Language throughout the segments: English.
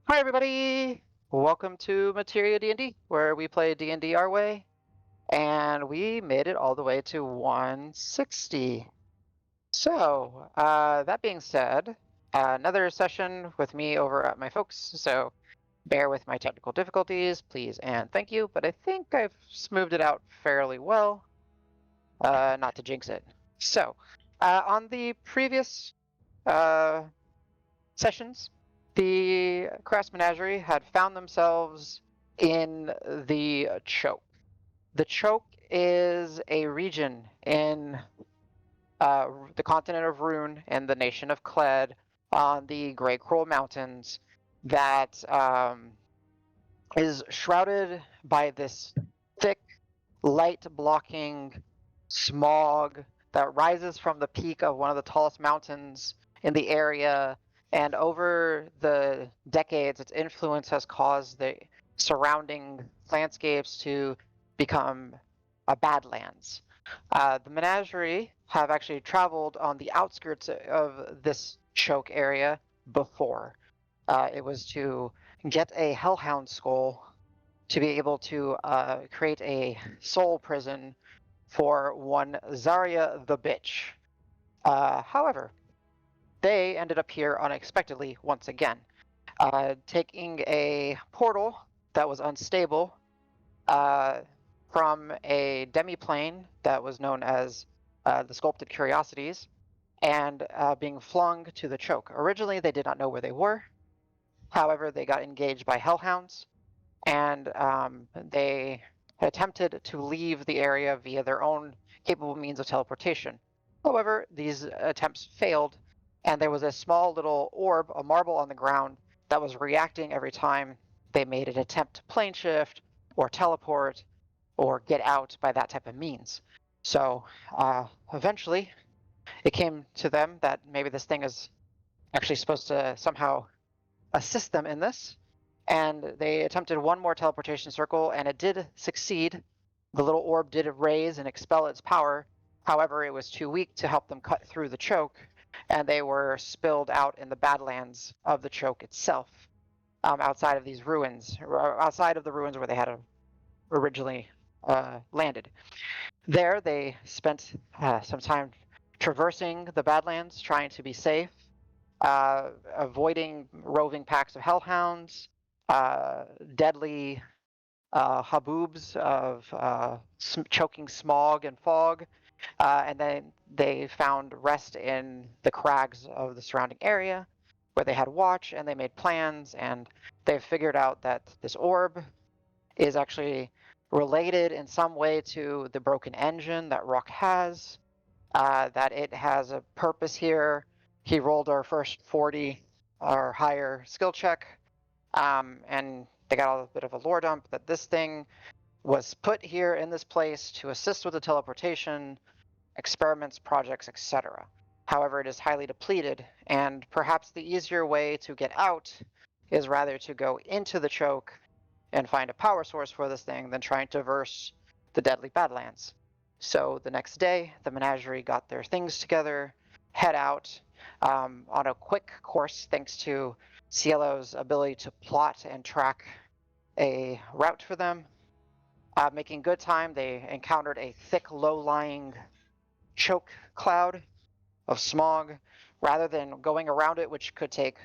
Hi everybody! Welcome to Materia D&D, where we play D&D our way, and we made it all the way to 160. So, that being said, another session with me over at my folks, so bear with my technical difficulties, please and thank you, but I think I've smoothed it out fairly well, not to jinx it. So, on the previous uh, sessions, the Crass Menagerie had found themselves in the Choke. The Choke is a region in the continent of Rune and the nation of Kled on the Grey Kroll Mountains that is shrouded by this thick, light blocking smog that rises from the peak of one of the tallest mountains in the area. And over the decades, its influence has caused the surrounding landscapes to become badlands. The menagerie have actually traveled on the outskirts of this choke area before. It was to get a hellhound skull to be able to create a soul prison for one Zarya the Bitch. However, they ended up here unexpectedly once again, taking a portal that was unstable uh, from a demiplane that was known as the Sculpted Curiosities and being flung to the choke. Originally, they did not know where they were. However, they got engaged by hellhounds and they attempted to leave the area via their own capable means of teleportation. However, these attempts failed, and there was a small little orb, a marble on the ground, that was reacting every time they made an attempt to plane shift or teleport or get out by that type of means. So eventually, it came to them that maybe this thing is actually supposed to somehow assist them in this, and they attempted one more teleportation circle, and it did succeed. The little orb did raise and expel its power. However, it was too weak to help them cut through the choke, and they were spilled out in the badlands of the choke itself, outside of these ruins, or outside of the ruins where they had originally landed. There, they spent some time traversing the badlands, trying to be safe, avoiding roving packs of hellhounds, uh, deadly haboobs of choking smog and fog, and then they found rest in the crags of the surrounding area where they had watch and they made plans, and they figured out that this orb is actually related in some way to the broken engine that Rock has, that it has a purpose here. He rolled our first 40 or higher skill check, and they got a bit of a lore dump that this thing was put here in this place to assist with the teleportation, experiments, projects, etc. However, it is highly depleted, and perhaps the easier way to get out is rather to go into the choke and find a power source for this thing than trying to traverse the deadly badlands. So the next day, the menagerie got their things together, head out on a quick course thanks to Cielo's ability to plot and track a route for them. Making good time, they encountered a thick, low-lying choke cloud of smog. Rather than going around it, which could take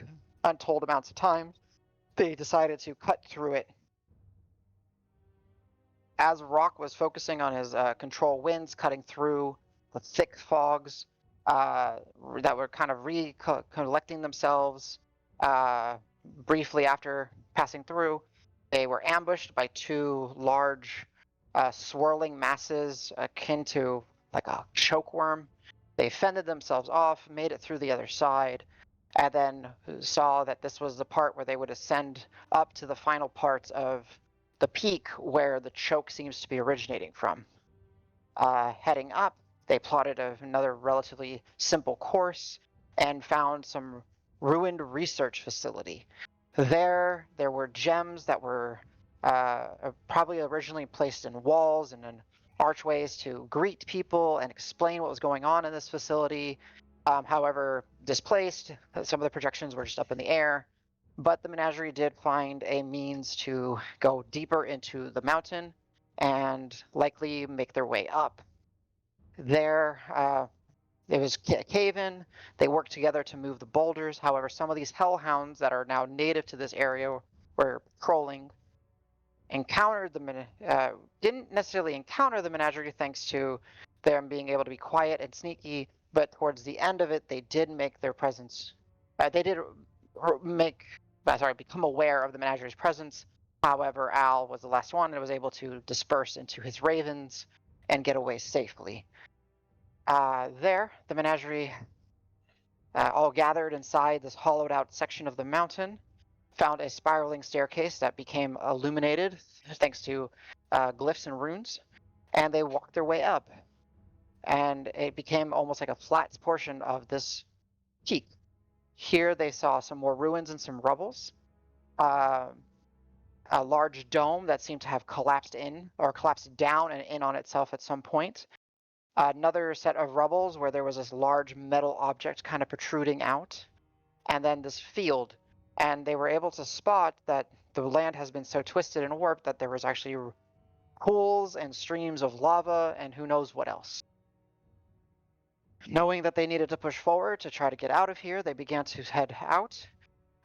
untold amounts of time, they decided to cut through it. As Rock was focusing on his control winds, cutting through the thick fogs that were kind of recollecting themselves briefly after passing through, they were ambushed by two large swirling masses akin to like a chokeworm. They fended themselves off, made it through the other side, and then saw that this was the part where they would ascend up to the final parts of the peak where the choke seems to be originating from. Heading up, they plotted another relatively simple course and found some ruined research facility. There were gems that were probably originally placed in walls and in archways to greet people and explain what was going on in this facility. However, displaced, some of the projections were just up in the air, But the menagerie did find a means to go deeper into the mountain and likely make their way up. There, it was a cave-in. They worked together to move the boulders. However, some of these hellhounds that are now native to this area were trolling, encountered didn't necessarily encounter the menagerie thanks to them being able to be quiet and sneaky, but towards the end of it, they did make their presence. They did become aware of the menagerie's presence. However, Al was the last one and was able to disperse into his ravens and get away safely. There, the menagerie all gathered inside this hollowed out section of the mountain, found a spiraling staircase that became illuminated thanks to glyphs and runes, and they walked their way up. And it became almost like a flat portion of this peak. Here they saw some more ruins and some rubbles. A large dome that seemed to have collapsed in or collapsed down and in on itself at some point. Another set of rubbles where there was this large metal object kind of protruding out, and then this field. And they were able to spot that the land has been so twisted and warped that there was actually pools and streams of lava and who knows what else. Knowing that they needed to push forward to try to get out of here, they began to head out.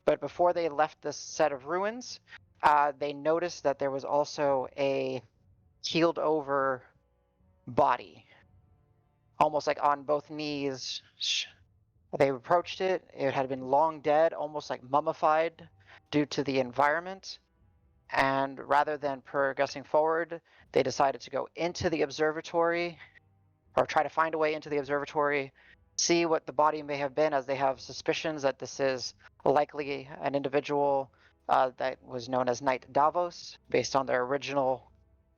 But before they left this set of ruins, they noticed that there was also a keeled over body, almost like on both knees. They approached it. It had been long dead, almost like mummified due to the environment. And rather than progressing forward, they decided to go into the observatory or try to find a way into the observatory, see what the body may have been, as they have suspicions that this is likely an individual that was known as Knight Davos, based on their original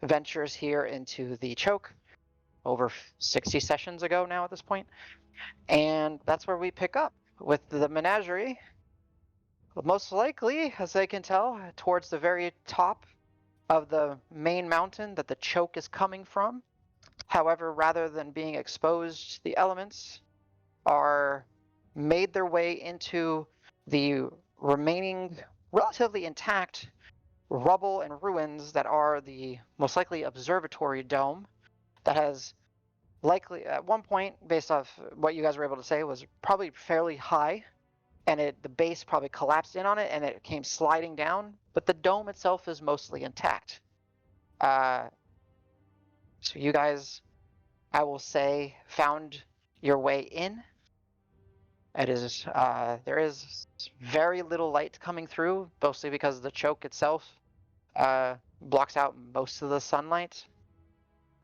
ventures here into the choke over 60 sessions ago now at this point. And that's where we pick up with the menagerie. Most likely, as I can tell, towards the very top of the main mountain that the choke is coming from. However, rather than being exposed to the elements, are made their way into the remaining relatively intact rubble and ruins that are the most likely observatory dome that has likely at one point, based off what you guys were able to say, was probably fairly high, and the base probably collapsed in on it and it came sliding down, but the dome itself is mostly intact. So you guys, I will say, found your way in. It is there is very little light coming through, mostly because the choke itself blocks out most of the sunlight.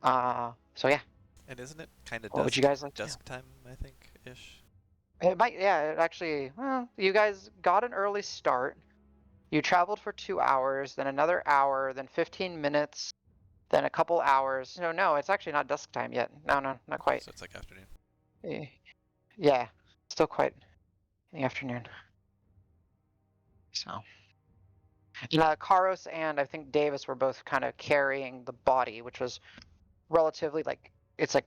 So yeah. And isn't it kind of What would you guys like to do? dusk time, I think, ish? It might, yeah, it actually, well, you guys got an early start. You traveled for 2 hours, then another hour, then 15 minutes, then a couple hours. No, it's actually not dusk time yet. No, not quite. So it's like afternoon. Yeah, still quite in the afternoon. So, Karos and I think Davis were both kind of carrying the body, which was relatively like, it's like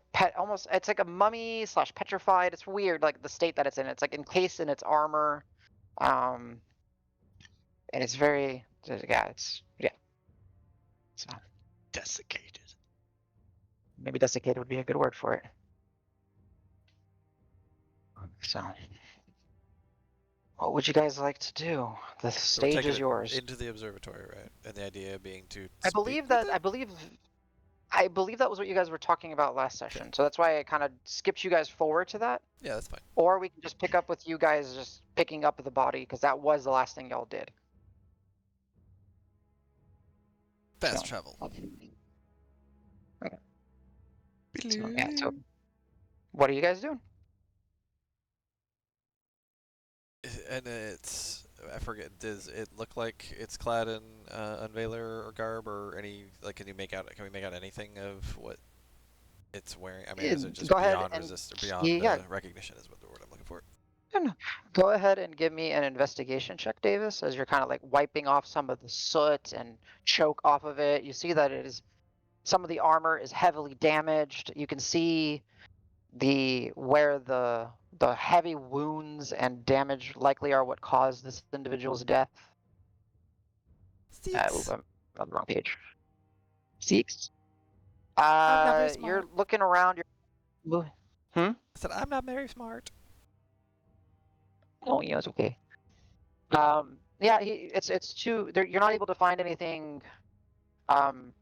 it's like a mummy / petrified. It's weird, like the state that it's in. It's like encased in its armor, and it's very, yeah. So Desiccated. maybe desiccated would be a good word for it. So, what would you guys like to do? The So we're stage taking is it yours. into the observatory, right? And the idea being to. I believe that was what you guys were talking about last session. So that's why I kind of skipped you guys forward to that. Yeah, that's fine. Or we can just pick up with you guys just picking up the body, because that was the last thing y'all did. Fast So, travel. Okay. So what are you guys doing? And I forget, does it look like it's clad in unveiler or garb or any, like, can we make out anything of what it's wearing? I mean, is it just Go ahead beyond and beyond recognition is what the word I'm looking for. Go ahead and give me an investigation check, Davis, as you're kind of like wiping off some of the soot and choke off of it. You see that some of the armor is heavily damaged. You can see where the heavy wounds and damage likely are what caused this individual's death. Six. I'm on the wrong page. 6. I'm not very You're smart. looking around. Hmm. I said I'm not very smart. Oh, yeah, it's okay. Yeah, it's too. You're not able to find anything. Um,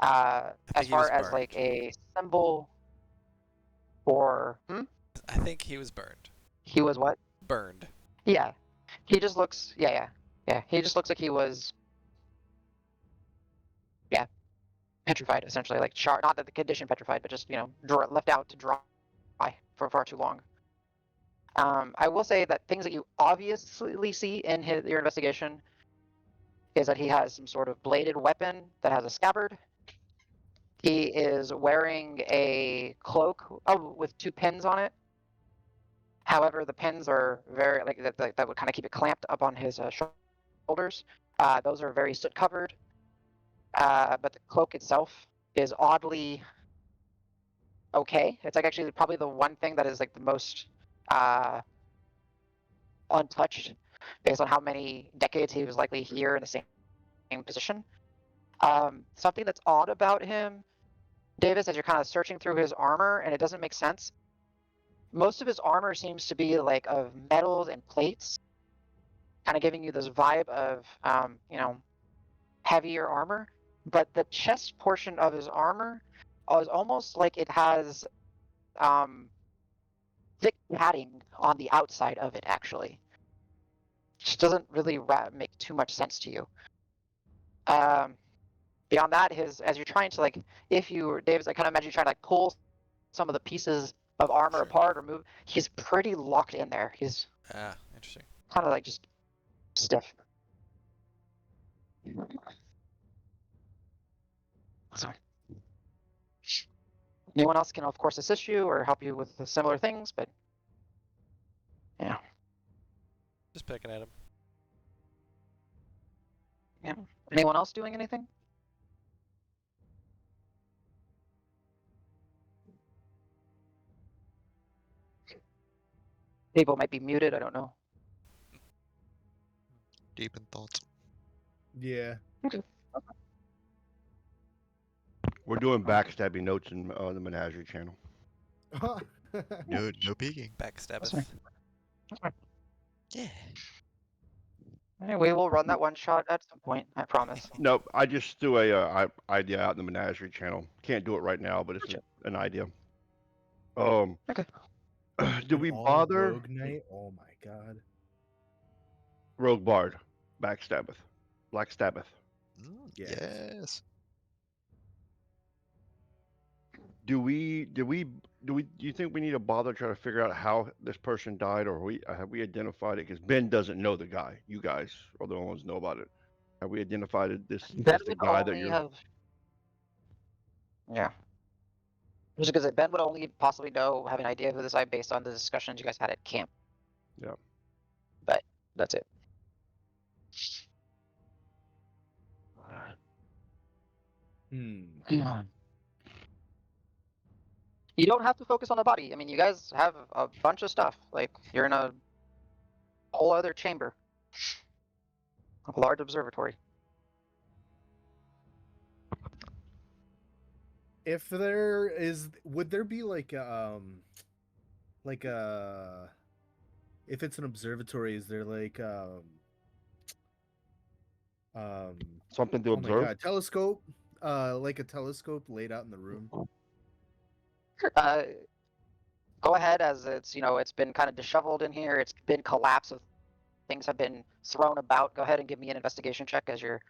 I as think he was far as like burned. a symbol or I think he was burned. he was what? Burned. Yeah, he just looks. Yeah. He just looks like he was. Yeah, petrified essentially, like charred. Not that the condition petrified, but just left out to dry for far too long. I will say that things that you obviously see in your investigation is that he has some sort of bladed weapon that has a scabbard. He is wearing a cloak with 2 pins on it. However, the pins are very that would kind of keep it clamped up on his shoulders. Those are very soot covered, but the cloak itself is oddly okay. It's like actually probably the one thing that is like the most uh, untouched, based on how many decades he was likely here in the same position. Something that's odd about him, Davis, as you're kind of searching through his armor, and it doesn't make sense. Most of his armor seems to be like of metals and plates, kind of giving you this vibe of heavier armor. But the chest portion of his armor is almost like it has thick padding on the outside of it, actually. Which doesn't really make too much sense to you. Beyond that, as you're trying to if you, Davis, I kind of imagine you trying to pull some of the pieces of armor Sure. apart or move. He's pretty locked in there. He's Ah, interesting. kind of just stiff. So, anyone else can, of course, assist you or help you with similar things, but yeah. Just picking at him. Yeah. Anyone else doing anything? People might be muted. I don't know. Deep in thoughts. Yeah. Okay. We're doing backstabbing notes in the Menagerie channel. No peeking. Backstabbeth. That's fine. Yeah. Hey, we will run that one shot at some point. I promise. No, I just threw a idea out in the Menagerie channel. Can't do it right now, but it's Gotcha. an idea. Okay. Do we bother Rogue Knight? Oh my god. Rogue Bard, Backstabbeth, Blackstabbeth? Yes. Yes. Do you think we need to bother trying to figure out how this person died, or have we identified it? Because Ben doesn't know the guy. You guys are the only ones who know about it. Have we identified this Ben as the would guy that only you're? have. Yeah. Just because Ben would only possibly know, have an idea of who this guy based on the discussions you guys had at camp. Yeah. But that's it. Hmm. You don't have to focus on the body. I mean, you guys have a bunch of stuff. Like, you're in a whole other chamber. A large observatory. If there is, would there be like if it's an observatory, is there Something to oh my observe? god, telescope? Like a telescope laid out in the room. Go ahead, as it's been kind of disheveled in here. It's been collapsed. Things have been thrown about. Go ahead and give me an investigation check as you're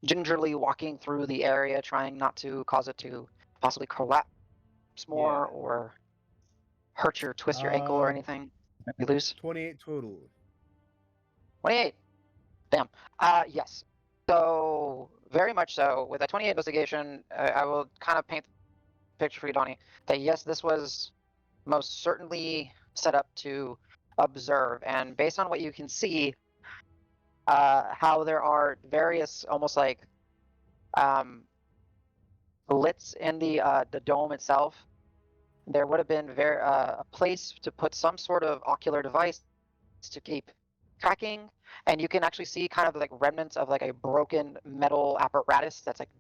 gingerly walking through the area, trying not to cause it to possibly collapse more or hurt twist your ankle or anything. You lose 28 total. 28. Damn. Yes. So very much so. With a 28 investigation, I will kind of paint the picture for you, Donnie, that yes, this was most certainly set up to observe, and based on what you can see, how there are various almost like lits in the dome itself. there would have been a place to put some sort of ocular device to keep tracking, and you can actually see kind of like remnants of like a broken metal apparatus that's like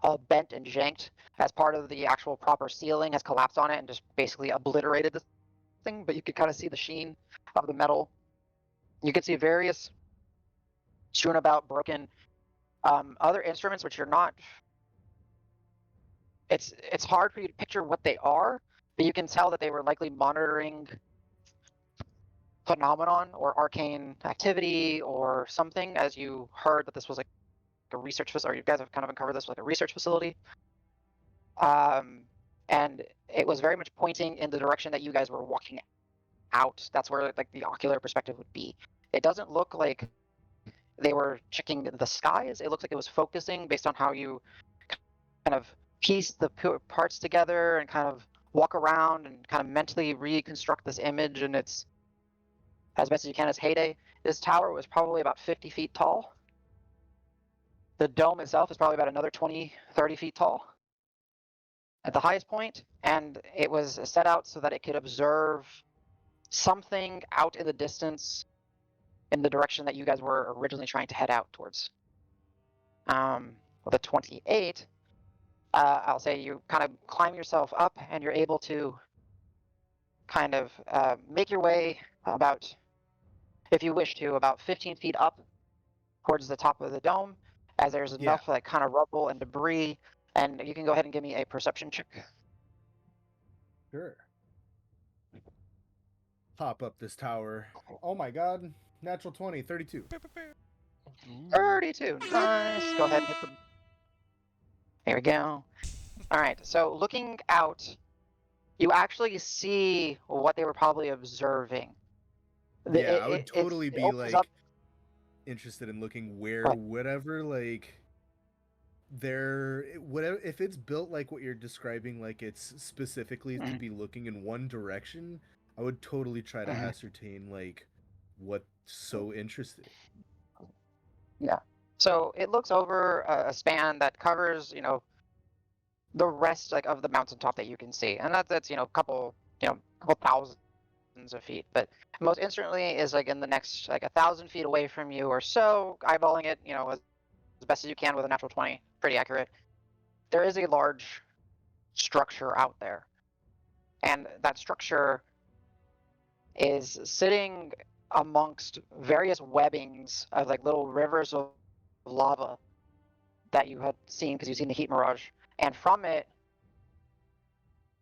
all bent and janked as part of the actual proper ceiling has collapsed on it and just basically obliterated the thing. But you can kind of see the sheen of the metal. You can see various strewn about broken other instruments, which are not. It's hard for you to picture what they are, but you can tell that they were likely monitoring phenomenon or arcane activity or something, as you heard that this was like a research facility, or you guys have kind of uncovered this like a research facility. And it was very much pointing in the direction that you guys were walking out. That's where like the ocular perspective would be. It doesn't look like they were checking the skies. It looks like it was focusing based on how you kind of piece the parts together and kind of walk around and kind of mentally reconstruct this image. And it's as best as you can as heyday. This tower was probably about 50 feet tall. The dome itself is probably about another 20, 30 feet tall at the highest point, and it was set out so that it could observe something out in the distance in the direction that you guys were originally trying to head out towards. With a 28, I'll say you kind of climb yourself up and you're able to kind of make your way about, if you wish to, about 15 feet up towards the top of the dome, as there's enough like kind of rubble and debris. And you can go ahead and give me a perception check. Sure. Hop up this tower. Oh my god. Natural 20, 32. 32. Nice. Go ahead and hit the. There we go. All right. So looking out, you actually see what they were probably observing. Yeah, I would totally be like up. interested in looking where whatever like there whatever if it's built like what you're describing, like it's specifically to be looking in one direction, I would totally try to ascertain like what's so interesting. Yeah. So it looks over a span that covers, the rest like of the mountaintop that you can see, and that's a couple thousands of feet. But most instantly is like in the next like 1,000 feet away from you or so, eyeballing it, as best as you can with a natural 20, pretty accurate. There is a large structure out there, and that structure is sitting amongst various webbings of like little rivers of lava that you had seen because you've seen the heat mirage, and from it,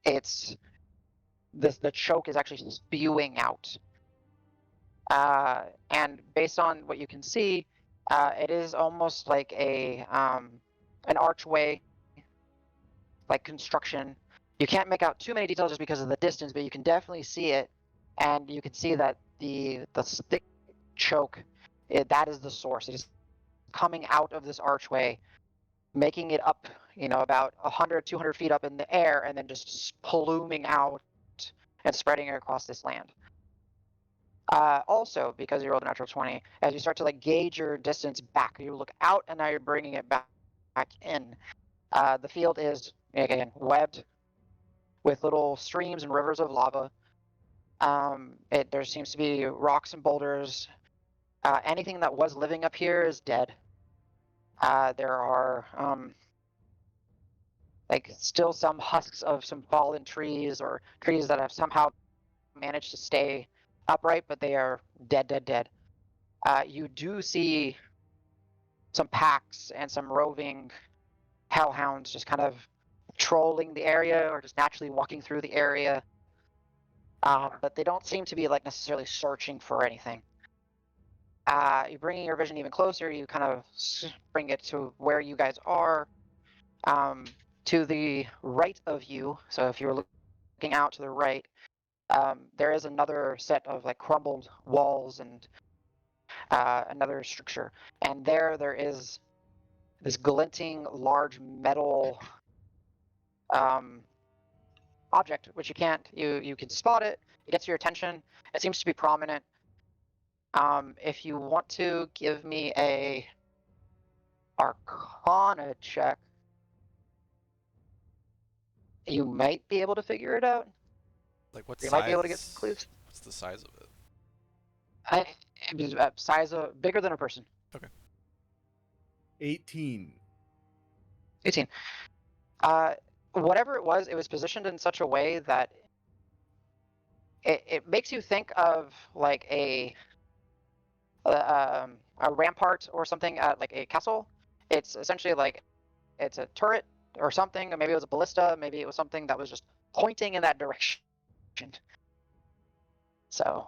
the choke is actually spewing out. And based on what you can see, it is almost like an archway, like construction. You can't make out too many details just because of the distance, but you can definitely see it, and you can see that the thick choke, that is the source. It is coming out of this archway, making it up, about 100, 200 feet up in the air, and then just pluming out and spreading it across this land. Also, because you rolled a natural 20, as you start to like gauge your distance back, you look out and now you're bringing it back in. The field is, again, webbed with little streams and rivers of lava. There seems to be rocks and boulders. Anything that was living up here is dead. There are like still some husks of some fallen trees or trees that have somehow managed to stay upright, but they are dead. You do see some packs and some roving hellhounds just kind of trolling the area or just naturally walking through the area, but they don't seem to be like necessarily searching for anything. You're bringing your vision even closer. You kind of bring it to where you guys are, to the right of you. So if you're looking out to the right, there is another set of like crumbled walls and another structure, and there is this glinting large metal object, which you can spot it. It gets your attention. It seems to be prominent. If you want to give me a Arcana check, you might be able to figure it out. Like what You size? might be able to get some clues. What's the size of it? Size of bigger than a person. 18. 18. Whatever it was positioned in such a way that it makes you think of like a rampart or something at like a castle. It's essentially like it's a turret or something, or maybe it was a ballista, maybe it was something that was just pointing in that direction. So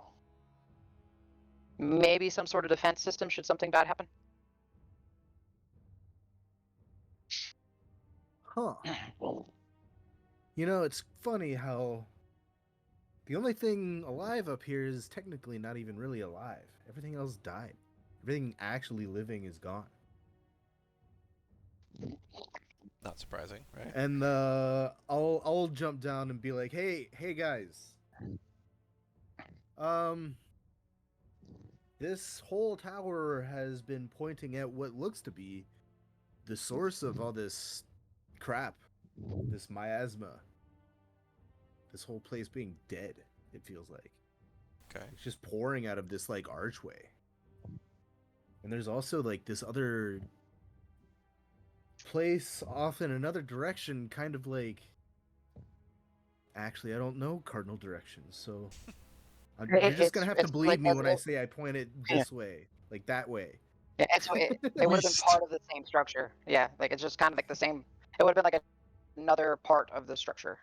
maybe some sort of defense system should something bad happen. Huh. You know, it's funny how the only thing alive up here is technically not even really alive. Everything else died. Everything actually living is gone. Not surprising, right? And I'll jump down and be like, hey guys. This whole tower has been pointing at what looks to be the source of all this crap, this miasma, this whole place being dead, it feels like. Okay. It's just pouring out of this like archway. And there's also like this other place off in another direction, kind of like, actually I don't know cardinal directions, so you're just gonna have to believe like me when I say I point it this way, like that way. it would have been part of the same structure. Yeah, like it's just kind of like the same. It would have been like another part of the structure.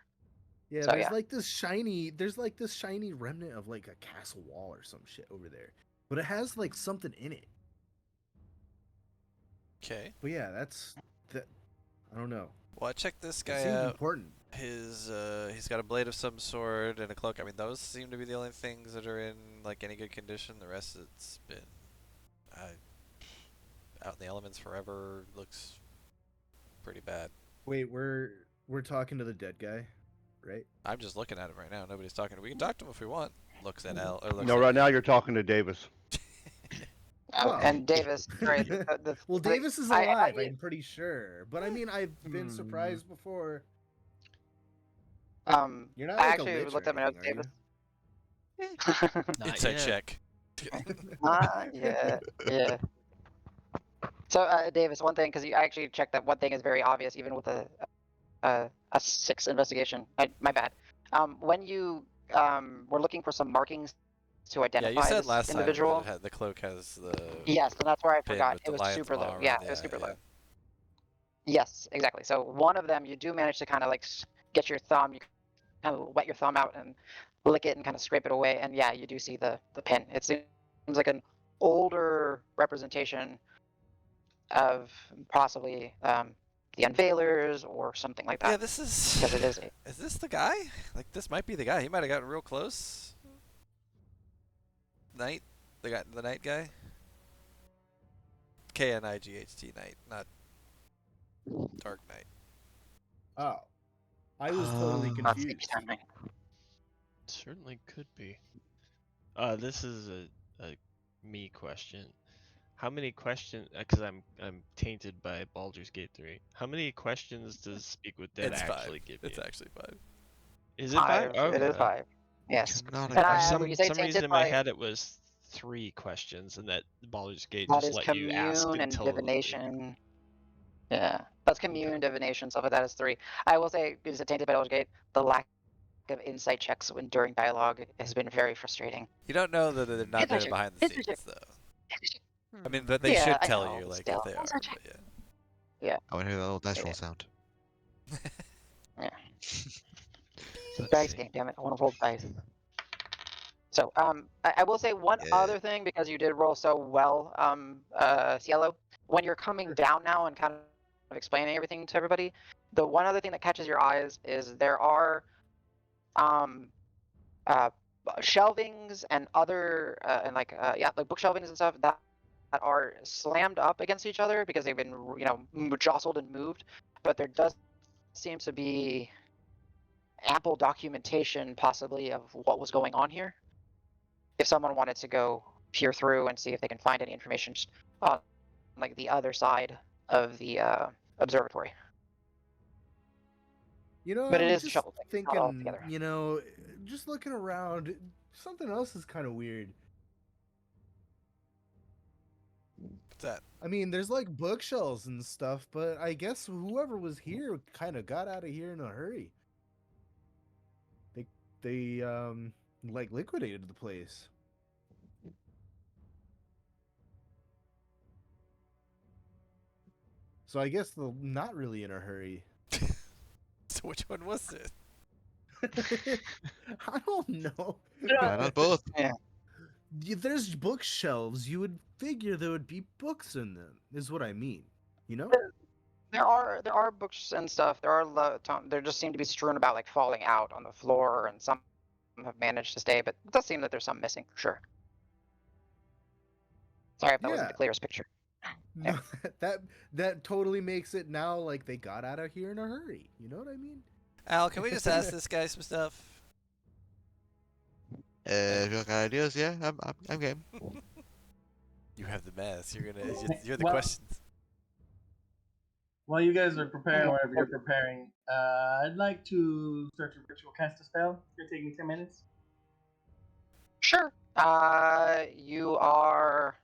Yeah, So, there's yeah. like this shiny remnant of like a castle wall or some shit over there. But it has like something in it. Okay. But yeah, that's that. I don't know. Well, I checked this It guy seems out. important. He's got a blade of some sort and a cloak. I mean, those seem to be the only things that are in like any good condition. The rest, it's been out in the elements forever. Looks pretty bad. Wait, we're talking to the dead guy, right? I'm just looking at him right now. Nobody's talking. We can talk to him if we want. Looks at Al. Or looks No, at right now you're talking to Davis. Oh, and Davis, right? Well, Davis is I- alive, I'm pretty sure. But I mean, I've been surprised before. You're not I like actually a lich looked or at my notes, anything, Davis. Not Insight yet. check. Yeah. So, Davis, one thing, because I actually checked that one thing is very obvious, even with a 6 investigation. My bad. When you were looking for some markings to Yeah, identify you said this last individual. time that the cloak has the Yes, and that's where I pin forgot. with It the was lion's super low. maw Yeah, around- it was super yeah. low. Yes, exactly. So one of them, you do manage to kind of like get your thumb, you kind of wet your thumb out and lick it and kind of scrape it away. And yeah, you do see the pin. It seems like an older representation of possibly the Unveilers or something like that. Yeah, this is. Because it is. Is this the guy? Like, this might be the guy. He might have gotten real close. Knight, the night guy. Knight, Knight, not Dark Knight. Oh, I was totally Not Not confused. sleepy time. Certainly could be. This is a me question. How many questions? Because I'm tainted by Baldur's Gate 3. How many questions does Speak with Dead It's actually 5. give It's you? actually 5. Is it 5? It is Okay. 5. Yes. Not And a For when you say some tainted reason in my by, head it was 3 questions, and that Baldur's Gate that just is let you ask commune and until divination. Yeah, that's commune, divination, stuff like that is 3. I will say, because it tainted by Baldur's Gate, the lack of insight checks when during dialogue has been very frustrating. You don't know that they're not Insight there check. behind the Insight scenes, check. though. I mean, but they Yeah, should I tell know, you, but like, still. if they are. Insight check. But yeah. I want to hear that little dice roll Yeah. sound. Dice game, damn it! I want to roll dice. So, I will say one Yeah. other thing, because you did roll so well, Cielo. When you're coming down now and kind of explaining everything to everybody, the one other thing that catches your eyes is there are shelvings and other and like book shelvings and stuff that are slammed up against each other because they've been jostled and moved, but there does seem to be ample documentation possibly of what was going on here if someone wanted to go peer through and see if they can find any information on like the other side of the observatory. You know, But it I'm is a just shovel thing, not all thinking, together. you know, just looking around, something else is kind of weird. What's that? I mean, there's like bookshelves and stuff, but I guess whoever was here kind of got out of here in a hurry. They like liquidated the place. So I guess they're not really in a hurry. So which one was it? I don't know. Why not both? Yeah. There's bookshelves. You would figure there would be books in them. Is what I mean. You know? There are books and stuff. There just seem to be strewn about, like falling out on the floor, and some have managed to stay, but it does seem that there's some missing for sure. Sorry if that wasn't Yeah. the clearest picture. No, that totally makes it now like they got out of here in a hurry. You know what I mean? Al, can we just ask this guy some stuff? If you got ideas, yeah, I'm game. You have the mess. You're the Well- questions. While you guys are preparing, whatever you're preparing, I'd like to start a ritual cast a spell. It's gonna take me 10 minutes. Sure. You are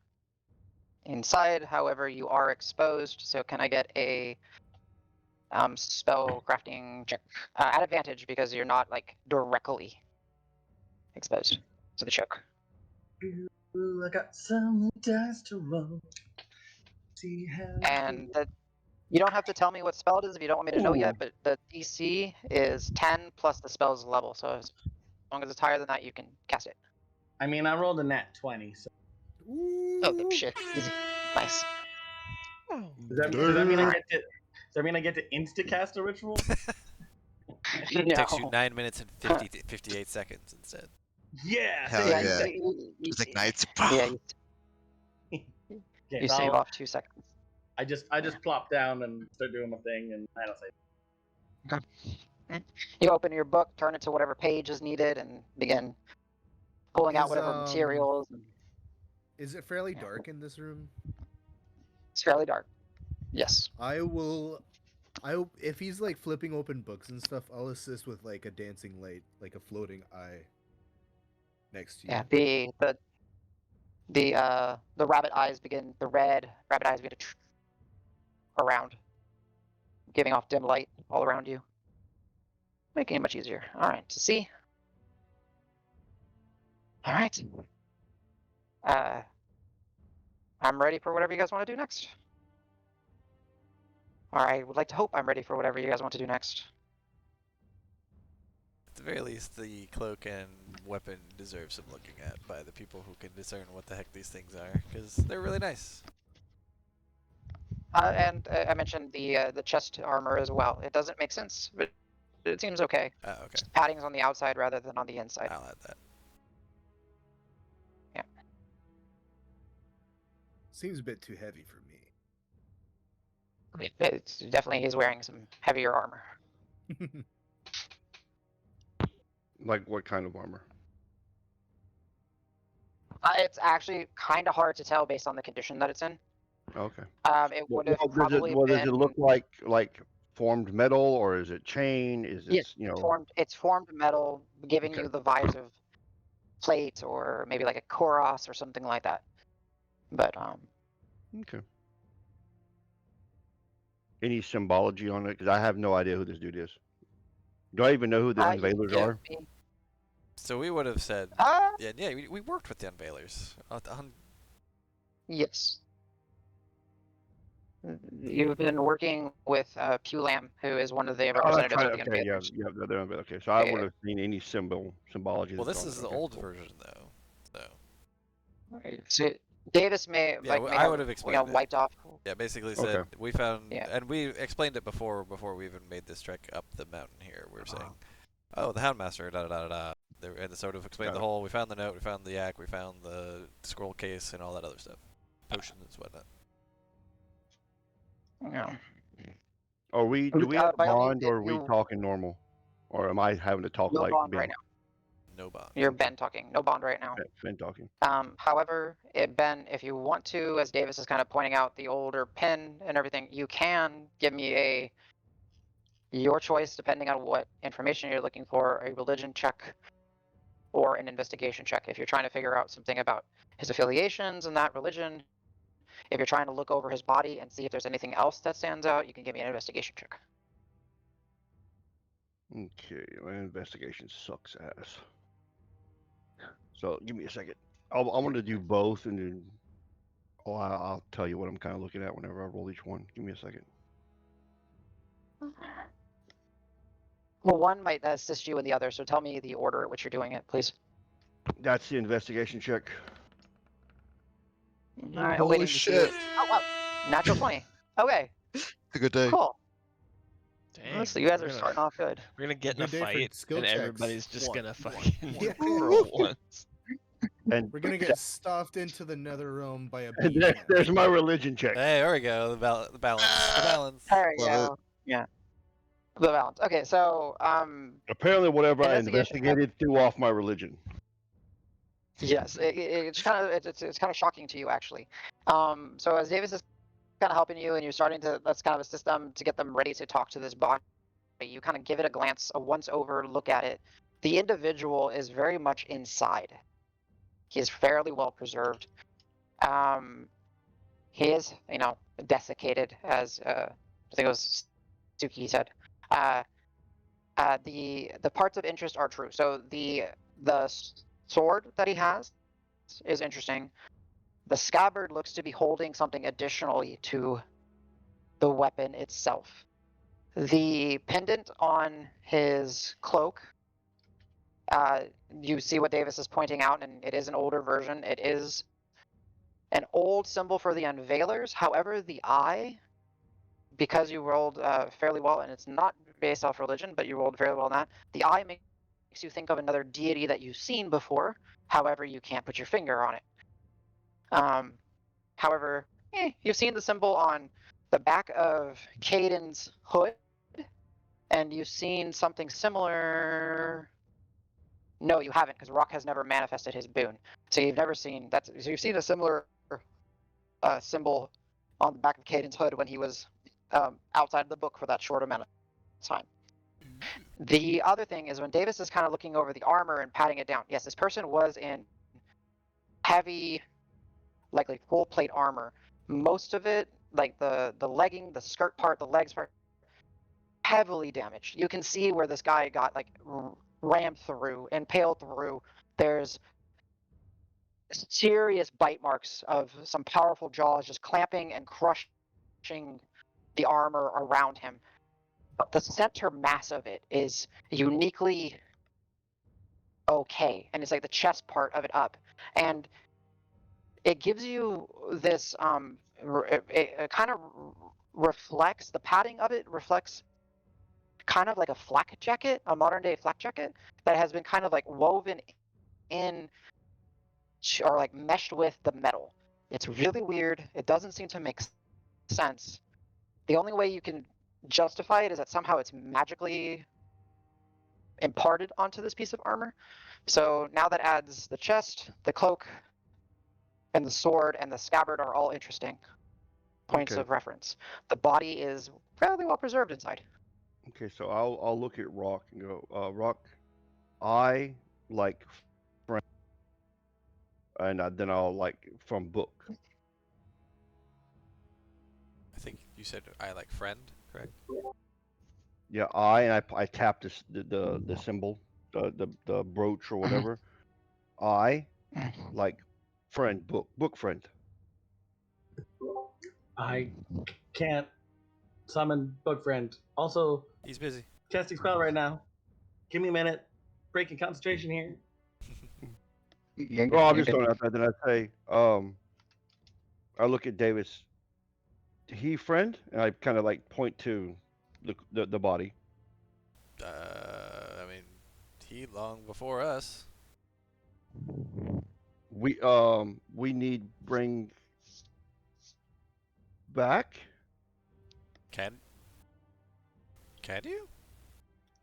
inside, however, you are exposed. So can I get a spell crafting check at advantage because you're not like directly exposed to the choke? Ooh, I got some dice to roll. See how. And you don't have to tell me what spell it is if you don't want me to know yet, but the DC is 10 plus the spell's level. So as long as it's higher than that, you can cast it. I mean, I rolled a nat 20, so. Oh, shit. Easy. Nice. Does that mean I get to insta cast a ritual? It takes you No. 9 minutes and 58 seconds instead. Yeah. Hell thank yeah. you. Just ignites. Yeah, Okay, you so save off 2 seconds. I just plop down and start doing my thing, and I don't say. You open your book, turn it to whatever page is needed, and begin pulling out Is, whatever materials. Is it fairly dark in this room? It's fairly dark. Yes. If he's like flipping open books and stuff, I'll assist with like a dancing light, like a floating eye next to you. Yeah. The rabbit eyes begin. The red rabbit eyes begin to around, giving off dim light all around you, making it much easier. All right, to see. All right. I'm ready for whatever you guys want to do next. Or I would like to hope I'm ready for whatever you guys want to do next. At the very least, the cloak and weapon deserve some looking at by the people who can discern what the heck these things are, because they're really nice. And I mentioned the chest armor as well. It doesn't make sense, but it seems okay. Okay, Padding's on the outside rather than on the inside. I'll add that. Seems a bit too heavy for me. It's definitely he's wearing some heavier armor. Like what kind of armor? It's actually kind of hard to tell based on the condition that it's in. Okay. It would have Well, probably does been it look like formed metal, or is it chain? Is it Yes, it's formed metal, giving Okay. you the vibes of plate or maybe like a Koros or something like that. But Okay. Any symbology on it? Because I have no idea who this dude is. Do I even know who the unveilers yeah. are? So we would have said, yeah, we worked with the unveilers. Yes. You've been working with Pulam, who is one of the Oh, that's representatives right. of the Okay, yeah, Unveilers. yeah, they're unveiled. Okay, so I Yeah. would have seen any symbology. Well, that's this on is it. the Okay, old cool. version, though. So So Davis may Yeah, may I have, would have explained it. wiped off. yeah, basically said Okay. we found, Yeah. and we explained it before we even made this trek up the mountain here. We were saying, oh, the Houndmaster, da da da da da. And sort of explained Got the it. whole. We found the note, we found the yak, we found the scroll case, and all that other stuff, potions and whatnot. Yeah. Are we? Do we have a by all means, bond, or are if we you- talking normal, or am I having to talk No like bond Ben? right now. No bond. You're Ben talking. No bond right now. Ben talking. However, Ben, if you want to, as Davis is kind of pointing out the older pin and everything, you can give me your choice, depending on what information you're looking for, a religion check or an investigation check. If you're trying to figure out something about his affiliations and that religion, if you're trying to look over his body and see if there's anything else that stands out, you can give me an investigation check. Okay, my investigation sucks ass. So give me a second. I'm going to do both, and then I'll tell you what I'm kind of looking at whenever I roll each one. Give me a second. Well, one might assist you in the other, so tell me the order at which you're doing it, please. That's the investigation check. All right, Holy waiting to see shit. it. Oh, wow. Natural 20. Okay, It's a good day. cool. Dang. So you guys we're are gonna- starting off good. We're gonna get in a Good day for fight, skill and checks. everybody's just One, gonna one, fucking one. roll once. And We're gonna get stuffed into the nether realm by a and bee. there's my religion check. Hey, there we go. The balance. The balance. There we Love go. Yeah. The balance. Okay, so Apparently, whatever I Investigation check. investigated threw off my religion. yes, it's kind of it's kind of shocking to you actually. So as Davis is kind of helping you, and you're starting to that's kind of a system to get them ready to talk to this body. You kind of give it a glance, a once over look at it. The individual is very much inside. He is fairly well preserved. He is, desiccated, as I think it was Suki said. The parts of interest are true. So the sword that he has is interesting. The scabbard looks to be holding something additionally to the weapon itself. The pendant on his cloak, you see what Davis is pointing out, and it is an older version. It is an old symbol for the Unveilers. However, the eye, because you rolled fairly well, and it's not based off religion, but you rolled very well on that, the eye makes you think of another deity that you've seen before. However, you can't put your finger on it. However, you've seen the symbol on the back of Caden's hood, and you've seen something similar. No, you haven't, because Rock has never manifested his boon. So you've never seen that. So you've seen a similar symbol on the back of Caden's hood when he was outside the book for that short amount of time. The other thing is when Davis is kind of looking over the armor and patting it down. Yes, this person was in heavy, likely full plate armor. Most of it, like the legging, the skirt part, the legs part, heavily damaged. You can see where this guy got like rammed through, impaled through. There's serious bite marks of some powerful jaws just clamping and crushing the armor around him. But the center mass of it is uniquely okay, and it's like the chest part of it up, and it gives you this it kind of reflects, the padding of it reflects kind of like a flak jacket, a modern day flak jacket that has been kind of like woven in or like meshed with the metal. It's really weird. It doesn't seem to make sense. The only way you can justify it is that somehow it's magically imparted onto this piece of armor. So now that adds the chest, the cloak, and the sword and the scabbard are all interesting points Okay. of reference. The body is fairly well preserved inside. Okay, so I'll look at Rock and go, Rock, I like friend, and then I'll like from book. I think you said I like friend, correct? Yeah, I tap this the symbol, the brooch or whatever. I like friend, book friend. I can't summon book friend. Also, He's busy. casting spell right now. Give me a minute. Breaking concentration here. Well, I'm just throwing it out there. Then I say, I look at Davis. He friend, and I kind of like point to the body. I mean, he long before us. We need bring back. Can you?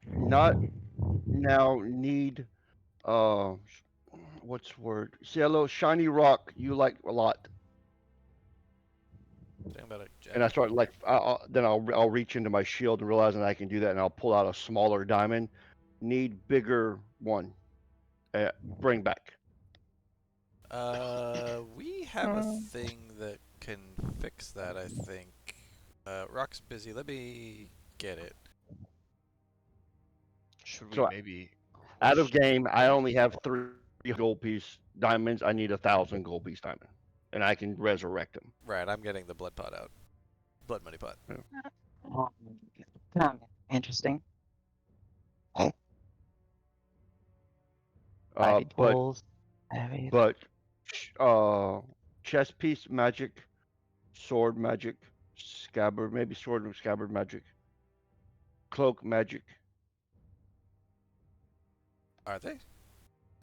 Not now. Need what's the word? Cielo, shiny rock. You like a lot. Damn, about a gem. and I start like then I'll reach into my shield and realizing I can do that, and I'll pull out a smaller diamond. Need bigger one. Bring back. We have a thing that can fix that, I think. Rock's busy. Let me get it. Should we So maybe out of question game, I him? only have 3 gold piece diamonds. I need 1,000 gold piece diamond, and I can resurrect them. Right, I'm getting the blood pot out. Blood money pot. Interesting. But Tools. Heavy. but chest piece magic, sword magic, scabbard, maybe sword and scabbard magic, cloak magic. Are they?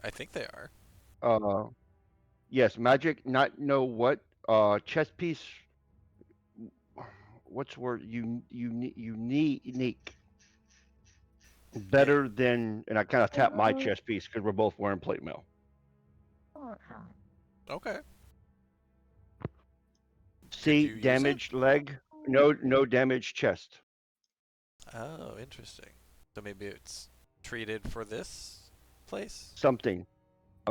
I think they are. Yes, magic. Not know what. Chest piece. What's the word? Unique. Better than, and I kind of tap my chest piece because we're both wearing plate mail. Okay. Could See, you use it? damaged leg. No damaged chest. Oh, interesting. So maybe it's treated for this place? Something.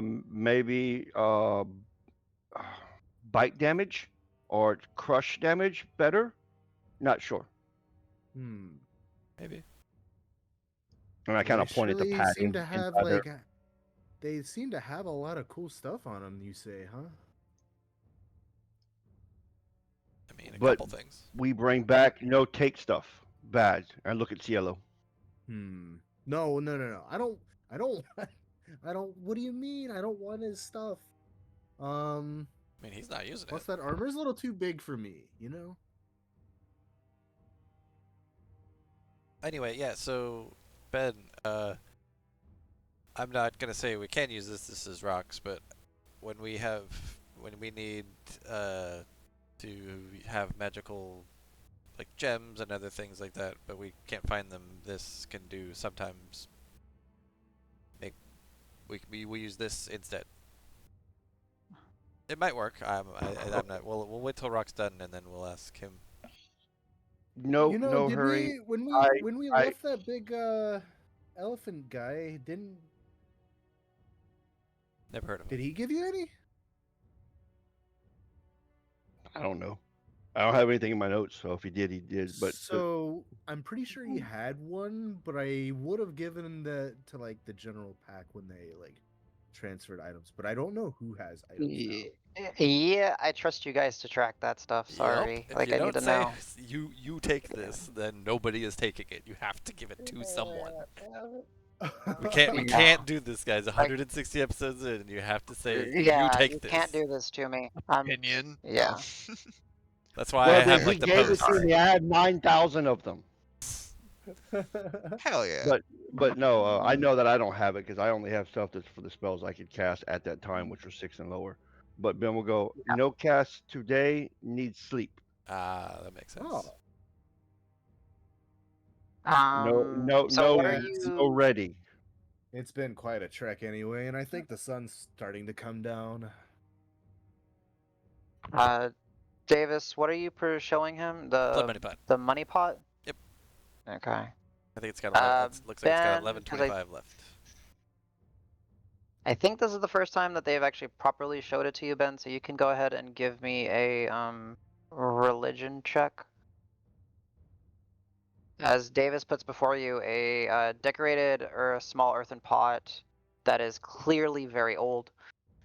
Maybe bite damage or crush damage. Better. Not sure. Maybe. And I kind of They pointed to surely seem padding to have inside there. like. They seem to have a lot of cool stuff on them. You say, huh? I mean, a But couple things. we bring back no take stuff. Bad. And look at Cielo. No. I don't. I don't. What do you mean? I don't want his stuff. I mean, he's not using Plus it. that armor's a little too big for me. You know. Anyway, yeah, so, Ben, I'm not gonna say we can use this is rocks, but when we need, to have magical, like, gems and other things like that, but we can't find them, this can do sometimes we use this instead. It might work. I'm not. We'll wait till Rock's done and then we'll ask him. No, You know, no did hurry. we when we I- left that big elephant guy? Never heard of Did him. he give you any? I don't know. I don't have anything in my notes, so if he did, he did. But So I'm pretty sure he had one, but I would have given that to like the general pack when they like transferred items. But I don't know who has items now. Yeah, I trust you guys to track that stuff. Sorry. Yep. If Like, you I need don't to say know. you take this, then nobody is taking it. You have to give it to someone. We No. can't do this, guys. 160 episodes in, and you have to say you Yeah, take you this. can't do this to me. Opinion. Yeah. That's why well, I then have he like the gave it post. to me. I have 9,000 of them. Hell yeah. But no, I know that I don't have it because I only have stuff that's for the spells I could cast at that time, which were 6 and lower. But Ben will go. No cast today. Needs sleep. Ah, that makes sense. Oh. So what are Yeah, No you? ready. It's been quite a trek anyway, and I think the sun's starting to come down. Davis, what are you showing him? Blood money pot. The money pot? Yep. Okay. I think it's got 11, looks like it's got Ben, 11.25 left. I think this is the first time that they've actually properly showed it to you, Ben, so you can go ahead and give me a religion check. As Davis puts before you a decorated or a small earthen pot that is clearly very old.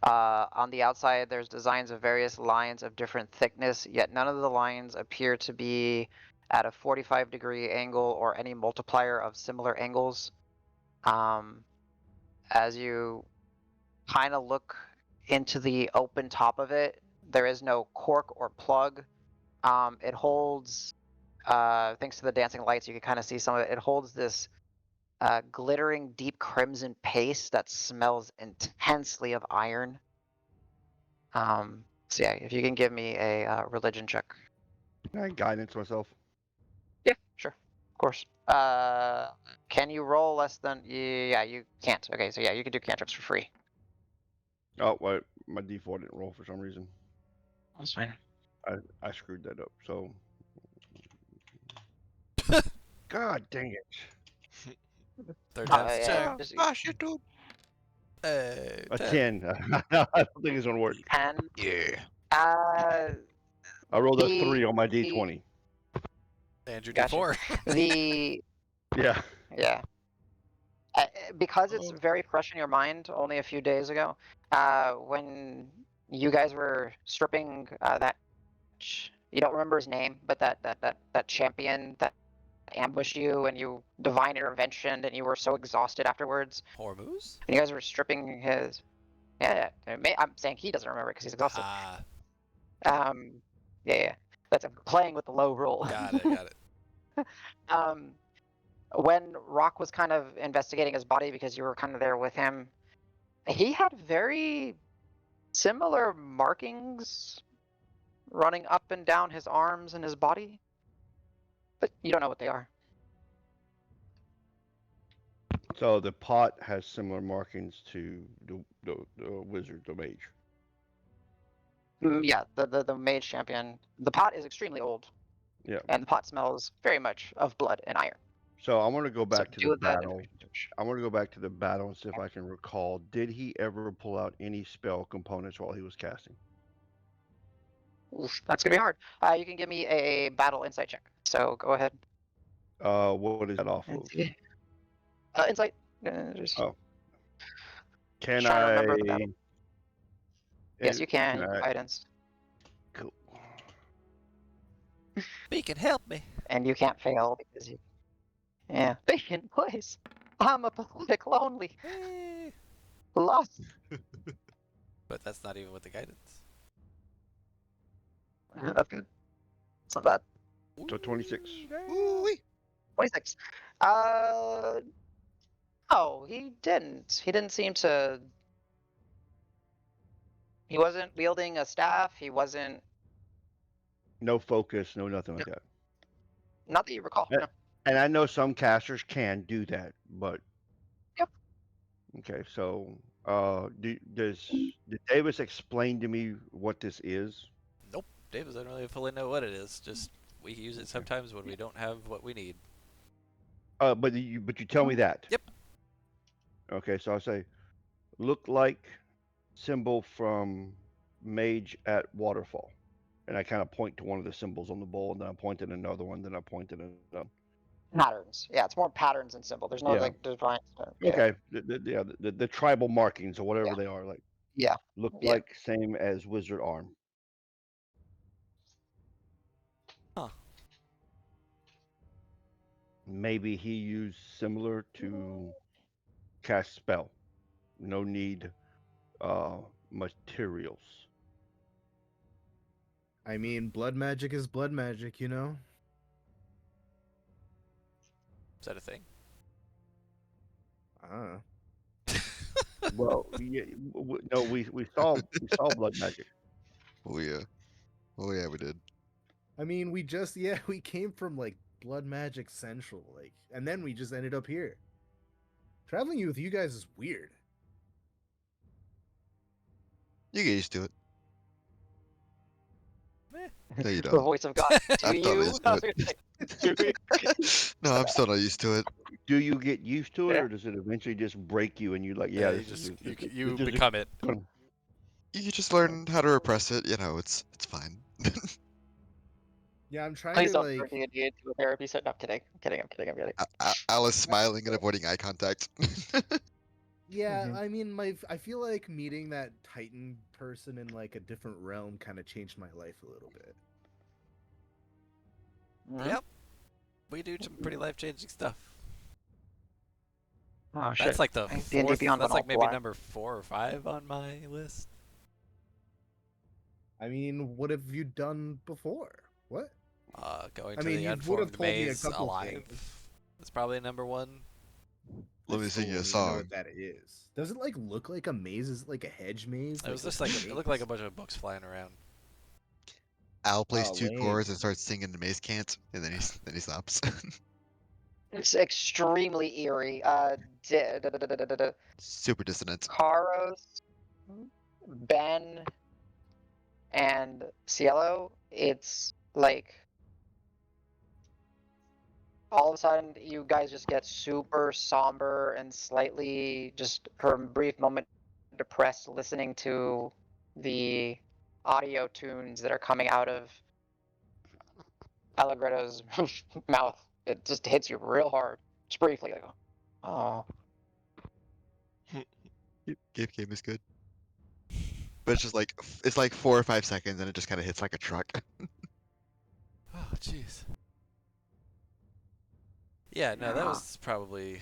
On the outside, there's designs of various lines of different thickness, yet none of the lines appear to be at a 45-degree angle or any multiplier of similar angles. As you kind of look into the open top of it, there is no cork or plug. It holds, thanks to the dancing lights, you can kind of see some of it. It holds this glittering deep crimson paste that smells intensely of iron. So yeah, if you can give me a religion check. Can I guidance myself? Yeah, sure, of course. Can you roll less than? Yeah, you can't. Okay, so yeah, you can do cantrips for free. Oh, wait, my D4 didn't roll for some reason. That's fine. I screwed that up. So, God dang it! Third time's a yeah, charm. just Ah, shit, dude. Hey, A 10. 10. I don't think it's gonna work. 10. Yeah. Uh, I rolled a the 3 on my d20. Andrew Gotcha. D4. the Yeah. yeah. Because it's Oh. very fresh in your mind, only a few days ago, when you guys were stripping that, you don't remember his name, but that champion that ambushed you and you divine intervention and you were so exhausted afterwards. Hormuz? And you guys were stripping his. Yeah, I'm saying he doesn't remember because he's exhausted. Ah, Um, yeah. That's playing with the low roll. got it. Um, when Rock was kind of investigating his body because you were kind of there with him, he had very similar markings running up and down his arms and his body, but you don't know what they are. So the pot has similar markings to the wizard, the mage. Yeah, the mage champion. The pot is extremely old, Yeah. and the pot smells very much of blood and iron. So I want to go So back to do the with that battle. information search. I want to go back to the battle and see if I can recall. Did he ever pull out any spell components while he was casting? Oof, that's gonna be hard. You can give me a battle insight check. So go ahead. What is that off And of? see. Insight. Just Oh. Can trying to I? remember the battle. Yes, you can. Can You can I? guidance. Cool. Beacon, help me. And you can't fail because you. Yeah. Bacon, please. I'm a pathetic, lonely, Eh. lost. But that's not even with the guidance. That's good. It's not bad. So 26. Ooh-wee. 26. No, he didn't. He didn't seem to. He wasn't wielding a staff. He wasn't. No focus, no nothing like No. that. Not that you recall. Eh, No. And I know some casters can do that, but Yep. okay. So, did Davis explain to me what this is? Nope. Davis doesn't really fully know what it is. Just we use it sometimes when we don't have what we need. But you tell me that. Yep. Okay, so I say, look like symbol from mage at waterfall, and I kind of point to one of the symbols on the bowl, and then I point at another one, then I point at another. Patterns. Yeah, it's more patterns and symbol. There's no Yeah. like divine stuff. Yeah. Okay, the tribal markings or whatever Yeah. they are, like Yeah. look Yeah. like same as wizard arm. Huh. Maybe he used similar to cast spell. No need materials. I mean, blood magic is blood magic, you know? Is that a thing? Well, yeah, no, we saw blood magic. Oh yeah. Oh yeah, we did. I mean, we came from like Blood Magic Central, like, and then we just ended up here. Traveling with you guys is weird. You get used to it. No, you The don't. voice of God. Do I'm totally you? used to it. No, I'm still not used to it. Do you get used to it, Yeah. or does it eventually just break you and you like, yeah, you this just is you this is become it. gonna- You just learn how to repress it. You know, it's fine. Yeah, I'm trying Please to don't turn like. D&D into a therapy set. No, I'm kidding. I'm kidding. I'm kidding. I'm kidding. Alice smiling and avoiding eye contact. Yeah, Mhm. I mean, I feel like meeting that Titan person in like a different realm kind of changed my life a little bit. Mhm. Yep. We do some pretty life-changing stuff. Oh shit. That's like the D&D fourth. Beyond That's went like all maybe black. number 4 or 5 on my list. I mean, what have you done before? What? Going I to mean, the you would have unformed told me a maze couple alive. things. That's probably number 1. Let me I still sing you a wouldn't even know song. what that is. Does it like look like a maze? Is it like a hedge maze? It was with just like it looked like a snakes? bunch of books flying around. Al plays Oh, 2 lame. chords and starts singing the maze cant, and then he stops. It's extremely eerie. Super dissonant. Karos, Ben, And Cielo, it's like all of a sudden you guys just get super somber and slightly, just for a brief moment, depressed listening to the audio tunes that are coming out of Allegretto's mouth. It just hits you real hard, just briefly. Like, oh, Game is good. But it's just like it's like 4 or 5 seconds, and it just kind of hits like a truck. Oh, jeez. Yeah, no, that was probably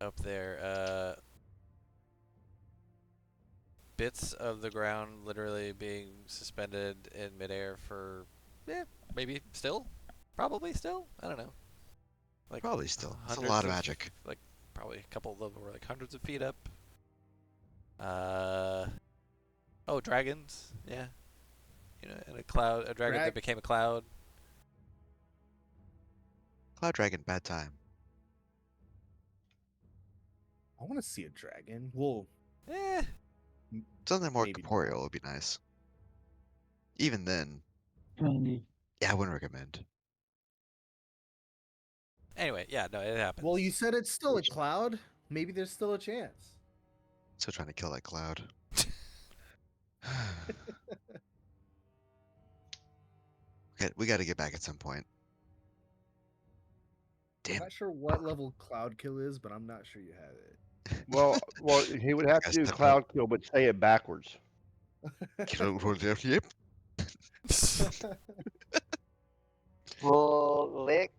up there. Bits of the ground literally being suspended in midair for, maybe still, probably still. I don't know. Like Probably still. It's a hundreds lot of magic. Like probably a couple of them were like hundreds of feet up. Oh, dragons. Yeah. You know, and a dragon that became a cloud. Cloud Dragon, bad time. I want to see a dragon. Well, Eh. Something more Maybe. corporeal would be nice. Even then, yeah, I wouldn't recommend. Anyway, yeah, no, it happens. well, you said it's still a cloud. Maybe there's still a chance. Still trying to kill that cloud. Okay, we got to get back at some point. I'm Damn. not sure what level cloud kill is, but I'm not sure you have it. Well, he would have to Guys, do step up. cloud kill, but say it backwards. Yep. lick,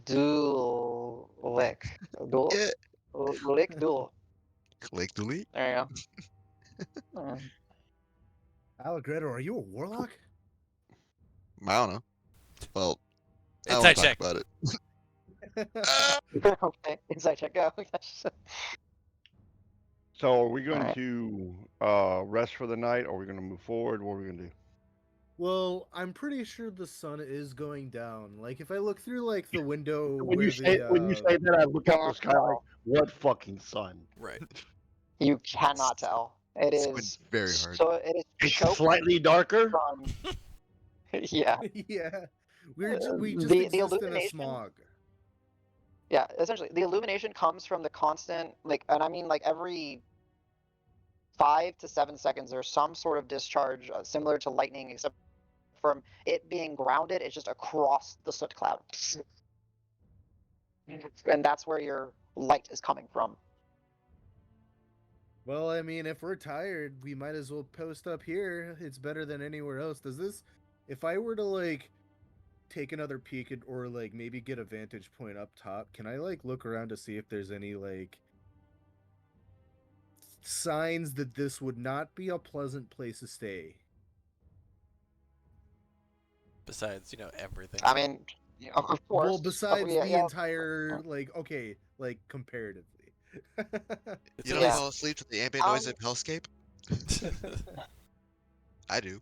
do, lick, duel, Yeah. lick, duel. Click delete. There you go. Allegretto, are you a warlock? I don't know. Well, I Inside won't talk check. about it. Okay, inside check, go. So are we going Alright. to rest for the night, or are we going to move forward? What are we going to do? Well, I'm pretty sure the sun is going down. Like if I look through like the window When where you say that, I look up the sky like, what fucking sun? Right. You cannot tell. It Squint is very hard. so it is It's choked slightly darker. from. Yeah, yeah, we just the exist in a illumination. smog. Yeah, essentially, the illumination comes from the constant, like, and I mean, like, every 5 to 7 seconds, there's some sort of discharge similar to lightning, except from it being grounded, it's just across the soot cloud. And that's where your light is coming from. Well, I mean, if we're tired, we might as well post up here. It's better than anywhere else. Does this, if I were to like take another peek at, or like maybe get a vantage point up top, can I like look around to see if there's any like signs that this would not be a pleasant place to stay? Besides, everything. I mean, of course. Well, besides yeah, the yeah. entire like, okay, like comparatively. You don't Yeah. fall asleep to the ambient noise of hellscape? I do.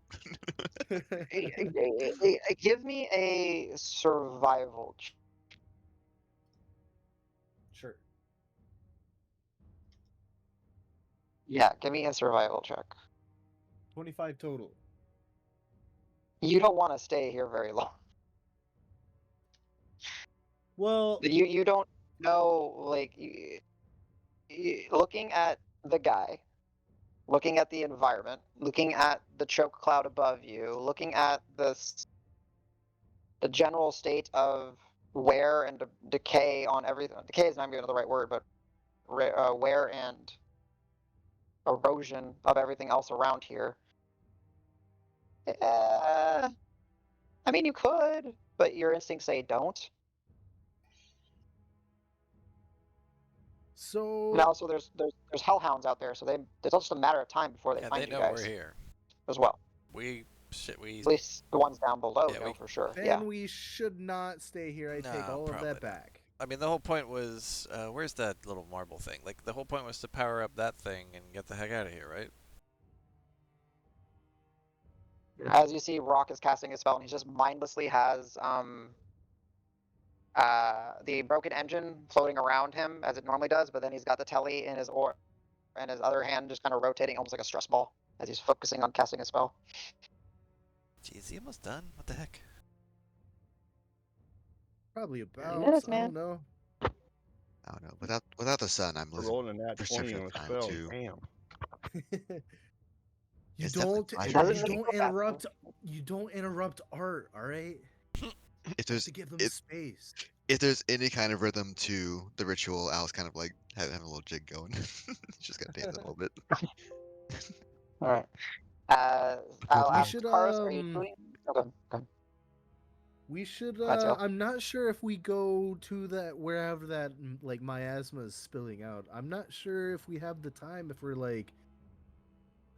Give me a survival. Sure. Yeah, give me a survival check. 25 total. You don't want to stay here very long. Well, You don't know, like, looking at the guy, looking at the environment, looking at the choke cloud above you, looking at the general state of wear and decay on everything. Decay is not even the right word, but wear and erosion of everything else around here. I mean, you could, but your instincts say don't. so And also, there's hellhounds out there, so it's just a matter of time before they Yeah, find they you know guys we're here. as well. We At least the ones down below Yeah, know for sure. then Yeah. we should not stay here. I take No, all of probably that not. back. I mean, the whole point was, where's that little marble thing? Like, the whole point was to power up that thing and get the heck out of here, right? As you see, Rock is casting his spell, and he just mindlessly has the broken engine floating around him as it normally does, but then he's got the telly in his and his other hand just kind of rotating almost like a stress ball as he's focusing on casting a spell. Jeez, is he almost done? What the heck? Probably 30 about. minutes, I man. don't know. I don't know. Without the sun, I'm We're losing rolling that 20 perception on of a time spell. too. Damn. You It's definitely don't. flashing. Doesn't You really don't go fast interrupt. You don't interrupt art. All right. If You have there's to give them if, space. if there's any kind of rhythm to the ritual, Al's kind of like having a little jig going. Just gotta dance a little bit. All right. I'll We ask should Karis, are you doing? Okay. Okay. We should. Go ahead, Teal. I'm not sure if we go to that wherever that like miasma is spilling out. I'm not sure if we have the time. If we're like,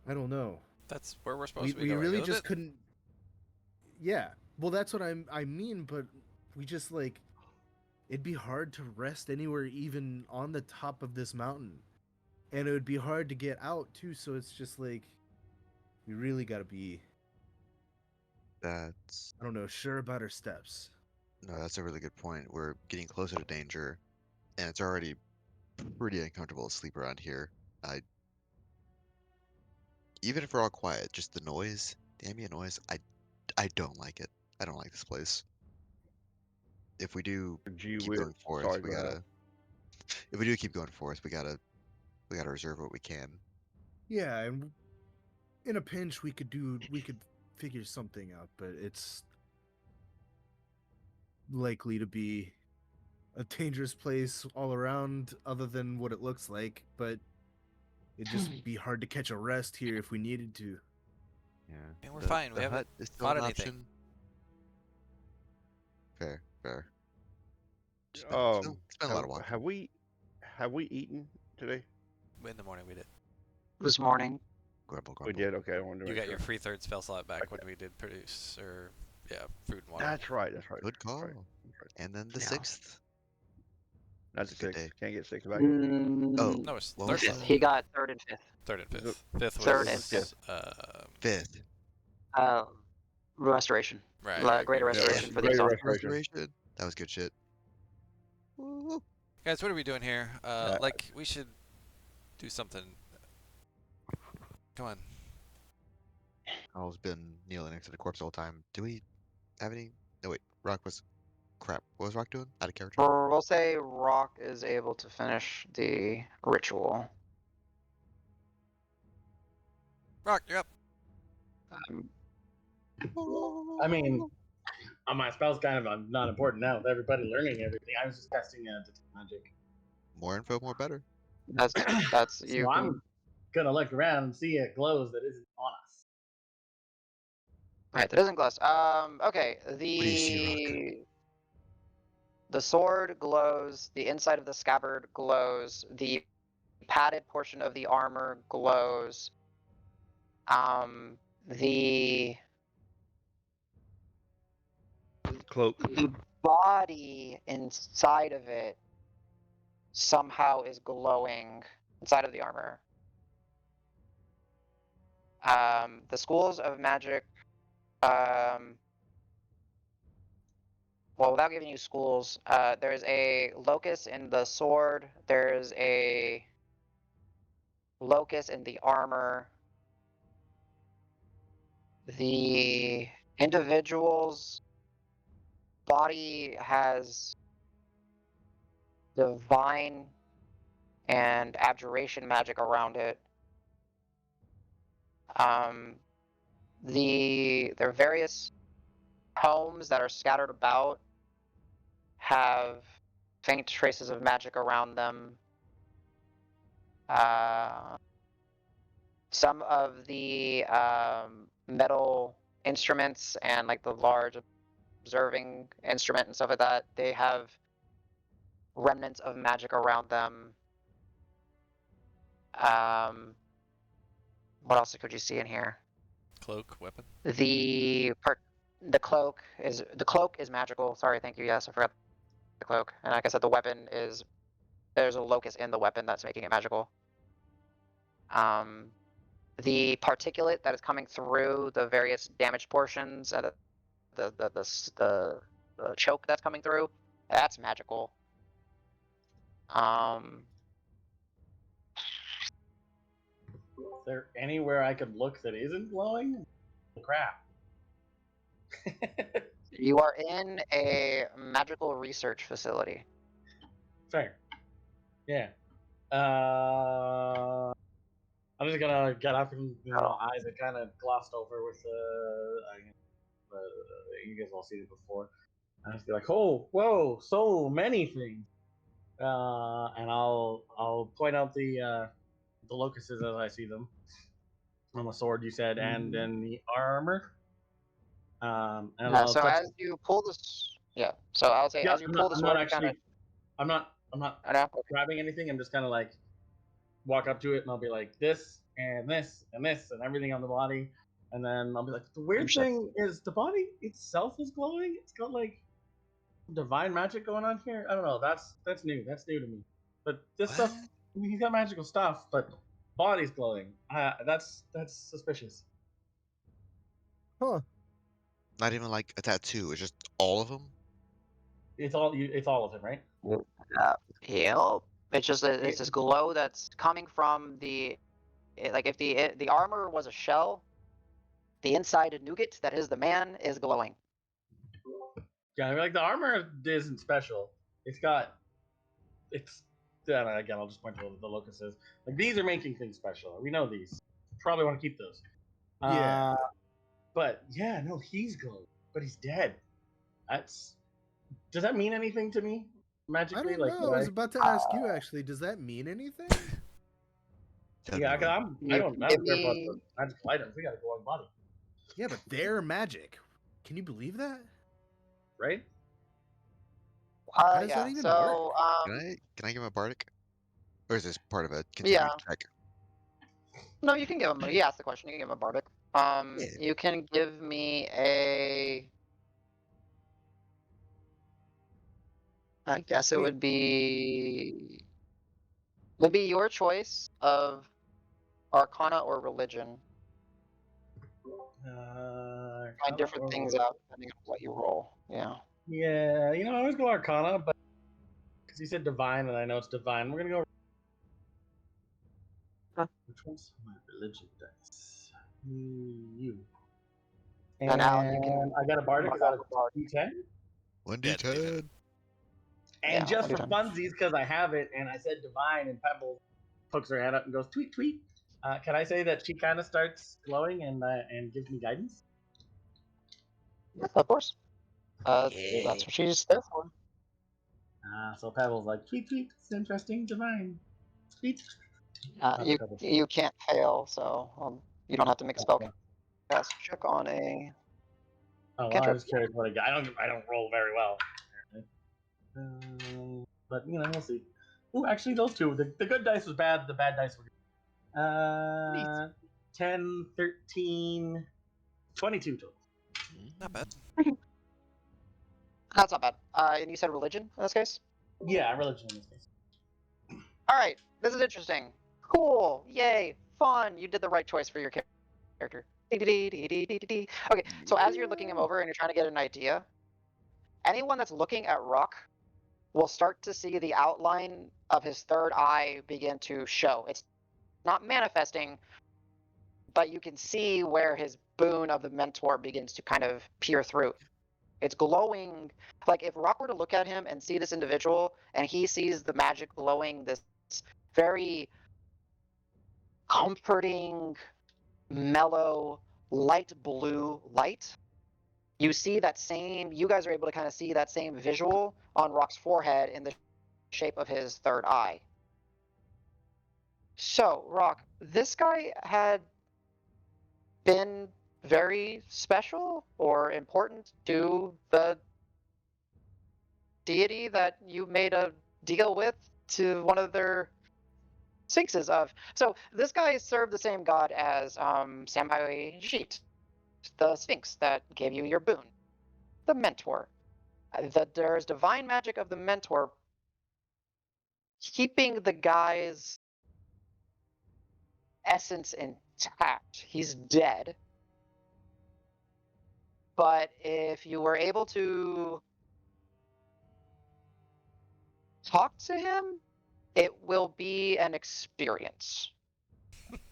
I don't know. That's where we're supposed We to be we going, really isn't just it? couldn't. Yeah. Well, that's what I mean. But we just like, it'd be hard to rest anywhere, even on the top of this mountain, and it would be hard to get out too. So it's just like, we really got to be. That's I don't know. Sure about our steps. no, that's a really good point. We're getting closer to danger, and it's already pretty uncomfortable to sleep around here. I even if we're all quiet, just the noise, the ambient noise, I don't like it. I don't like this place. If we do Gee keep whiz. going forth, Sorry, we go ahead. gotta. If we do keep going forth, we gotta reserve what we can. Yeah, and in a pinch we could figure something out, but it's likely to be a dangerous place all around other than what it looks like, but it'd just be hard to catch a rest here if we needed to. Yeah, And we're fine. We The haven't hut is still fought an anything. option. Fair, fair. It's been a lot of walking. Have we eaten today? In the morning we did. This morning. Grumble, We grumble. did. Okay, I wanted to You make got sure. your free third spell slot back Okay. when we did produce, or yeah, food and water. That's right. That's right. Good that's call. right, that's right. And then the Yeah. 6th. That's It's a good 6. day. Can't get 6 back. Oh, No, it's what third was spell. that? He got third and fifth. Third and Is it- fifth. Fifth Third was and Fifth. Restoration. right. Greater restoration for the Greater exhausted. restoration. That was good shit. Woo. Guys, what are we doing here? Yeah. Like we should do something. Come on. Al's been kneeling next to the corpse the whole time. Do we have any? No, wait. Rock was. Crap. What was Rock doing? Out of character? We'll say Rock is able to finish the ritual. Rock, you're up. I mean, my spell's kind of not important now with everybody learning everything. I was just testing detect magic. More info, more better. That's So you can. I'm gonna look around and see it glows that isn't on us. Right, that isn't glass. Okay. do you see, The sword glows. The inside of the scabbard glows. The padded portion of the armor glows. The Cloak. body inside of it somehow is glowing inside of the armor. The schools of magic. Well, without giving you schools, there's a locus in the sword. There's a locus in the armor. The individual's body has divine and abjuration magic around it. There are various homes that are scattered about have faint traces of magic around them. Some of the metal instruments and like the large observing instrument and stuff like that, they have remnants of magic around them. What else could you see in here? Cloak, weapon. The cloak is magical. Sorry, thank you. Yes, I forgot the cloak. And like I said, the weapon is there's a locus in the weapon that's making it magical. The particulate that is coming through the various damaged portions, the choke that's coming through, that's magical. Is there anywhere I could look that isn't glowing? Crap. You are in a magical research facility. Fair. Yeah. I'm just gonna get up and eyes are kind of glossed over with you guys all seen it before. I just be like, oh, whoa, so many things. And I'll point out the locusts as I see them on the sword you said, and then the armor. And I'll So touch. as you pull this, yeah. So I'll say Yeah, as you pull the I'm not sword, you kind actually. I'm not of. grabbing anything. I'm just kind of like walk up to it and I'll be like this and this and this and everything on the body, and then I'll be like, the weird thing is the body itself is glowing. It's got like divine magic going on here. I don't know. That's new. That's new to me. But this stuff, I mean, he's got magical stuff, but body's glowing. That's suspicious. Huh. Not even like a tattoo. It's just all of them. It's all you. It's all of him, right? Yep. It's just it's this glow that's coming from like if the armor was a shell, the inside nougat that is the man is glowing. Yeah, I mean, like the armor isn't special. It's again. I'll just point to the locusts. Like these are making things special. We know these. Probably want to keep those. Yeah. But yeah, no, he's glowing, but he's dead. Does that mean anything to me magically? I don't know. I was about to ask you actually. Does that mean anything? Yeah, I don't care about the magical items. We gotta go on body. Yeah, but they're magic. Can you believe that? Right? How does that even work? Can I give him a bardic? Or is this part of a continuing check? No, you can give him. He asked the question. You can give him a bardic. You can give me a. I guess it would be your choice of Arcana or Religion. Find different things out depending on what you roll. Yeah. Yeah, I always go Arcana, but because he said Divine, and I know it's Divine, we're gonna go. Which one's my Religion dice? You. And Alan, you can. I got a bardic. Is that a D10? 1d10. And just for funsies, because I have it, and I said Divine, and Pebble pokes her hand up and goes tweet tweet. Can I say that she kind of starts glowing and gives me guidance? Of course. That's what she's there for. So Pebble's like tweet tweet. It's interesting, Divine. Tweet. You can't fail, so you don't have to make a spell cast check on a. Oh, well, I was curious what I got. I don't roll very well. But we'll see. Ooh, actually, those two. The good dice was bad. The bad dice were good. 10, 13, 22 total. Not bad. That's not bad. And you said religion in this case? Yeah, religion in this case. All right, this is interesting. Cool, yay, fun. You did the right choice for your character. Okay, so as you're looking him over and you're trying to get an idea, anyone that's looking at Rock will start to see the outline of his third eye begin to show. It's not manifesting, but you can see where his boon of the mentor begins to kind of peer through. It's glowing. Like if Rock were to look at him and see this individual and he sees the magic glowing this very comforting, mellow, light blue light, you see that same, you guys are able to kind of see that same visual on Rock's forehead in the shape of his third eye. So, Rock, this guy had been very special or important to the deity that you made a deal with, to one of their sphinxes of. So this guy served the same god as Samhain Sheet, the sphinx that gave you your boon, the mentor. There's divine magic of the mentor keeping the guy's essence intact. He's dead. But if you were able to talk to him, it will be an experience.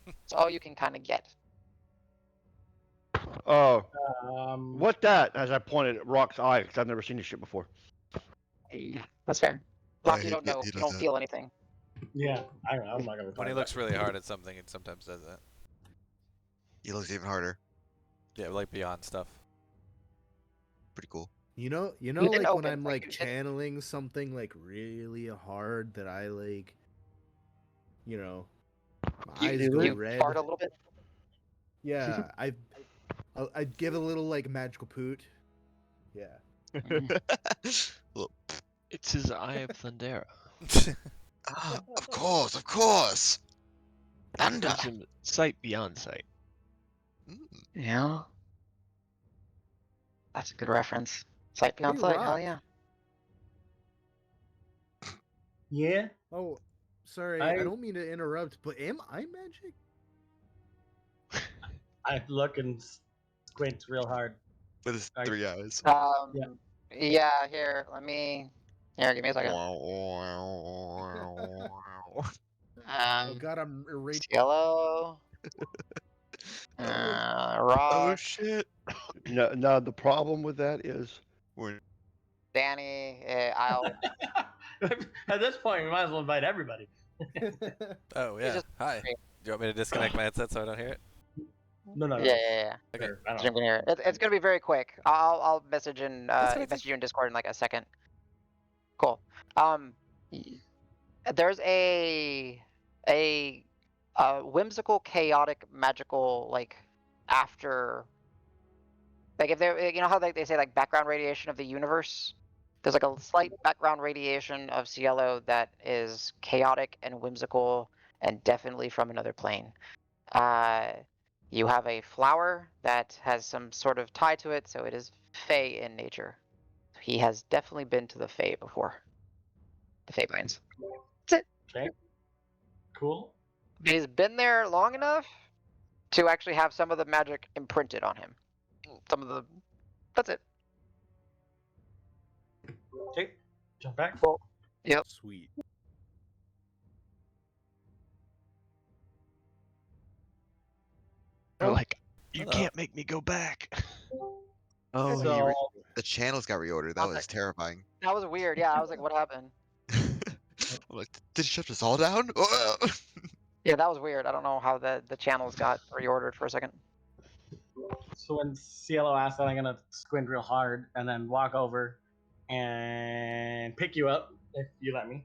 That's all you can kind of get. Oh, Um, what that? As I pointed at Rock's eye, because I've never seen this shit before. That's fair. Oh, Rock, you don't know. he You does don't that. feel anything. Yeah, I don't know. I'm not gonna. When he looks really hard at something, it sometimes does that. He looks even harder. Yeah, like beyond stuff. Pretty cool. You know, didn't like when open, I'm like, like you didn't- channeling something like really hard that I like, my eyes go You red. fart a little bit. Yeah, I'd give a little like magical poot. Yeah. Look, It's his Eye of Thundera. of course. Thunder. Gives him sight beyond sight. Mm. Yeah. That's a good reference. Sight beyond Hey, sight. Hell Rock. yeah. Yeah. Oh, sorry. I don't mean to interrupt, but am I magic? I look and squint real hard. With his I- 3 eyes. Yeah. Here, let me. Here, give me a second. Oh Um, God, I'm erasing. Yellow. Oh Rock. shit. No, the problem with that is We're- Danny. I'll. At this point, we might as well invite everybody. Oh yeah. just- Hi. Do you want me to disconnect my headset so I don't hear it? No. Yeah. Okay. Sure, I don't Zoom in here. It's gonna be very quick. I'll message That's what I message you in Discord in like a second. Cool. There's a whimsical, chaotic, magical like after. Like if they're, you know how they say like background radiation of the universe? There's like a slight background radiation of Cielo that is chaotic and whimsical and definitely from another plane. You have a flower that has some sort of tie to it, so it is Fey in nature. He has definitely been to the Fey before. The Fey planes. Okay. Cool. He's been there long enough to actually have some of the magic imprinted on him. Some of the. That's it. Okay. Jump back. Sweet. They're Oh. like, you Hello. can't make me go back. Oh, So the channels got reordered. That I'll was terrifying. That was weird. Yeah, I was like, what happened? I'm like, did he shut us all down? Yeah, that was weird. I don't know how the channels got reordered for a second. So when Cielo asks that, I'm gonna squint real hard and then walk over and pick you up if you let me.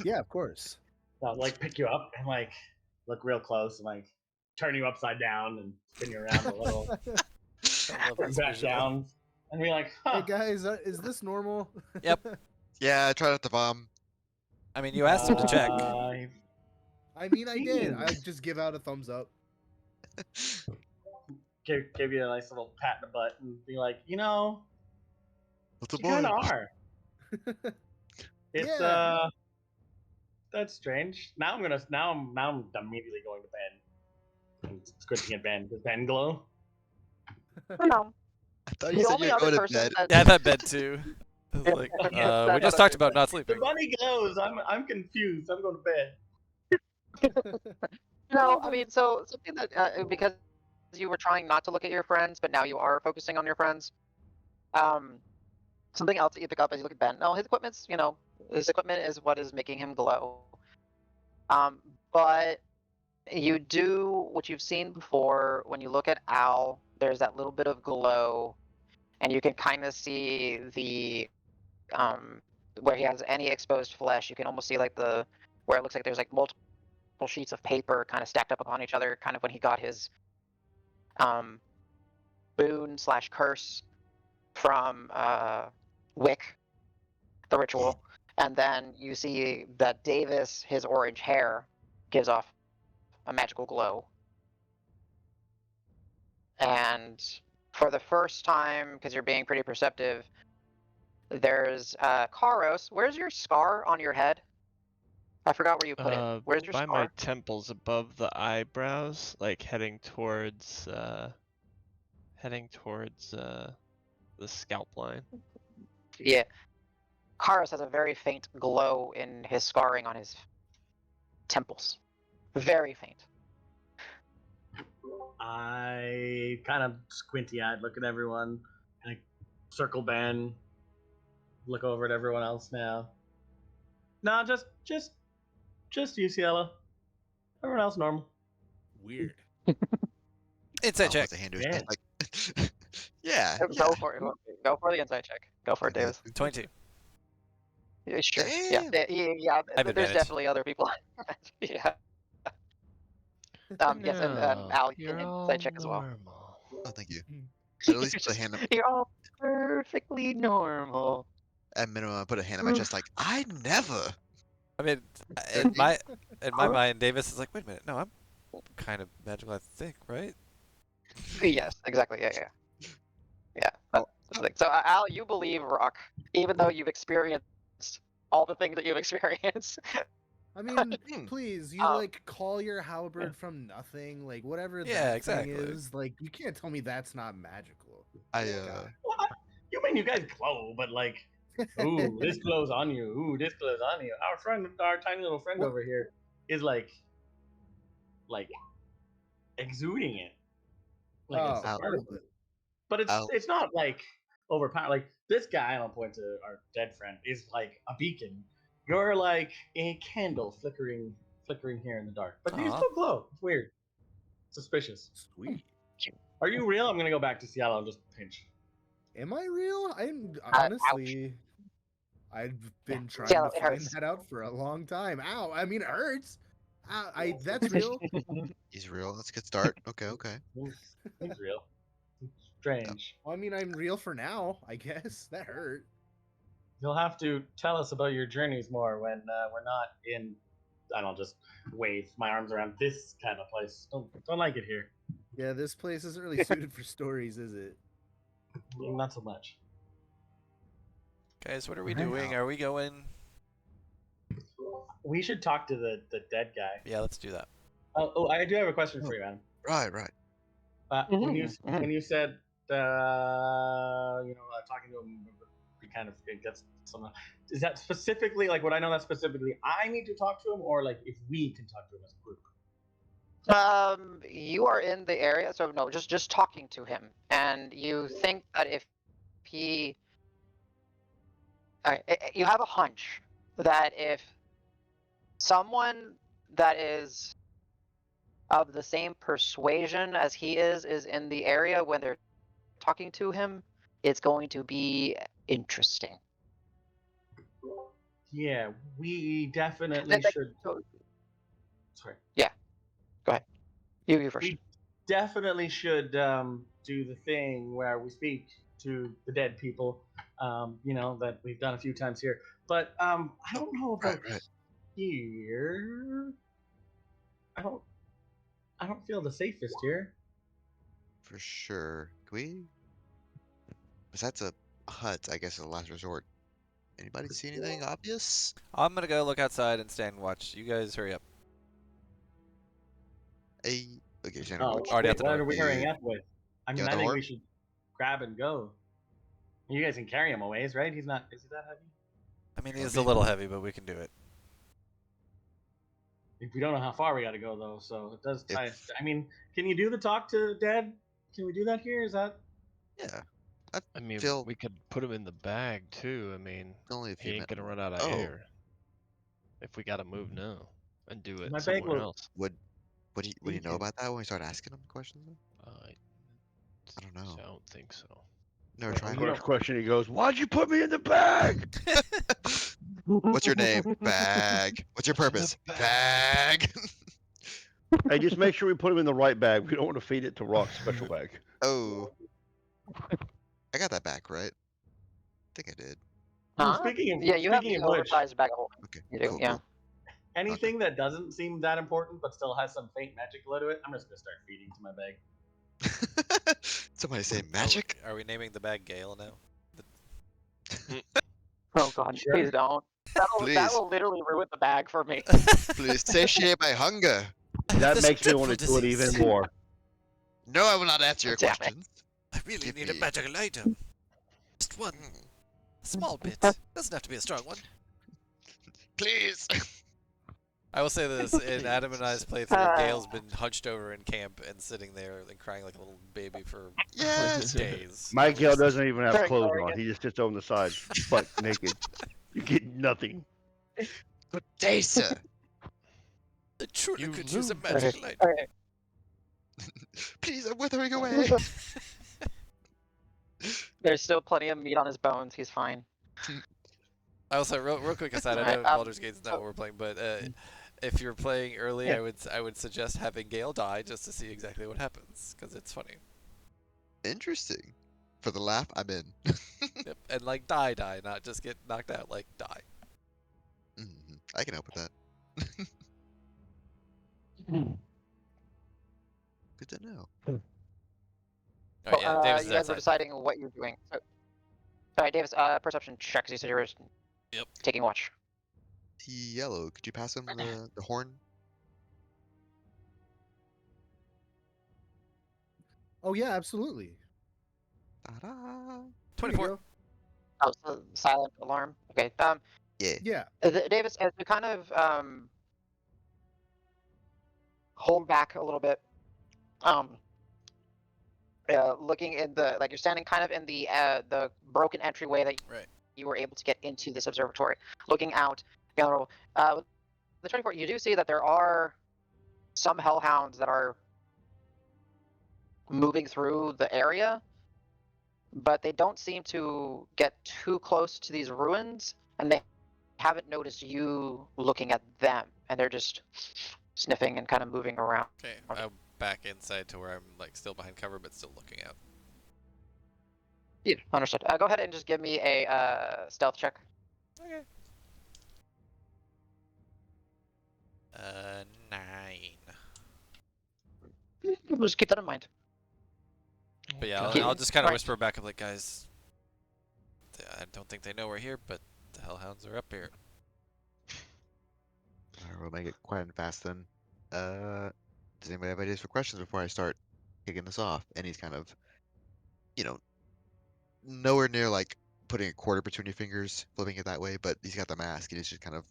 Yeah, of course. I'll like pick you up and like look real close and like turn you upside down and spin you around a little, I love put you this back visual. down, and be like, huh. Hey guys, is this normal? Yep. Yeah, I tried out the bomb. I mean, you asked him to check. I mean, I did. I Seems- just give out a thumbs up. give you a nice little pat in the butt and be like, What's a you kind boy? of are. It's Yeah. that's strange. Now I'm immediately going to bed. I'm squinting at Ben. Does Ben glow? No. I thought you The said only you were other going to person bed. that Yeah, I thought bed too. I was Yeah. like, Yeah, we just that talked other about not The sleeping. bunny glows. I'm confused. I'm going to bed. No, I mean, so something that because you were trying not to look at your friends, but now you are focusing on your friends. Something else that you pick up as you look at Ben. No, his his equipment is what is making him glow. But you do what you've seen before when you look at Al. There's that little bit of glow, and you can kind of see the where he has any exposed flesh. You can almost see like where it looks like there's like multiple sheets of paper kind of stacked up upon each other, kind of when he got his boon / curse from Wick, the ritual. And then you see that Davis, his orange hair, gives off a magical glow. And for the first time, because you're being pretty perceptive, there's Karos. Where's your scar on your head? I forgot where you put it. Where's your By scar? my temples, above the eyebrows, like heading towards the scalp line. Yeah. Karos has a very faint glow in his scarring on his temples. Very faint. I kind of squinty-eyed, look at everyone, and I circle Ben, look over at everyone else now. No, just you, Cielo. Everyone else normal. Weird. Insight I'll check. put the hand to his Yeah. chest, like, yeah, yeah. Go for it. Go for the insight check. Go for it, Okay, Davis. 22. Yeah, sure. Damn. Yeah. I have There's advantage. definitely other people. Yeah. Yes, and No, Al, you you're can all insight check as well. normal. Oh, thank you. I'd at least put a hand up, You're all perfectly normal. at minimum, I put a hand on my chest, like, I never. I mean, in my mind, Davis is like, wait a minute, no, I'm kind of magical, I think, right? Yes, exactly. Yeah. That's the thing. So, Al, you believe Rock, even though you've experienced all the things that you've experienced. I mean, Hmm. please, you like call your halberd from nothing, like whatever Yeah, that exactly. thing is. Like, you can't tell me that's not magical. I God. What? You mean you guys glow, but like, ooh, this glows on you. Ooh, this glows on you. Our tiny little friend What? over here is like exuding it. Like it's Oh, a part of well, it. But I'll- it's not like overpowered. Like this guy, I'll point to our dead friend, is like a beacon. You're like a candle flickering here in the dark. But you Aw. still glow. It's weird. Suspicious. sweet. Are you real? I'm gonna go back to Seattle and just pinch. Am I real? I'm Ouch. honestly. I've been trying Yeah, to it find hurts. that out for a long time. Ow! I mean, it hurts. That's real. He's real. That's a good start. Okay. He's real. Strange. Well, I mean, I'm real for now. I guess that hurt. You'll have to tell us about your journeys more when we're not in. I don't just wave my arms around this kind of place. Don't like it here. Yeah, this place isn't really suited for stories, is it? Not so much. Guys, what are we Alright. doing? Are we going? We should talk to the dead guy. Yeah, let's do that. Oh, I do have a question for you, Adam. Right. When you Mhm. when you said talking to him would be kind of it gets some. Is that specifically like would I know that specifically? I need to talk to him, or like if we can talk to him as a group. You are in the area, so no, just talking to him, and you think that if he, you have a hunch that if someone that is of the same persuasion as he is in the area when they're talking to him, it's going to be interesting. Yeah, we definitely That- should. so- Sorry. Go ahead. You first. We definitely should do the thing where we speak to the dead people, that we've done a few times here. But I don't know about Right. here. I don't feel the safest here. For sure. Can we? Besides a hut, I guess, is the last resort. Anybody see anything obvious? I'm gonna go look outside and stand and watch. You guys hurry up. Okay, Shannon, Oh, watch. Already out wait, the what door. are we You- hurrying up with? I you mean, got I the think horn? we should grab and go. You guys can carry him a ways, right? Is he that heavy? I mean, Well, he's a little heavy, but we can do it. We don't know how far we got to go though, so it does tie. If- I mean, can you do the talk to Dad? Can we do that here? Is that? Yeah. I mean, Phil- we could put him in the bag too. I mean, Only if he you ain't gonna run out of Oh. air. If we gotta move now and do it My bag somewhere will- else. Would he Thank know you. about that when we start asking him questions? Though? I don't know. I don't think so. Never Well, tried. you First question, he goes, "Why'd you put me in the bag?" What's your name? Bag. What's your purpose? Bag. Hey, just make sure we put him in the right bag. We don't want to feed it to Rock's special bag. Oh. I got that back, right? I think I did. Huh? Speaking of Yeah, you have speaking the of which, oversized bag of holding. Okay. You do, Cool. yeah. Cool. anything that doesn't seem that important but still has some faint magic glow to it, I'm just gonna start feeding to my bag. Somebody say Are we- magic. Are we naming the bag Gale now? Oh God, Sure. please don't. That Please. will literally ruin the bag for me. Please satiate my hunger. That This makes me dreadful want to do it disease. even more. No, I will not answer your Damn it. questions. I really Give need a me- magical item. Just one. Mm, A small bit. Doesn't have to be a strong one. Please. I will say this: in Adam and I's playthrough, Gale's been hunched over in camp and sitting there and crying like a little baby for Yes. days. My Gale Just- doesn't even have Very clothes glorious. on. He just sits on the side, butt naked. You get nothing. Good day, sir. It truly You could use a lose. magic light. Okay. Please, I'm withering away. There's still plenty of meat on his bones. He's fine. I also, real quick aside, I Alright, know Baldur's Gate's not so- what we're playing, but if you're playing early, Yeah. I would suggest having Gale die just to see exactly what happens, because it's funny. Interesting. For the laugh, I'm in. Yep. And like die, not just get knocked out, like die. I can help with that. Good to know. All right, yeah, Davis is you guys were outside. deciding what you're doing. So, all right, Davis, perception check, 'cause you said you were Yep. taking watch. Yellow, could you pass him the horn? Oh yeah, absolutely. Ta-da! Here you 24. go. Oh, so silent alarm. Okay. Yeah. Yeah. Davis, as you kind of hold back a little bit, looking in the you're standing kind of in the broken entryway that Right. you were able to get into this observatory, looking out. You know, with the 24, you do see that there are some hellhounds that are moving through the area, but they don't seem to get too close to these ruins, and they haven't noticed you looking at them, and they're just sniffing and kind of moving around. Okay, I'm back inside to where I'm like still behind cover, but still looking out. Yeah, understood. Go ahead and just give me a stealth check. Okay. 9. Just keep that in mind. But yeah, Okay. I'll just kind of Right. whisper back. I'm like, guys, I don't think they know we're here, but the hellhounds are up here. Alright, we'll make it quiet and fast then. Does anybody have ideas for questions before I start kicking this off? And he's kind of, nowhere near like putting a quarter between your fingers, flipping it that way, but he's got the mask and he's just kind of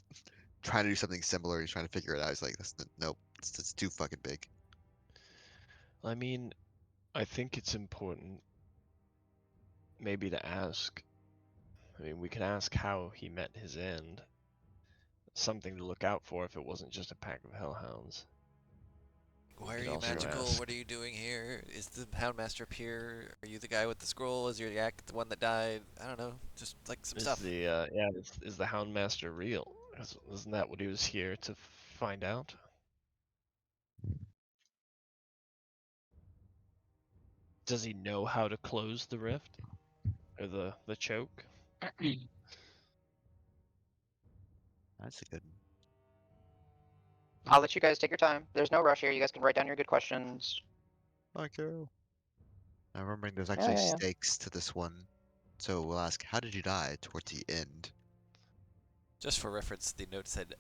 trying to do something similar. He's trying to figure it out. He's like, nope, it's too fucking big. I mean, I think it's important maybe to ask. I mean, we can ask how he met his end. Something to look out for if it wasn't just a pack of hellhounds. Why are could you also magical? ask- What are you doing here? Is the Houndmaster up here? Are you the guy with the scroll? Is your yak the one that died? I don't know. Just like some Is stuff. the is the Houndmaster real? Isn't that what he was here to find out? Does he know how to close the rift or the choke? That's a good I'll let you guys take your time. There's no rush here. You guys can write down your good questions. one. Thank you. I'm remembering there's Yeah, actually yeah, yeah. stakes to this one. So we'll ask, how did you die towards the end? Just for reference, the note said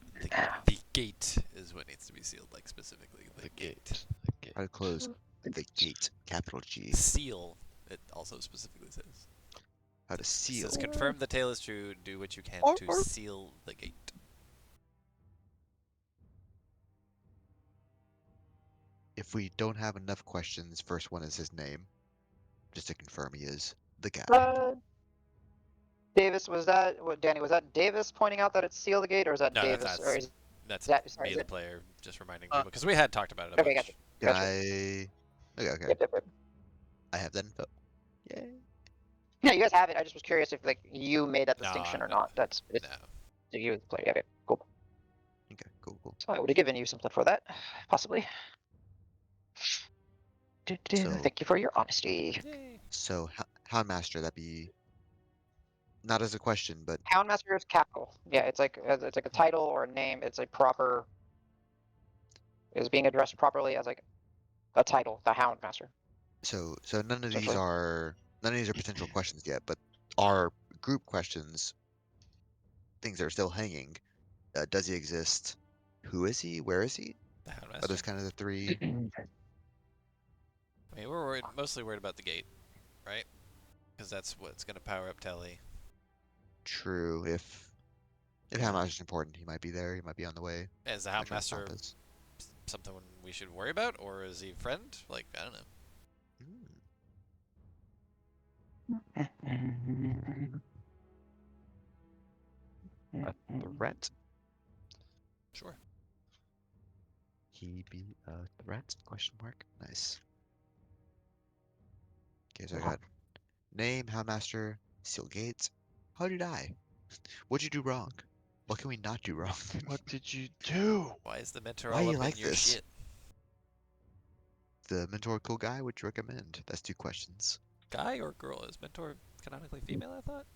the gate is what needs to be sealed, like specifically the gate. The gate. How to close the gate, capital G. Seal, it also specifically says. How to It seal. says confirm the tale is true, do what you can Or- to or- seal the gate. If we don't have enough questions, first one is his name. Just to confirm he is the guy. Davis, was that what? Danny, was that Davis pointing out that it's seal the gate, or is that No, Davis? that's Or is That's that- sorry, me, is the it- player, just reminding people because we had talked about it a Okay, bunch. gotcha. Guy. Okay, okay. Yep. I have that info. Yay. Yeah, you guys have it. I just was curious if you made that Nah, distinction or no. not. It's No. you as the player. Okay, cool. Okay, cool. So I would have given you something for that, possibly. So- Thank you for your honesty. Yay. So, Houndmaster, that'd be not as a question, but Houndmaster is capital. Yeah, it's like a title or a name. It's a proper. Is being addressed properly as like a title, the Houndmaster. so none of these Essentially. are potential questions yet, but are group questions. Things that are still hanging. Does he exist? Who is he? Where is he? The Are those Houndmaster. kind of the three? I mean, we're mostly worried about the gate, right? Because that's what's going to power up Telly. True. If If Houndmaster's important, he might be there. He might be on the way. Is the Might try to Houndmaster stop us. something we should worry about, or is he a friend? Like, I don't know. A threat? Sure. He be a threat? Question mark. Nice. Okay, so I got name, Houndmaster, Seal Gate. How did you die? What'd you do wrong? What can we not do wrong? What did you do? Why is the mentor Why all you up like in your this? shit? The mentor cool guy would you recommend? That's 2 questions. Guy or girl? Is mentor canonically female, I thought?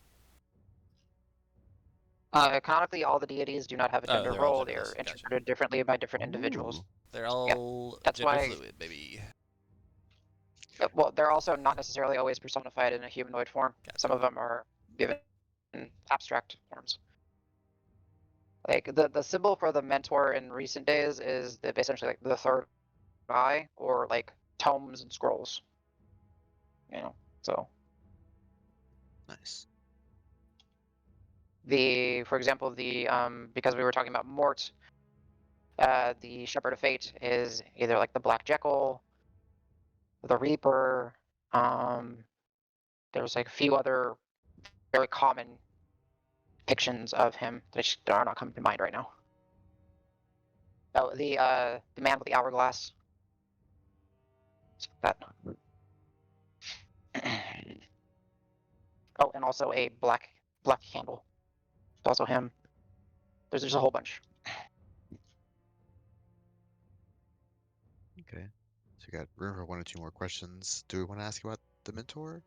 Canonically, all the deities do not have a Oh, gender they're all role. They genderless. are Gotcha. interpreted differently by different individuals. Ooh. They're all that's gender why- fluid, baby. Well, they're also not necessarily always personified in a humanoid form. Gotcha. Some of them are given abstract forms. Like the symbol for the mentor in recent days is essentially like the third eye, or like tomes and scrolls. You know, so Nice. for example, because we were talking about Mort, the Shepherd of Fate is either like the Black Jekyll, the Reaper. There's like a few other very common depictions of him that just are not coming to mind right now. Oh, the man with the hourglass. That. Oh, and also a black candle. It's also him. There's a whole bunch. Okay. So we got room for 1 or 2 more questions. Do we want to ask about the mentor?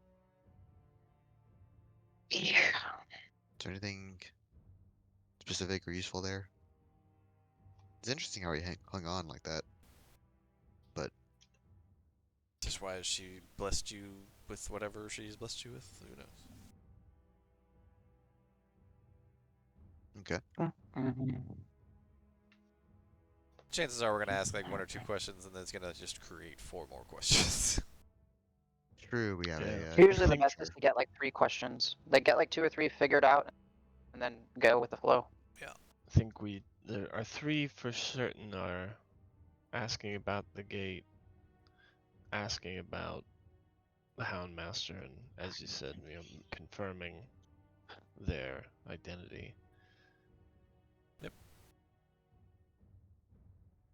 Yeah. Is there anything specific or useful there? It's interesting how he hung on like that. But Just why has she blessed you with whatever she's blessed you with? Who knows? okay. Chances are we're gonna ask like 1 or 2 questions, and then it's gonna just create 4 more questions. True, we have Yeah. a Usually the think best true. is to get like 3 questions. Like get like 2 or 3 figured out, and then go with the flow. I think there are 3 for certain are asking about the gate, asking about the Houndmaster, and as you said, confirming their identity.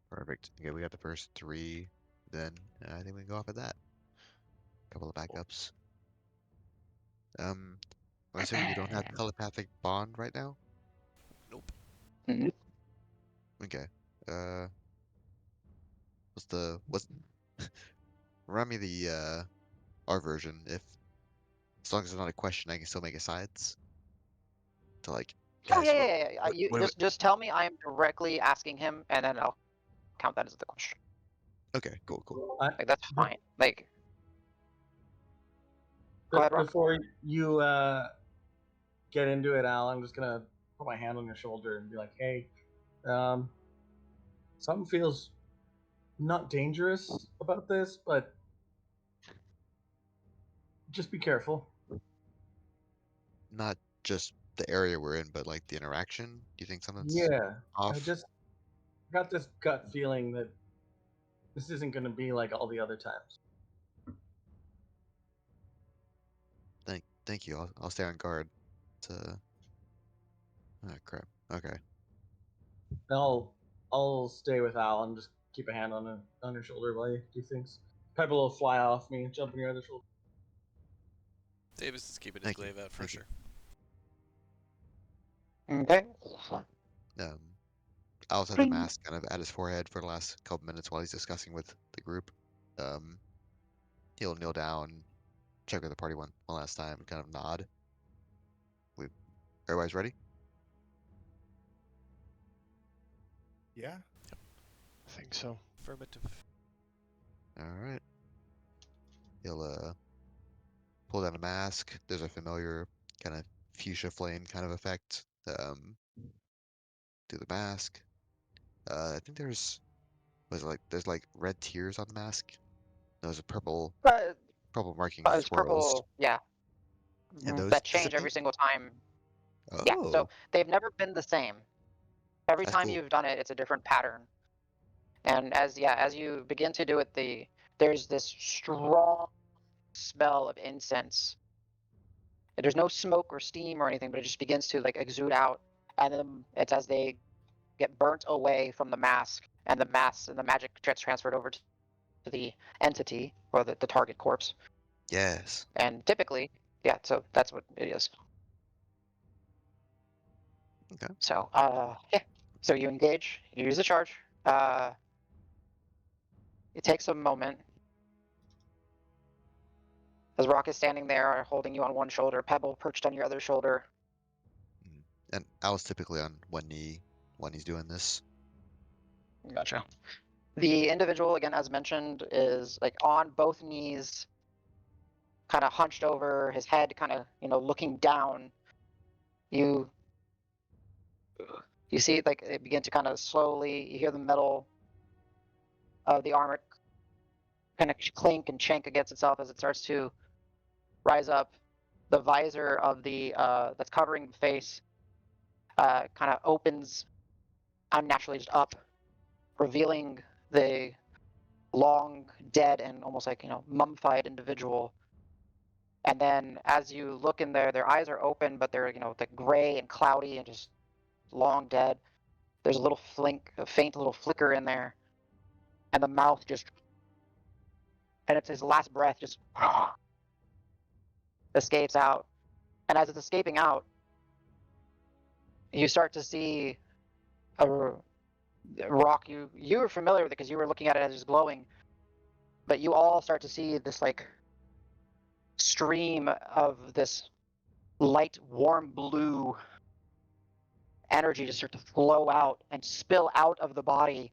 perfect. Okay, we got the first 3. Then I think we can go off of that. Couple of backups. I'm assuming you don't have telepathic bond right now? Nope. Mhm. Okay. What's remind me the our version, if as long as it's not a question I can still make asides. To like Oh guys, yeah. You what just tell me I'm directly asking him, and then I'll count that as the question. okay, cool. Like that's fine. Like go ahead, Rob. Before you get into it, Al, I'm just gonna put my hand on your shoulder and be like, "Hey, something feels not dangerous about this, but just be careful." Not just the area we're in, but like the interaction. Do you think something's Yeah, off? I just got this gut feeling that this isn't gonna be like all the other times. Thank you. I'll stay on guard. Oh crap. Okay. I'll stay with Al and just keep a hand on her shoulder while you do things. Pebble will fly off me and jump on your other shoulder. Davis is keeping his Thank you. glaive out for Thank you. sure. Okay. Al's had the mask kind of at his forehead for the last couple minutes while he's discussing with the group. He'll kneel down, check with the party one last time, and kind of nod. Everybody's ready? Yeah. I think so. Affirmative. All right. He'll pull down a mask. There's a familiar kind of fuchsia flame kind of effect. Do the mask. I think there's like red tears on the mask. There's a purple markings, It's swirls. purple. Yeah. And those That change dissipate? every single time. Oh, Yeah, so they've never been the same. Every That's time cool. you've done it, it's a different pattern. And as you begin to do it, there's this strong smell of incense. There's no smoke or steam or anything, but it just begins to like exude out. And then it's as they get burnt away from the mask, and the mask and the magic gets transferred over to the entity or the target corpse. Yes. And typically, yeah, so that's what it is. Okay. So, yeah. So you engage, you use the charge. It takes a moment. As Rock is standing there holding you on one shoulder, Pebble perched on your other shoulder. And Al's typically on one knee when he's doing this. Gotcha. The individual, again, as mentioned, is like on both knees, kind of hunched over, his head kind of, looking down. You see, like, it begin to kind of slowly, you hear the metal of the armor kind of clink and chink against itself as it starts to rise up. The visor of the that's covering the face kind of opens unnaturally just up, revealing the long dead and almost like mummified individual. And then as you look in there, their eyes are open, but they're like gray and cloudy and just long dead. There's a little a faint little flicker in there, and the mouth just, and it's his last breath just escapes out. And as it's escaping out, you start to see a rock. You were familiar with it because you were looking at it as it's glowing, but you all start to see this like stream of this light, warm blue energy just start to flow out and spill out of the body,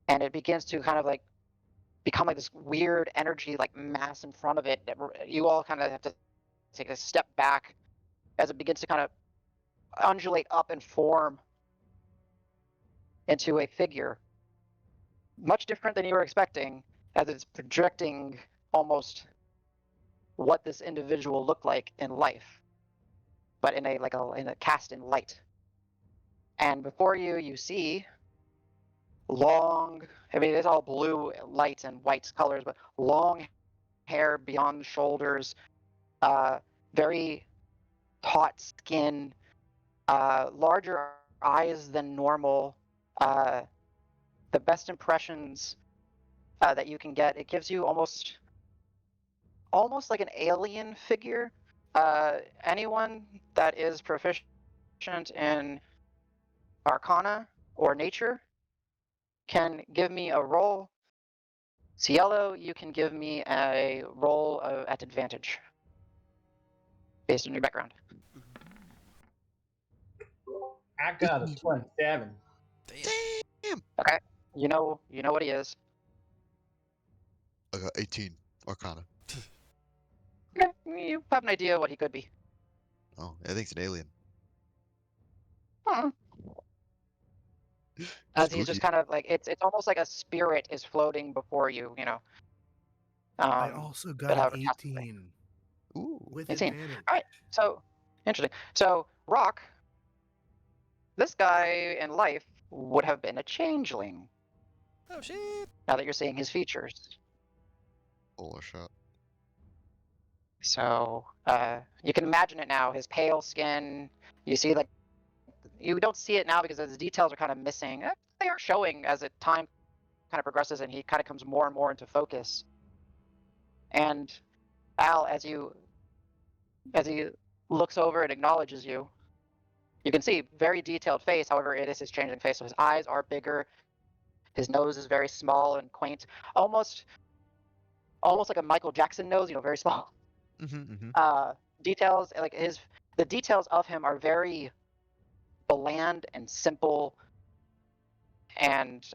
and it begins to kind of like become like this weird energy like mass in front of it that you all kind of have to take a step back as it begins to kind of undulate up and form into a figure much different than you were expecting, as it's projecting almost what this individual looked like in life, but in a cast in light. And before you see long, I mean, it's all blue lights and white colors, but long hair beyond the shoulders, very taut skin, larger eyes than normal. The best impressions that you can get. It gives you almost like an alien figure. Anyone that is proficient in Arcana or Nature can give me a roll. Cielo, you can give me a roll at advantage based on your background. I got a 27. Damn. Okay. You know what he is. I got 18 Arcana. Okay. You have an idea what he could be. Oh, I think it's an alien. Hmm. As he's Spooky. just kind of like it's almost like a spirit is floating before you, I also got have an a cast away. 18 Ooh. with 18. advantage. All right. So interesting. So Rock, this guy in life would have been a changeling. Oh shit. Now that you're seeing his features, Oh, shot. so you can imagine it now. His pale skin. You see, like, you don't see it now because the details are kind of missing. They are showing as time kind of progresses, and he kind of comes more and more into focus. And Al, as he looks over and acknowledges you, you can see very detailed face. However, it is his changing face. So his eyes are bigger. His nose is very small and quaint, almost like a Michael Jackson nose. Very small. Details like the details of him are very bland and simple. And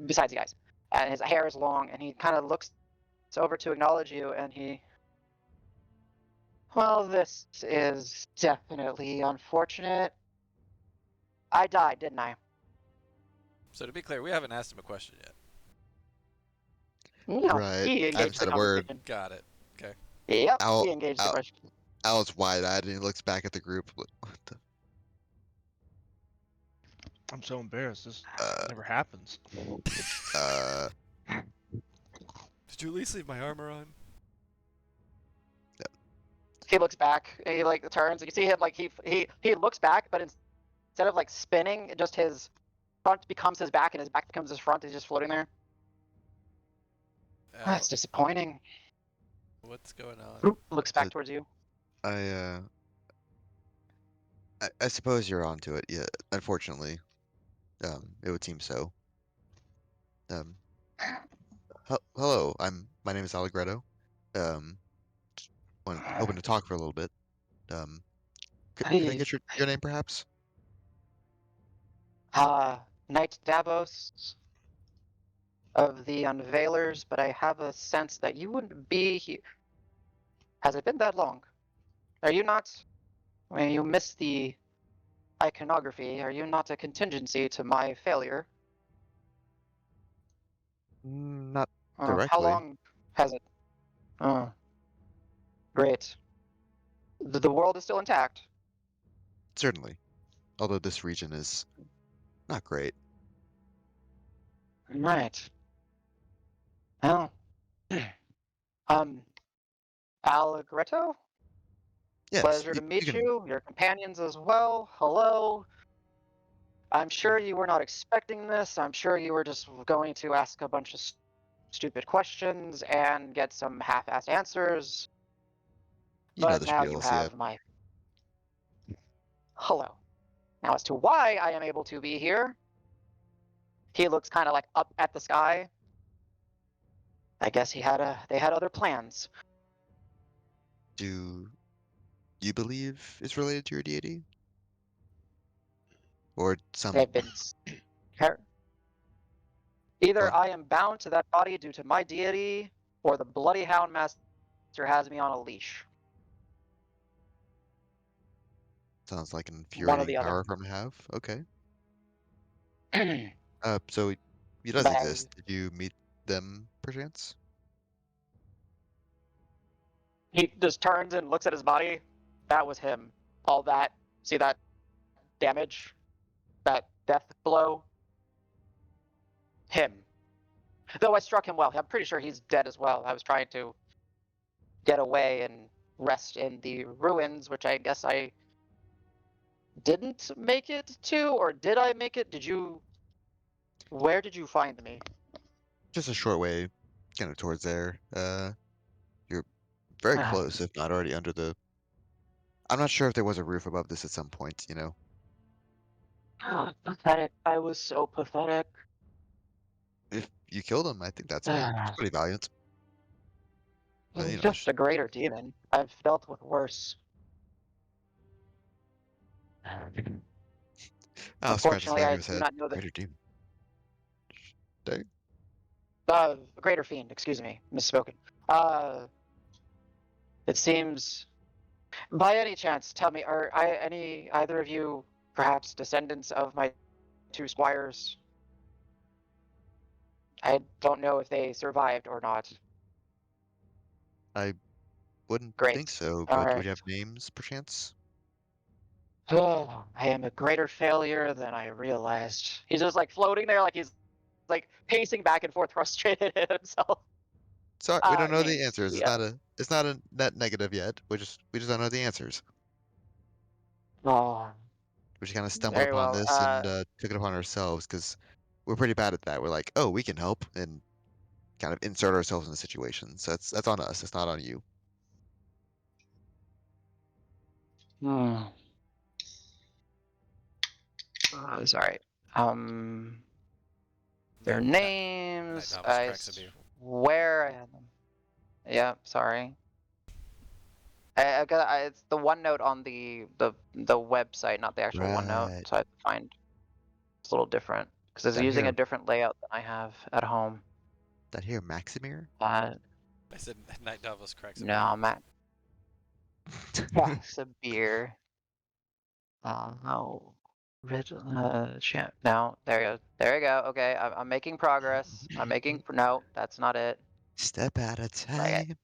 besides the eyes, and his hair is long, and he kind of looks over to acknowledge you, and well, this is definitely unfortunate. I died, didn't I? So to be clear, we haven't asked him a question yet. No, Right. he I engaged haven't the said a word. conversation. Got it. Okay. Yep, Al, he engaged the Al, question. Al's wide-eyed and he looks back at the group. What the I'm so embarrassed. This Uh, never happens. uh, Did you at least leave my armor on? He looks back. And he like turns. And you see him like he looks back, but instead of like spinning, just his front becomes his back, and his back becomes his front. He's just floating there. That's disappointing. What's going on? Oop, looks back towards you. I suppose you're onto it. Yeah, unfortunately, it would seem so. Um, hello, my name is Allegretto. Um, hoping to talk for a little bit. Um, could I Hey, get your name perhaps? Knight Davos of the Unveilers, but I have a sense that you wouldn't be here. Has it been that long? Are you not? I mean, you missed the iconography. Are you not a contingency to my failure? Not How directly, long has it? Great. The world is still intact. certainly. Although this region is not great. Right. Well, Allegretto? Yes, Pleasure to you meet can. you. Your companions as well. Hello. I'm sure you were not expecting this. I'm sure you were just going to ask a bunch of stupid questions and get some half-assed answers. You know But the now you spiels, yeah. have my hello. Now, as to why I am able to be here, he looks kind of like up at the sky. I guess they had other plans. Do you believe it's related to your deity? Or some They've been go either on. I am bound to that body due to my deity, or the bloody hound master has me on a leash. Sounds like an One or infuriating the other. power for him to have. Okay. But So he does exist. Did you meet them perchance? he just turns and looks at his body. That was him. All that. See that damage? That death blow? Him. Though I struck him well. I'm pretty sure he's dead as well. I was trying to get away and rest in the ruins, which I guess I didn't make it to, or did I make it? Where did you find me? Just a short way, kind of towards there. You're very close, if not already under the. I'm not sure if there was a roof above this at some point. You know, Pathetic. I was so pathetic. if you killed him, I think that's pretty valiant. But you know, Just a greater demon. I've dealt with worse. I'll scratch his Unfortunately, back of I his do head. not know the Greater demon. Dang. greater fiend. Excuse me, misspoken. It seems. By any chance, tell me, are either of you perhaps descendants of my two squires? I don't know if they survived or not. I wouldn't think Great. so, All but would right. you have names perchance? Oh, I am a greater failure than I realized. He's just like floating there, like he's like pacing back and forth, frustrated at himself. Sorry, we don't know the Names. answers. Yeah. It's not a net negative yet. We just don't know the answers. Oh, We just kind of stumbled very upon well. this and took it upon ourselves because we're pretty bad at that. We're like, oh, we can help and kind of insert ourselves in the situation. So that's on us. It's not on you. Hmm. Sorry. Their Night names. Davos I cracks a beer. swear I had them. Yeah, sorry. It's the OneNote on the website, not the actual OneNote. Right. So I have to find it's a little different because it's That using a here, different layout than I have at home. that here, Maximir. I said Night Davos cracks a No, beer. I'm at a beer. No. No, there you go. There you go. Okay, I'm making progress. I'm making. No, that's not it. Step at a Like, time.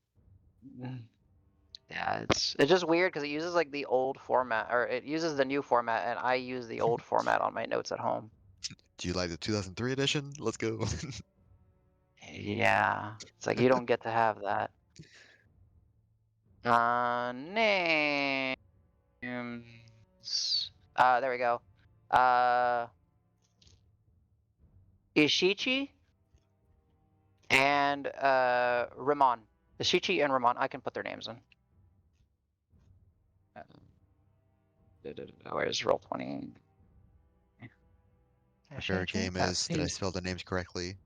yeah, it's just weird because it uses like the old format, or it uses the new format, and I use the old format on my notes at home. Do you like the 2003 edition? Let's go. Yeah, it's like you don't get to have that. Names. There we go. Ishichi and Ramon. Ishichi and Ramon. I can put their names in. Where's Roll20? My favorite game is that I spelled the names correctly.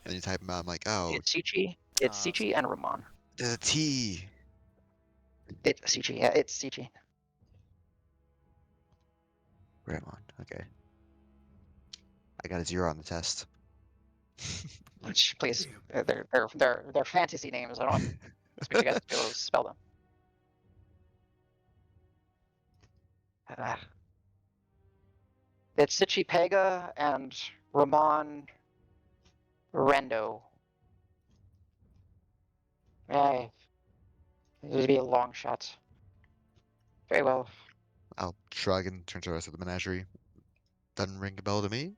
And then you type them out. I'm like, oh, It's Sichi. It's Sichi and Ramon. there's a T. It's Sichi. Yeah, it's Sichi. Ramon. Okay. I got a 0 on the test. Which, please, they're fantasy names. I don't expect you guys to be able to spell them. It's Sichi Pega and Ramon Rendo. Hey, this would be a long shot. Very well. I'll shrug and turn to the rest of the menagerie. Doesn't ring a bell to me.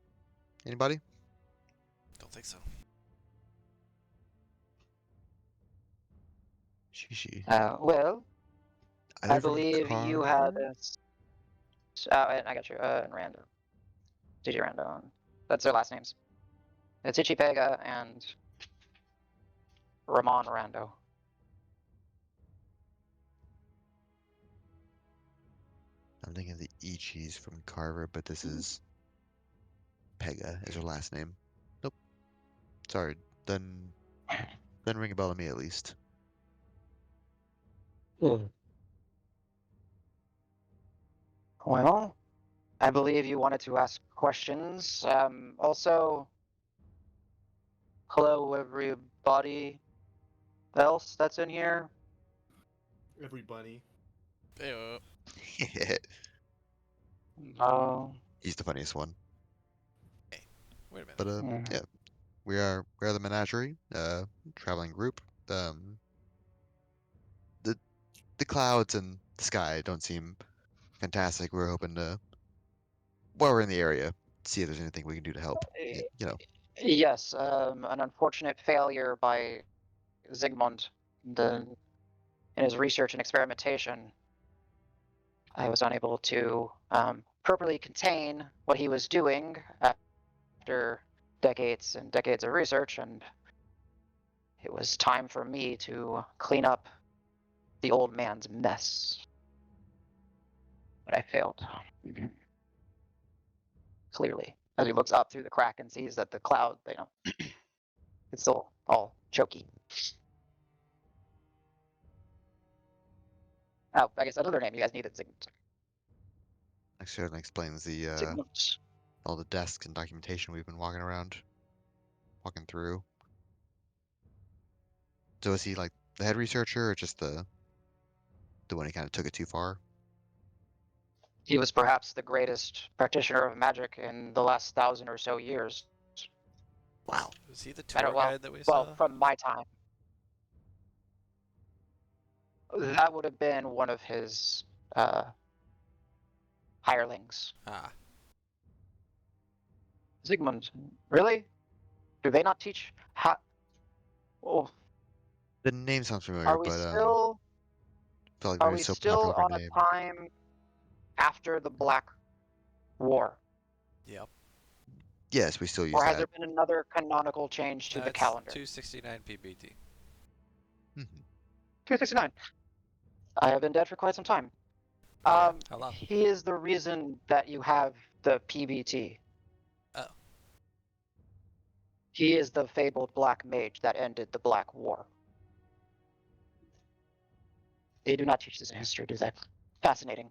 Anybody? Don't think so. Shishi. Well, Either I from believe you had. And I got you. And Rando. Sichi Rando. That's their last names. It's Sichi Pega and Ramon Rando. I'm thinking of the Ichis from Carver, but this is Pega is her last name. Nope. Sorry. Doesn't ring a bell to me at least. Well, I believe you wanted to ask questions. Also, hello everybody else that's in here. Everybody. Ew. He's the funniest one. Wait a minute. But yeah, we are the menagerie, traveling group. The clouds and the sky don't seem fantastic. We're hoping to, while we're in the area, see if there's anything we can do to help. You know, Yes, an unfortunate failure by Zygmunt in his research and experimentation. I was unable to properly contain what he was doing after decades and decades of research, and it was time for me to clean up the old man's mess. But I failed. Clearly, as he looks up through the crack and sees that the cloud, it's still all choky. Oh, I guess another name you guys needed, Zygmunt. that certainly explains the Zygmunt. all the desks and documentation we've been walking through. So is he like the head researcher, or just the one who kind of took it too far? He was perhaps the greatest practitioner of magic in the last 1,000 or so years. Wow. Was he the tour guide that we Well, saw? from my time. That would have been one of his hirelings. Ah. Zygmunt, really? Do they not teach how? Oh, The name sounds familiar, are we but still? felt like Are it we was so still popular on a name. time after the Black War, Yep. Yes, we still use or has that. there been another canonical change to the That's calendar? 269 PBT. Mhm. 269. I have been dead for quite some time. Oh, yeah? How long? He is the reason that you have the PBT. Oh. He is the fabled black mage that ended the Black War. They do not teach this in history, do they? Fascinating.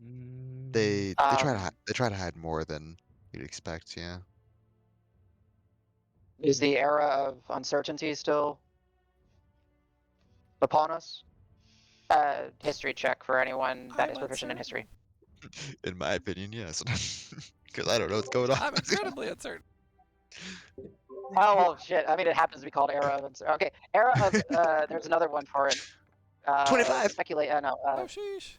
They Um, try to hide more than you'd expect. Yeah. Is the era of uncertainty still upon us? History check for anyone that I'm is proficient in history. In my opinion, yes. Because I don't know what's going on. I'm incredibly uncertain. Oh well, shit. I mean, it happens to be called era of uncertainty. Okay, era of. There's another one for it. 25. Speculate. No. Oh, sheesh.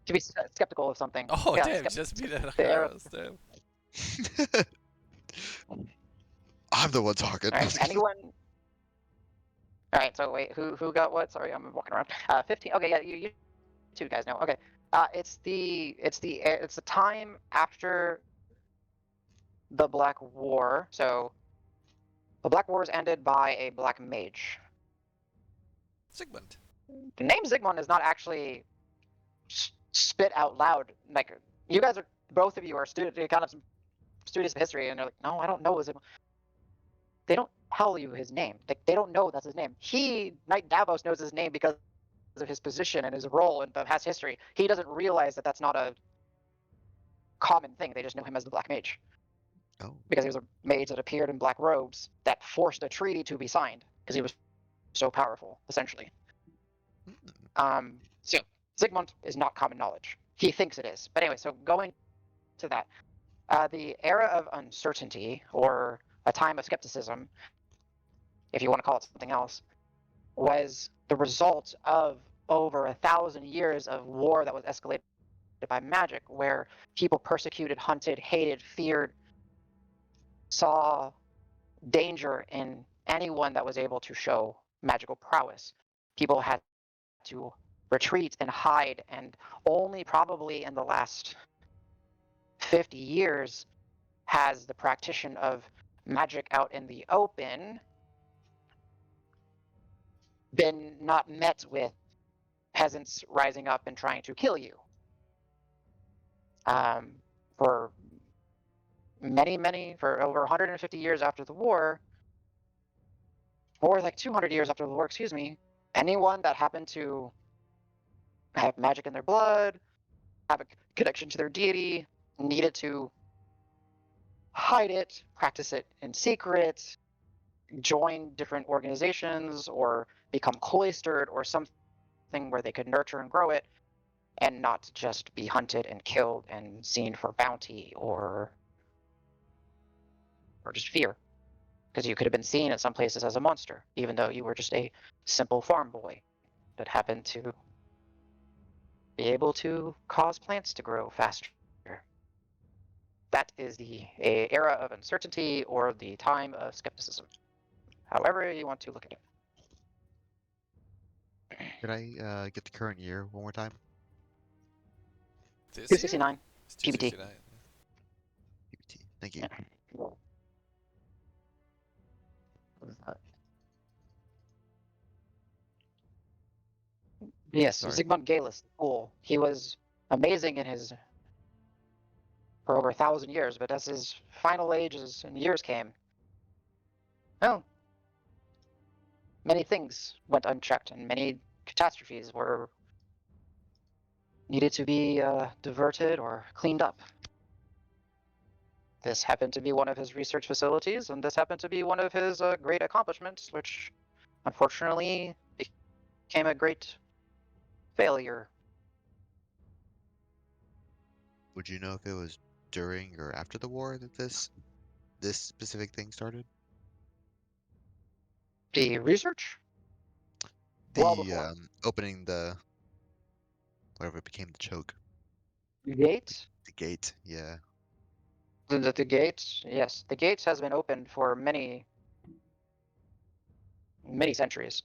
To be skeptical of something. Oh, Yeah, damn. Just beat it. the era. Damn. I'm the one talking. All right, anyone? All right, so wait, who got what? Sorry, I'm walking around. 15. Okay, yeah, you two guys know. Okay, it's the time after the Black War. So the Black War is ended by a black mage. Sigmund. The name Zygmunt is not actually spit out loud. Like you guys are, both of you are kind of students of history, and they're like, no, I don't know Zygmunt. They don't tell you his name. They don't know that's his name. Knight Davos, knows his name because of his position and his role and has history. He doesn't realize that that's not a common thing. They just know him as the Black Mage. Oh. Because he was a mage that appeared in black robes that forced a treaty to be signed because he was so powerful, essentially. So Zygmunt is not common knowledge. He thinks it is. But anyway, so going to that, the era of uncertainty, or a time of skepticism, if you want to call it something else, was the result of over 1,000 years of war that was escalated by magic, where people persecuted, hunted, hated, feared, saw danger in anyone that was able to show magical prowess. People had to retreat and hide, and only probably in the last 50 years has the practitioner of magic out in the open been not met with peasants rising up and trying to kill you. For for over 150 years after the war, or like 200 years after the war, excuse me, anyone that happened to have magic in their blood, have a connection to their deity, needed to hide it, practice it in secret, join different organizations, or become cloistered, or something where they could nurture and grow it, and not just be hunted and killed and seen for bounty or just fear. Because you could have been seen at some places as a monster, even though you were just a simple farm boy that happened to be able to cause plants to grow faster. That is the era of uncertainty, or the time of skepticism. However you want to look at it. Could I get the current year one more time? This 269 It's PBT. 269. PBT. Thank you. Yeah. Yes, Sorry. Zygmunt Galus, cool. He was amazing in his for over 1,000 years, but as his final ages and years came, well, many things went unchecked, and many catastrophes were needed to be diverted or cleaned up. This happened to be one of his research facilities, and this happened to be one of his great accomplishments, which unfortunately became a great failure. Would you know if it was during or after the war that this specific thing started? The research? The Well before. opening the whatever became the choke. The gate? The gate, yeah. The gates? Yes, the gates has been open for many centuries.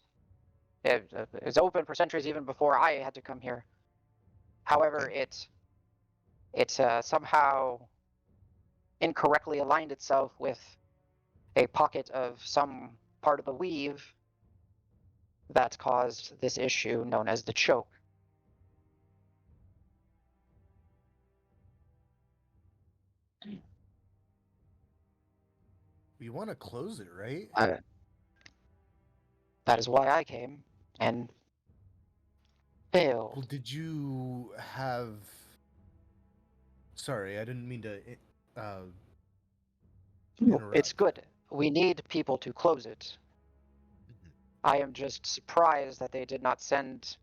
It was open for centuries even before I had to come here. However, Okay. it somehow incorrectly aligned itself with a pocket of some part of the weave that caused this issue known as the choke. We want to close it, right? That is why I came and failed. Well, did you have? Sorry, I didn't mean to. It's good. We need people to close it. Mhm. I am just surprised that they did not send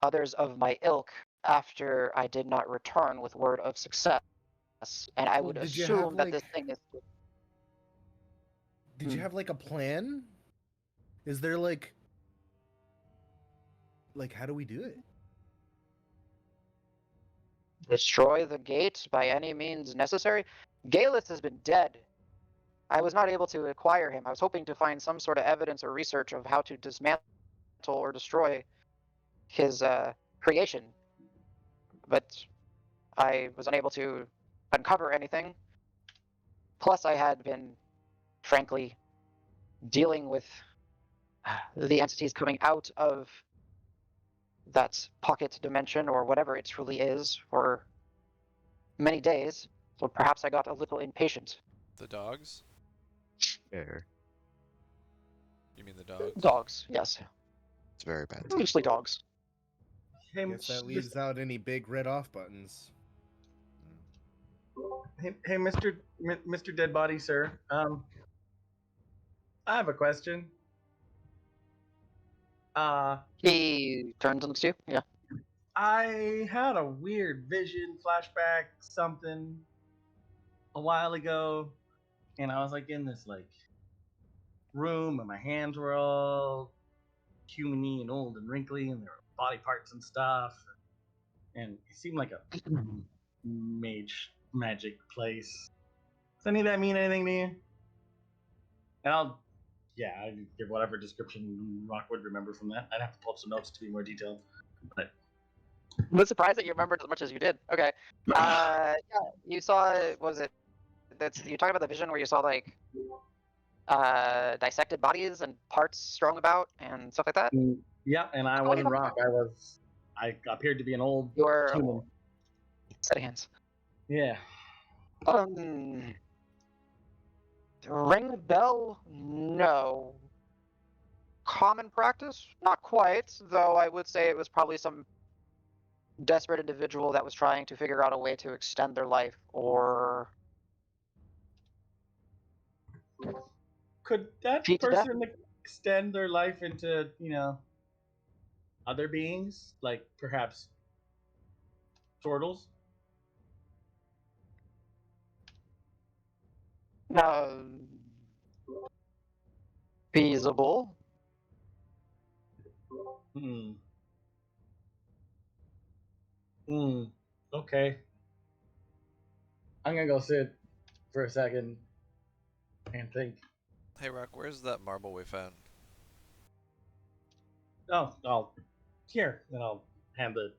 others of my ilk after I did not return with word of success. And I Well, would did you have, assume that this like- thing is. Did you have like a plan? Is there like how do we do it? Destroy the gate by any means necessary. Galus has been dead. I was not able to acquire him. I was hoping to find some sort of evidence or research of how to dismantle or destroy his creation, but I was unable to uncover anything. Plus, I had been, frankly, dealing with the entities coming out of that pocket dimension or whatever it truly is for many days, so perhaps I got a little impatient. The dogs? Fair. You mean the dogs? Dogs, yes. It's very bad. Mostly dogs. Hey, Guess that leaves out any big red off buttons. hey, Mr. Dead Body, sir. I have a question. He turns and looks to you. Yeah. I had a weird vision, flashback, something a while ago, and I was like in this like room, and my hands were all humany and old and wrinkly, and there were body parts and stuff, and it seemed like a magic place. Does any of that mean anything to you? And I'll give whatever description Rock would remember from that. I'd have to pull up some notes to be more detailed, but. I'm surprised that you remembered as much as you did. Okay. Yeah, you saw. Was it? That's you talking about the vision where you saw like dissected bodies and parts strewn about and stuff like that. Yeah, and I wasn't Rock. I appeared to be an old You were human. set of hands. Yeah. Ring a bell? No. Common practice? Not quite, though I would say it was probably some desperate individual that was trying to figure out a way to extend their life, or Could that cheat to death? person extend their life into, other beings, like perhaps turtles? Feasible. Okay. I'm gonna go sit for a second and think. Hey, Rock, where's that marble we found? Oh, I'll here, and I'll hand the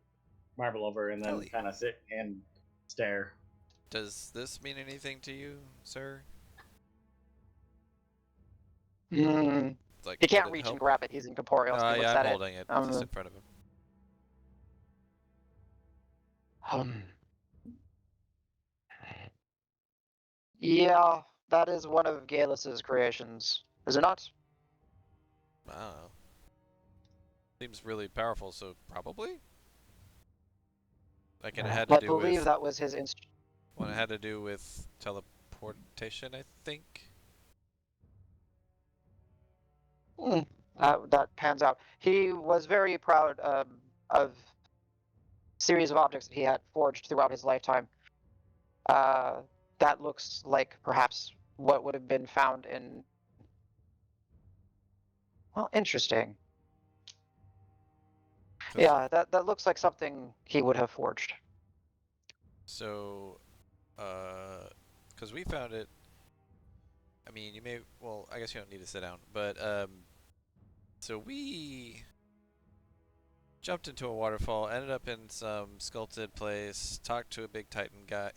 marble over and then Ellie. kind of sit and stare. Does this mean anything to you, sir? Like, He can't would it reach help? and grab it. He's incorporeal. So he looks Yeah, I'm at holding it just in front of him. Yeah, that is one of Galus's creations, is it not? I don't know. Seems really powerful, so probably? Like, it had to I do believe with... that was his instrument. Well, it had to do with teleportation, I think? That pans out. He was very proud of a series of objects that he had forged throughout his lifetime. That looks like perhaps what would have been found in... Well, interesting. Yeah, that looks like something he would have forged. So, because we found it, I mean, you may, well, I guess you don't need to sit down, but, so we jumped into a waterfall, ended up in some sculpted place, talked to a big Titan guy,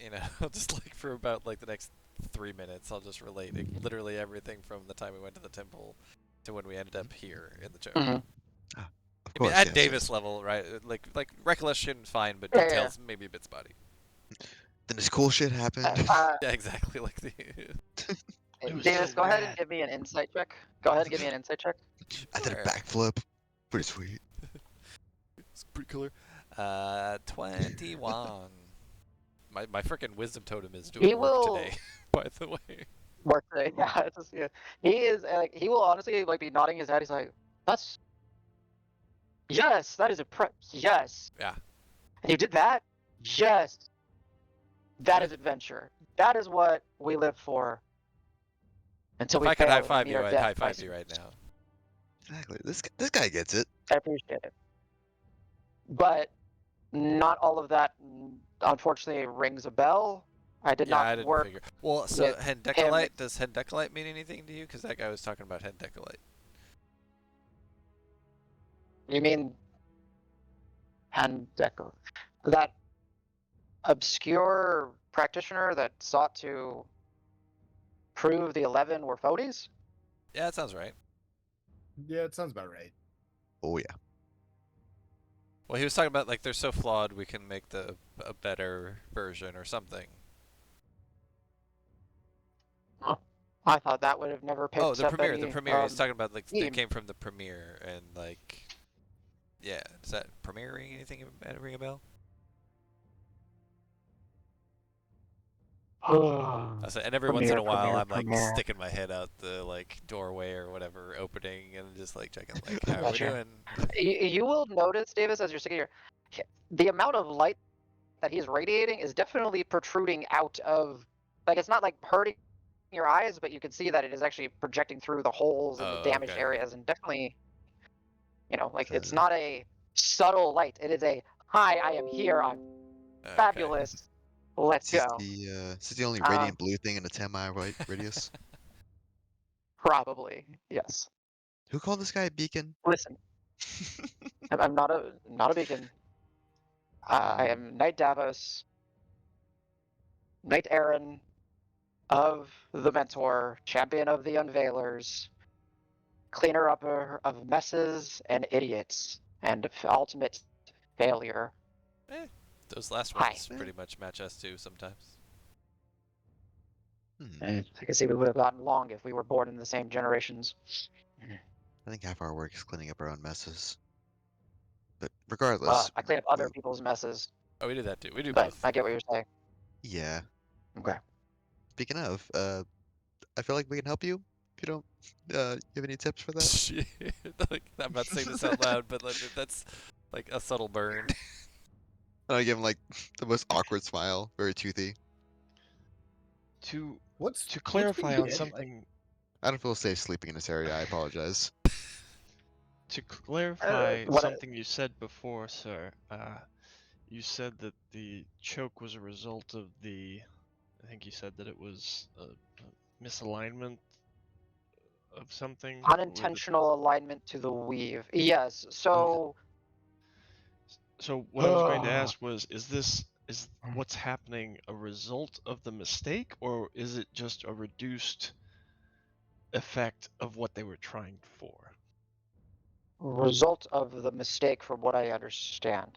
just like for about like the next 3 minutes, I'll just relate literally everything from the time we went to the temple to when we ended up here in the church. Of I mean, course, at yes, Davis yes. level, right? Like recollection, fine, but Yeah, details maybe a bit spotty. Then this cool shit happened. Yeah, exactly. Like the. It was Davis, so go ahead and rad. give me an insight check. Go ahead and give me an insight check. I did a Sure. backflip. Pretty sweet. It's pretty cooler. 21. My freaking wisdom totem is doing He work will today, by the way. work today. Yeah, it's just, yeah. He is like he will honestly like be nodding his head. He's like, "That's yes, that is yes." Yeah. And you did that? Yes. That is adventure. That is what we live for. Until If we I could fail high and five meet you, our I'd death high five by- you right now. Exactly. This guy gets it. I appreciate it. But not all of that, unfortunately, rings a bell. I did Yeah, not I didn't work figure. Well, so with him. hendecolite, does hendecolite mean anything to you? Because that guy was talking about hendecolite. You mean Handeco? That obscure practitioner that sought to prove the 11 were phonies? Yeah, that sounds right. Yeah, it sounds about right. Oh yeah. Well, he was talking about like they're so flawed we can make a better version or something. I thought that would have never picked Oh, the up premiere, any the premiere. He's talking about like they steam. came from the premiere and like, yeah. Does that premiere ring anything ring a bell? And every once in a while, I'm like sticking my head out the like doorway or whatever opening and just like checking like how are we Gotcha. doing? You will notice, Davis, as you're sitting here, the amount of light that he's radiating is definitely protruding out of, like, it's not like hurting your eyes, but you can see that it is actually projecting through the holes and the Oh, damaged okay. areas, and definitely, like, it's Uh, not a subtle light. It is a, hi, I am here, I'm Okay. fabulous, let's Is this go. is this the only Um, radiant blue thing in a 10-mile radius? Probably, yes. Who called this guy a beacon? Listen, I'm not a beacon. I am Knight Davos, Knight Aaron of the Mentor, champion of the Unveilers, cleaner upper of messes and idiots, and ultimate failure. Those last Hi. ones pretty much match us too sometimes. I can see we would have gotten along if we were born in the same generations. I think half our work is cleaning up our own messes. But regardless, I clean up other people's messes, Oh, we do that too. We do but both. I get what you're saying. yeah. Okay. Speaking of, I feel like we can help you. If you don't, you have any tips for that? Shit. Like, I'm not saying this out loud, but like, that's like a subtle burn. And I give him like the most awkward smile, very toothy. To What's clarify being on dead something, I don't feel safe sleeping in this area. I apologize. to clarify what I- something you said before, sir. You said that the choke was a result of the. I think you said that it was a misalignment of something. with the- Unintentional alignment to the weave. Yes. So. So what I was going to ask was, is what's happening a result of the mistake, or is it just a reduced effect of what they were trying for? Result of the mistake, from what I understand.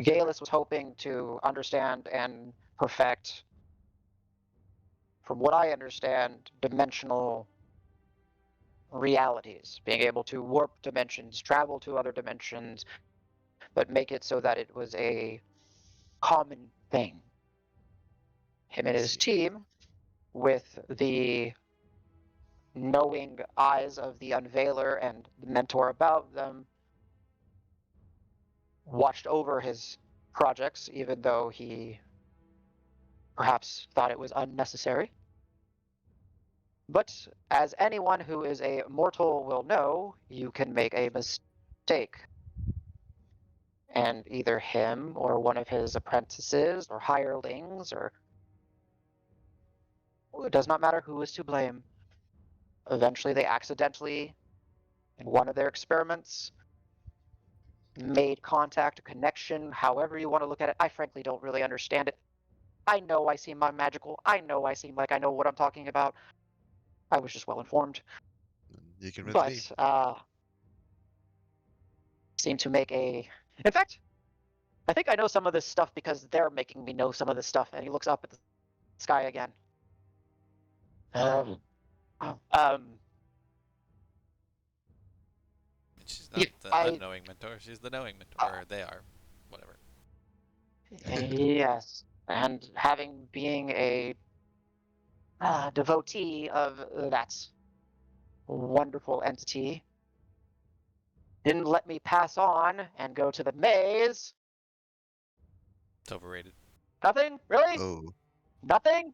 Galus was hoping to understand and perfect, from what I understand, dimensional realities, being able to warp dimensions, travel to other dimensions, but make it so that it was a common thing. Him and his See. team, with the knowing eyes of the Unveiler and the Mentor about them, watched over his projects, even though he perhaps thought it was unnecessary. But as anyone who is a mortal will know, you can make a mistake. And either him or one of his apprentices or hirelings, or it does not matter who is to blame. Eventually they accidentally, in one of their experiments, made contact, a connection, however you want to look at it. I frankly don't really understand it. I know I seem magical. I know I seem like I know what I'm talking about. I was just well informed. You convinced me. But seem to make a. In fact, I think I know some of this stuff because they're making me know some of this stuff. And he looks up at the sky again. She's not the I- unknowing mentor. She's the knowing mentor. Or they are. Whatever. Yes, and being a devotee of that wonderful entity, didn't let me pass on and go to the maze. It's overrated. Nothing? Really? Oh, Nothing?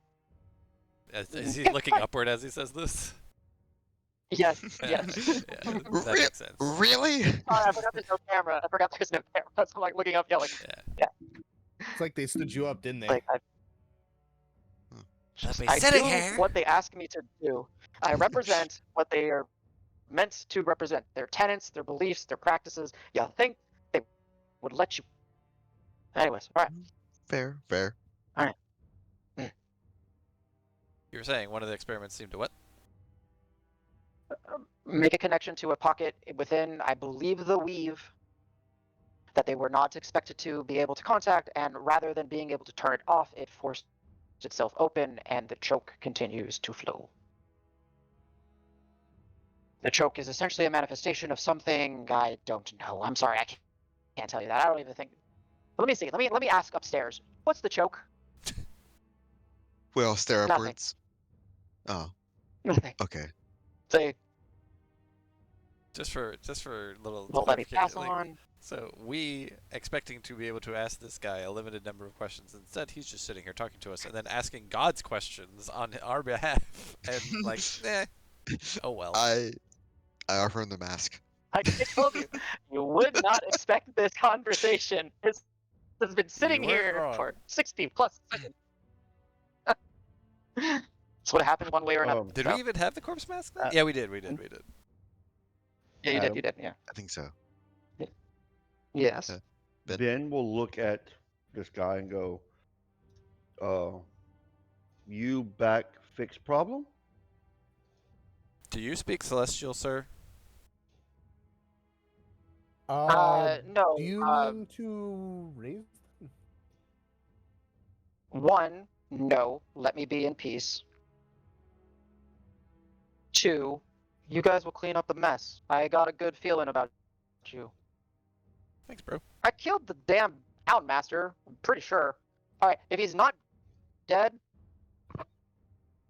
Is he looking upward as he says this? Yes, Yeah, yes. yeah, that makes sense. really? Sorry, I forgot there's no camera. I forgot there's no camera. So I'm like looking up, yelling. Yeah. It's like they stood you up, didn't they? Like, be I sitting do here. what they ask me to do. I represent what they are meant to represent. Their tenets, their beliefs, their practices. You think they would let you? Anyways, all right. Fair, fair. You were saying one of the experiments seemed to what? Make a connection to a pocket within, I believe, the weave that they were not expected to be able to contact, and rather than being able to turn it off, it forced itself open, and the choke continues to flow. The choke is essentially a manifestation of something I don't know. I'm sorry, I can't tell you that. I don't even think. Let me see. Let me ask upstairs. What's the choke? We all stare Nothing. upwards. Oh, Nothing. okay. They Just for little won't let me pass clarification, on. So we expecting to be able to ask this guy a limited number of questions. Instead, he's just sitting here talking to us and then asking God's questions on our behalf. And like, oh well. I offer him the mask. Like I told you, you would not expect this conversation. This has been sitting You weren't here wrong. for 60 plus seconds. That's what happened one way or another. Did so. we even have the corpse mask then? Yeah, we did. We did. Yeah, you Adam? did. Yeah. I think so. Yes. Ben? Ben will look at this guy and go, you back fix problem? Do you speak Celestial, sir? No. Do you mean to raise them? One, no. Let me be in peace. Two, you guys will clean up the mess. I got a good feeling about you. Thanks, bro. I killed the damn Houndmaster. I'm pretty sure. All right, if he's not dead,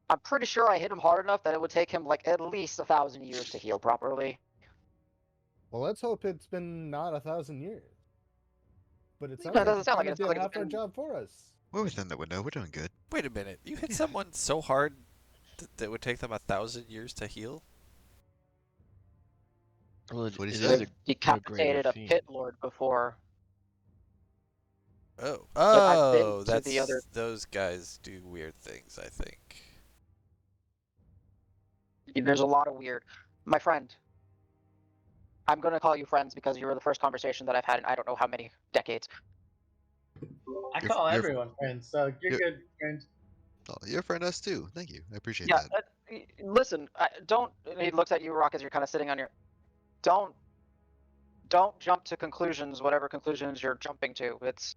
I'm pretty sure I hit him hard enough that it would take him like at least 1,000 years to heal properly. Well, let's hope it's been not 1,000 years. But it sounds That like doesn't you sound like kind it. of It sounds did like half it's our been- job for us. We're within that window. We're doing good. Wait a minute. You hit someone so hard that would take them 1,000 years to heal? Well, What it he is said. a Decapitated a fiend. pit lord before. Oh. I've been Oh, to that's the other- those guys do weird things, I think. There's a lot of weird. My friend, I'm going to call you friends because you were the first conversation that I've had in I don't know how many decades. I You're- call you're- everyone friends, so you're you're- good, friend. Oh, you're a friend us too. Thank you. I appreciate Yeah, that. listen, don't. He looks at you, Rock, as you're kind of sitting on your. Don't jump to conclusions, whatever conclusions you're jumping to. It's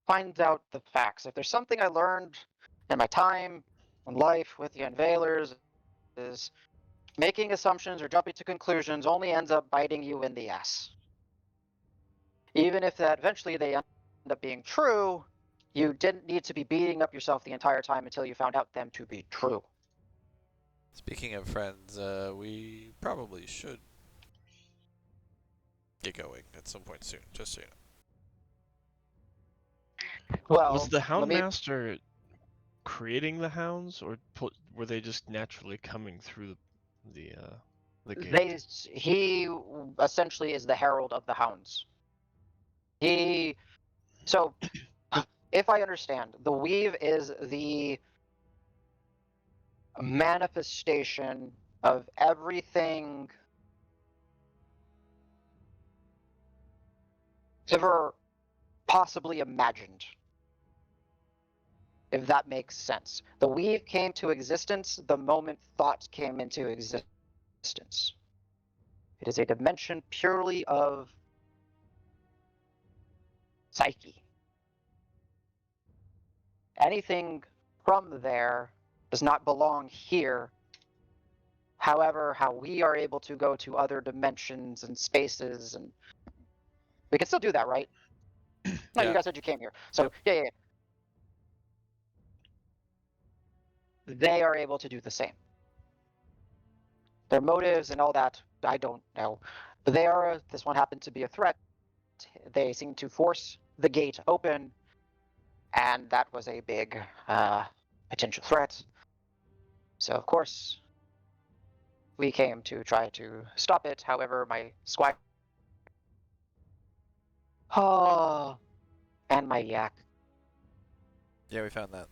find out the facts. If there's something I learned in my time in life with the Unveilers, is making assumptions or jumping to conclusions only ends up biting you in the ass. Even if that eventually they end up being true, you didn't need to be beating up yourself the entire time until you found out them to be true. Speaking of friends, we probably should get going at some point soon, just so you know. Well, Was the let me- Houndmaster creating the hounds, or were they just naturally coming through the gate? He essentially is the herald of the hounds. So if I understand, the weave is the manifestation of everything ever possibly imagined. If that makes sense. The weave came to existence the moment thought came into existence. It is a dimension purely of psyche. Anything from there does not belong here. However, how we are able to go to other dimensions and spaces, and we can still do that, right? No, Yeah. you guys said you came here. So, yeah. They are able to do the same. Their motives and all that, I don't know. But this one happened to be a threat. They seem to force the gate open, and that was a big potential threat. So, of course, we came to try to stop it. However, my squire and my yak. Yeah, we found that.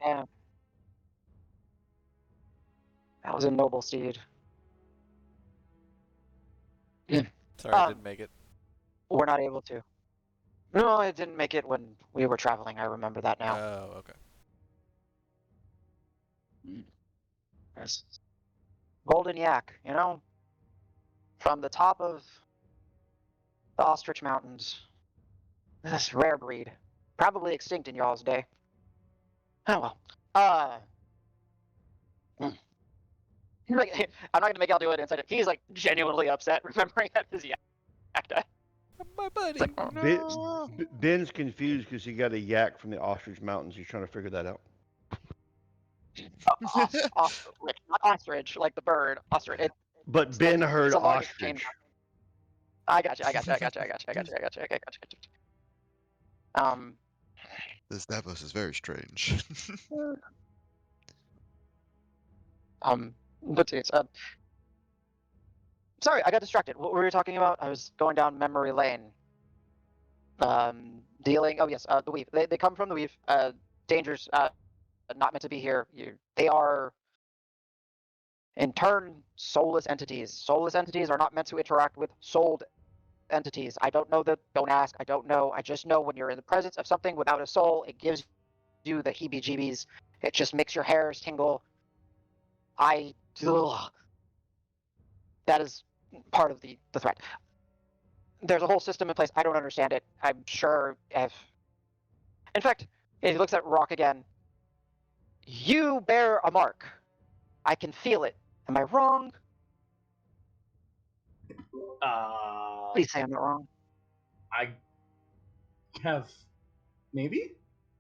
man. That was a noble steed. Sorry, I Um, didn't make it. We're not able to. No, I didn't make it when we were traveling. I remember that now. Oh, okay. Yes. Golden yak, from the top of the Ostrich Mountains. This rare breed. Probably extinct in y'all's day. Oh well. Hmm. I'm not gonna make y'all do it inside. He's like genuinely upset remembering that his yak died. My buddy. It's like, oh, No. Ben's confused because he got a yak from the Ostrich Mountains. He's trying to figure that out. ostrich, not ostrich, like the bird. Ostrich. But It's Ben the- heard it's the largest chain ostrich. I got you. I got you. This Davos is very strange. But it's sorry, I got distracted. What were we talking about? I was going down memory lane. Dealing. Oh yes, the weave. They come from the weave. Dangers. Not meant to be here. They are, in turn, soulless entities. Soulless entities are not meant to interact with souled entities. I don't know that. Don't ask. I don't know. I just know when you're in the presence of something without a soul, it gives you the heebie-jeebies. It just makes your hairs tingle. Ugh. That is part of the threat. There's a whole system in place. I don't understand it. I'm sure if... In fact, if he looks at Rock again, you bear a mark. I can feel it. Am I wrong? Please say I'm not wrong. I have maybe.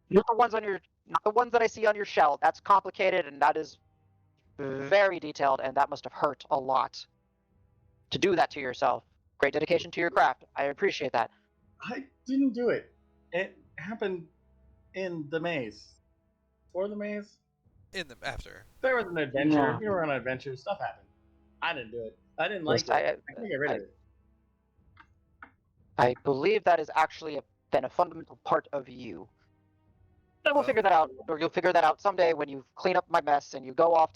Not the ones on your, not the ones that I see on your shell. That's complicated and that is very detailed, and that must have hurt a lot to do that to yourself. Great dedication to your craft. I appreciate that. I didn't do it. It happened in the maze. For the maze? In the after. There was an adventure. Yeah. We were on an adventure. Stuff happened. I didn't do it. I didn't like Listen, it. I can get rid of it. I believe that has actually been a fundamental part of you. And we'll figure that out, or you'll figure that out someday when you clean up my mess and you go off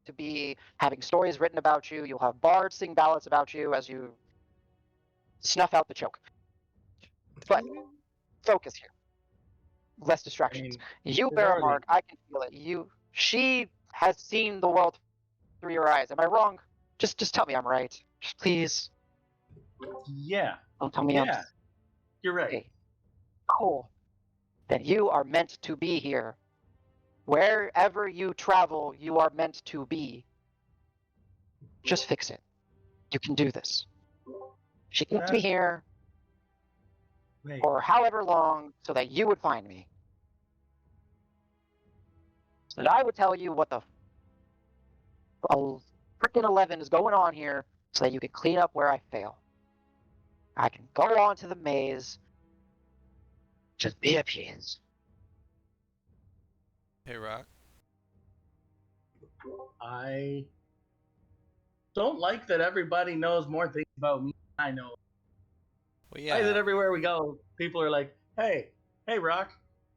to be having stories written about you. You'll have bards sing ballads about you as you snuff out the choke. But focus here. Less distractions. You there's bear a already- mark. I can feel it. She has seen the world through your eyes. Am I wrong? Just tell me I'm right. Just please. Yeah. Don't tell me I'm Yeah. You're right. okay. Cool. Then you are meant to be here. Wherever you travel, you are meant to be. Just fix it. You can do this. She kept me here Wait. for however long so that you would find me. So that I would tell you what the frickin' 11 is going on here so that you can clean up where I fail. I can go on to the maze. Just be at peace. Hey, Rock. I don't like that everybody knows more things about me than I know. Well, I like that yeah. everywhere we go, people are like, hey, Rock,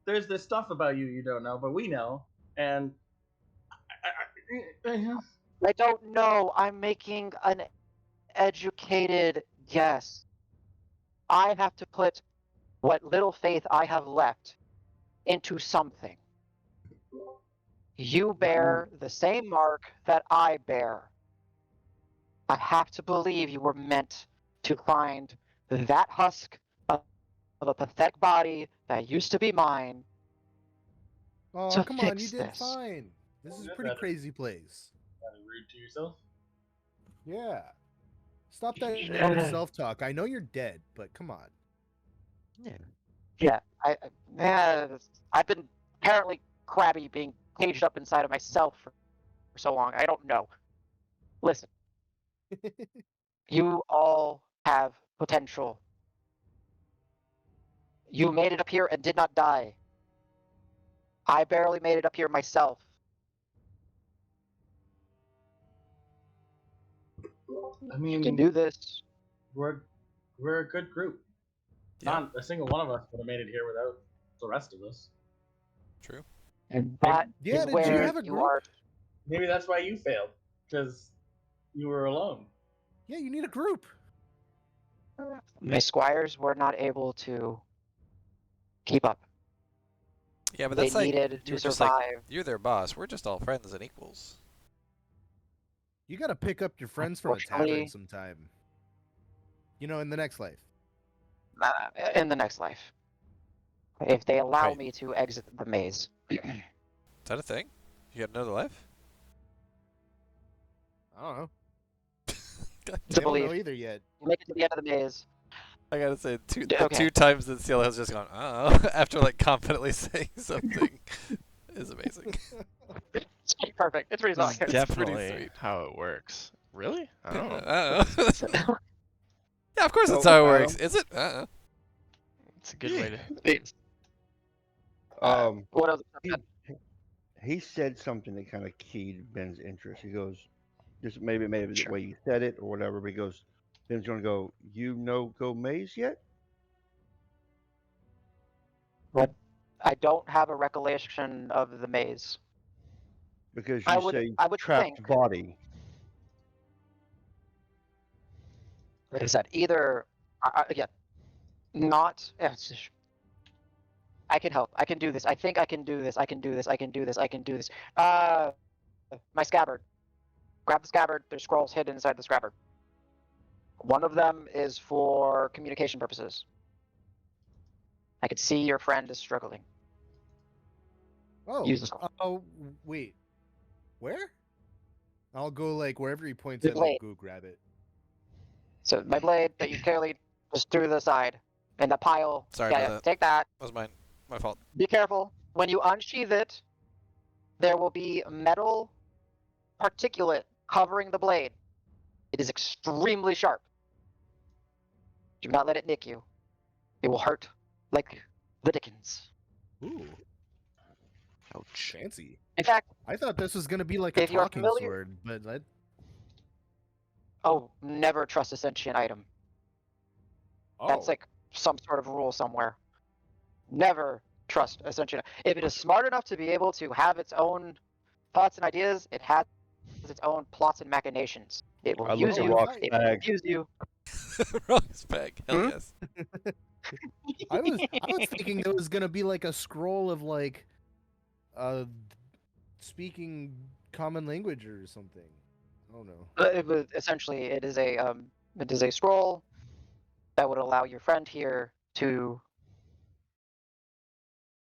there's this stuff about you don't know, but we know. And I don't know. I'm making an educated guess. I have to put what little faith I have left into something. You bear the same mark that I bear. I have to believe you were meant to find that husk of a pathetic body that used to be mine. Oh, To come on, you fix did this. fine. This is a Yeah, pretty better. crazy place. Kinda rude to yourself. Yeah. Stop that negative self-talk. I know you're dead, but come on. Yeah, I've been apparently crabby being caged up inside of myself for so long. I don't know. Listen, you all have potential. You made it up here and did not die. I barely made it up here myself. I You can mean, do this. we're a good group. Yeah. Not a single one of us would have made it here without the rest of us. True. And that Yeah, is did you where have a you group? are. Maybe that's why you failed, because you were alone. Yeah, you need a group. My squires were not able to keep up. Yeah, but They that's like needed to you're just like survive. you're their boss. We're just all friends and equals. You got to pick up your friends from a tavern Unfortunately- sometime. You know, in the next life. In the next life, if they allow Right. me to exit the maze. Is that a thing? You got another life? I don't know. God It's a I don't know belief. either yet. You make it to the end of the maze. I gotta say, D- okay. 2 times that Seal has just gone, oh, after like confidently saying something is amazing. It's perfect. It's pretty This is solid. It's pretty definitely sweet. how it works. Really? I don't know. Uh-oh. Yeah, of course that's So, how it Adam? works. Is it? Uh-oh. It's a good way to. What else? He said something that kind of keyed Ben's interest. He goes, just maybe the Sure. way you said it or whatever. But he goes, Ben's gonna go. You know, go maze yet? What? I don't have a recollection of the maze. Because I you would- say I would trapped think- body. Like I said, either again, not. I can help. I can do this. I think I can do this. I can do this. I can do this. I can do this. My scabbard. Grab the scabbard. There's scrolls hidden inside the scabbard. One of them is for communication purposes. I could see your friend is struggling. Oh, Use the scroll. oh, wait. Where? I'll go like wherever he points The at, like blade. go grab it. So my blade that you clearly just threw to the side, and the pile. Sorry yeah, about yeah, that. take that. That was mine. My fault. Be careful. When you unsheath it, there will be metal particulate covering the blade. It is extremely sharp. Do not let it nick you. It will hurt like the Dickens. Ooh, Ouch. fancy. In fact, I thought this was gonna be like a If you're talking familiar- sword, but that, oh, never trust a sentient item. That's oh, like some sort of rule somewhere. Never trust a sentient. If it is smart enough to be able to have its own thoughts and ideas, it has its own plots and machinations. It will I use look at you. Rock's It will bag. use you. Rock's bag. Hell Hmm? yes. I was thinking there was gonna be like a scroll of like, speaking common language or something. I don't know. Essentially, it is a scroll that would allow your friend here to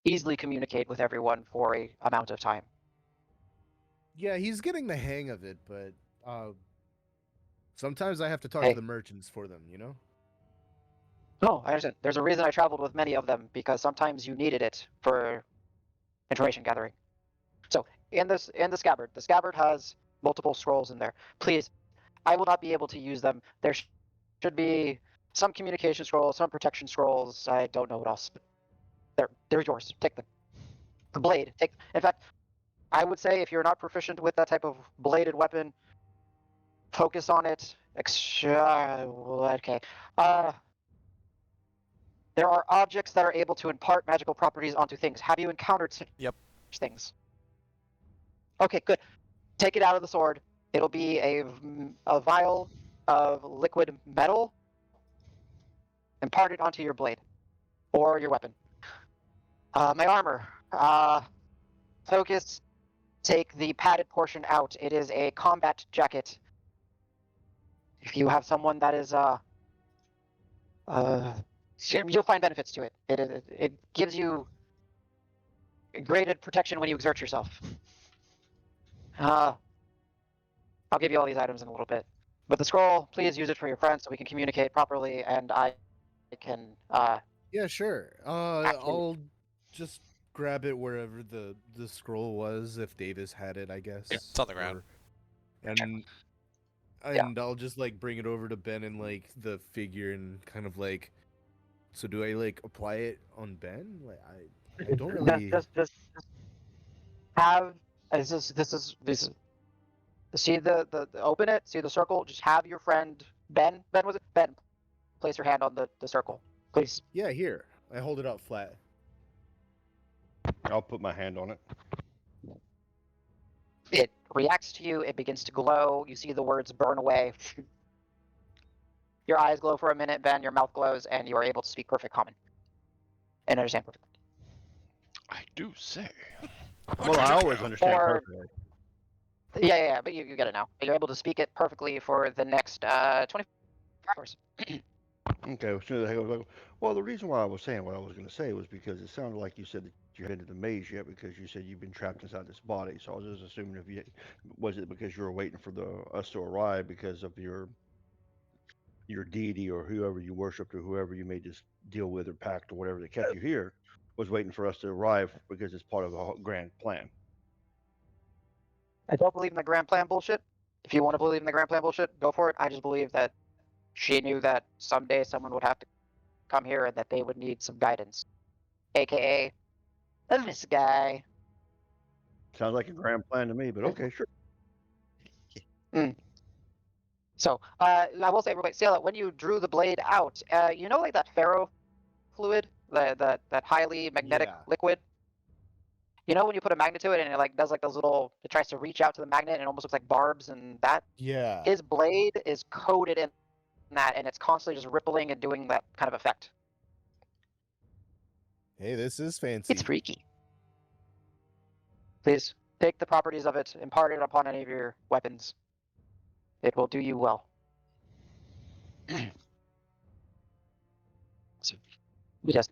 easily communicate with everyone for a amount of time. Yeah, he's getting the hang of it, but sometimes I have to talk Hey. to the merchants for them. You know. No, I understand. There's a reason I traveled with many of them, because sometimes you needed it for information gathering. So in the scabbard has multiple scrolls in there. Please, I will not be able to use them. There should be some communication scrolls, some protection scrolls. I don't know what else. They're yours. Take them. The blade. In fact, I would say if you're not proficient with that type of bladed weapon, focus on it. Okay. There are objects that are able to impart magical properties onto things. Have you encountered such things? Okay, good. Take it out of the sword. It'll be a vial of liquid metal. Impart it onto your blade or your weapon. My armor. Focus. Take the padded portion out. It is a combat jacket. If you have someone that is you'll find benefits to it. It gives you graded protection when you exert yourself. I'll give you all these items in a little bit. But the scroll, please use it for your friends so we can communicate properly, and I can. Yeah, sure. Actually- I'll just grab it wherever the scroll was, if Davis had it, I guess. It's on the ground. And Yeah. I'll just like bring it over to Ben and like the figure and kind of like. So do I like apply it on Ben? Like I don't really. Just have. This is. See the open it. See the circle. Just have your friend Ben. Ben, was it Ben? Place your hand on the circle, please. Yeah, here. I hold it out flat. I'll put my hand on it. It reacts to you. It begins to glow. You see the words burn away. Your eyes glow for a minute, then your mouth glows, and you are able to speak perfect common and understand perfectly. I do say. Well, I always understand Or- perfectly. Yeah, but you get it now. You're able to speak it perfectly for the next 24 hours. Okay, as soon as I go, well, the reason why I was saying what I was going to say was because it sounded like you said that you hadn't been to the maze yet because you said you've been trapped inside this body. So I was just assuming if you was it because you were waiting for us to arrive because of your deity or whoever you worshipped or whoever you made this deal with or pact or whatever that kept you here was waiting for us to arrive because it's part of the grand plan. I don't believe in the grand plan bullshit. If you want to believe in the grand plan bullshit, go for it. I just believe that she knew that someday someone would have to come here and that they would need some guidance. AKA this guy. Sounds like a grand plan to me, but okay, sure. So, I will say, everybody, Sailor, when you drew the blade out, you know, like that ferro fluid, that highly magnetic Yeah. liquid. You know, when you put a magnet to it and it like does like those little, it tries to reach out to the magnet and it almost looks like barbs and that. Yeah. His blade is coated in that, and it's constantly just rippling and doing that kind of effect. Hey, this is fancy. It's freaky. Please take the properties of it, impart it upon any of your weapons. It will do you well. So, yes.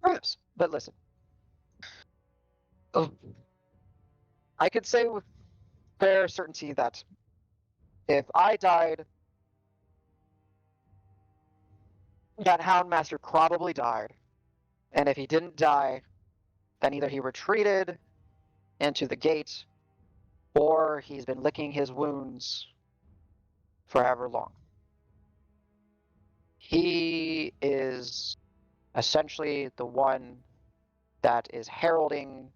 Perhaps, but listen. Oh, I could say with fair certainty that if I died, that Houndmaster probably died. And if he didn't die, then either he retreated into the gate or he's been licking his wounds forever long. He is essentially the one that is heralding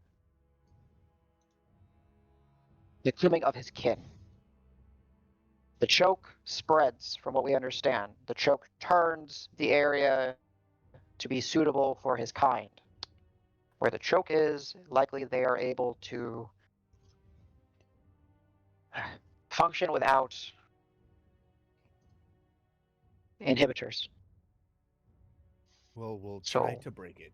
the coming of his kin. The choke spreads, from what we understand. The choke turns the area to be suitable for his kind. Where the choke is, likely they are able to function without inhibitors. Well, we'll try to break it.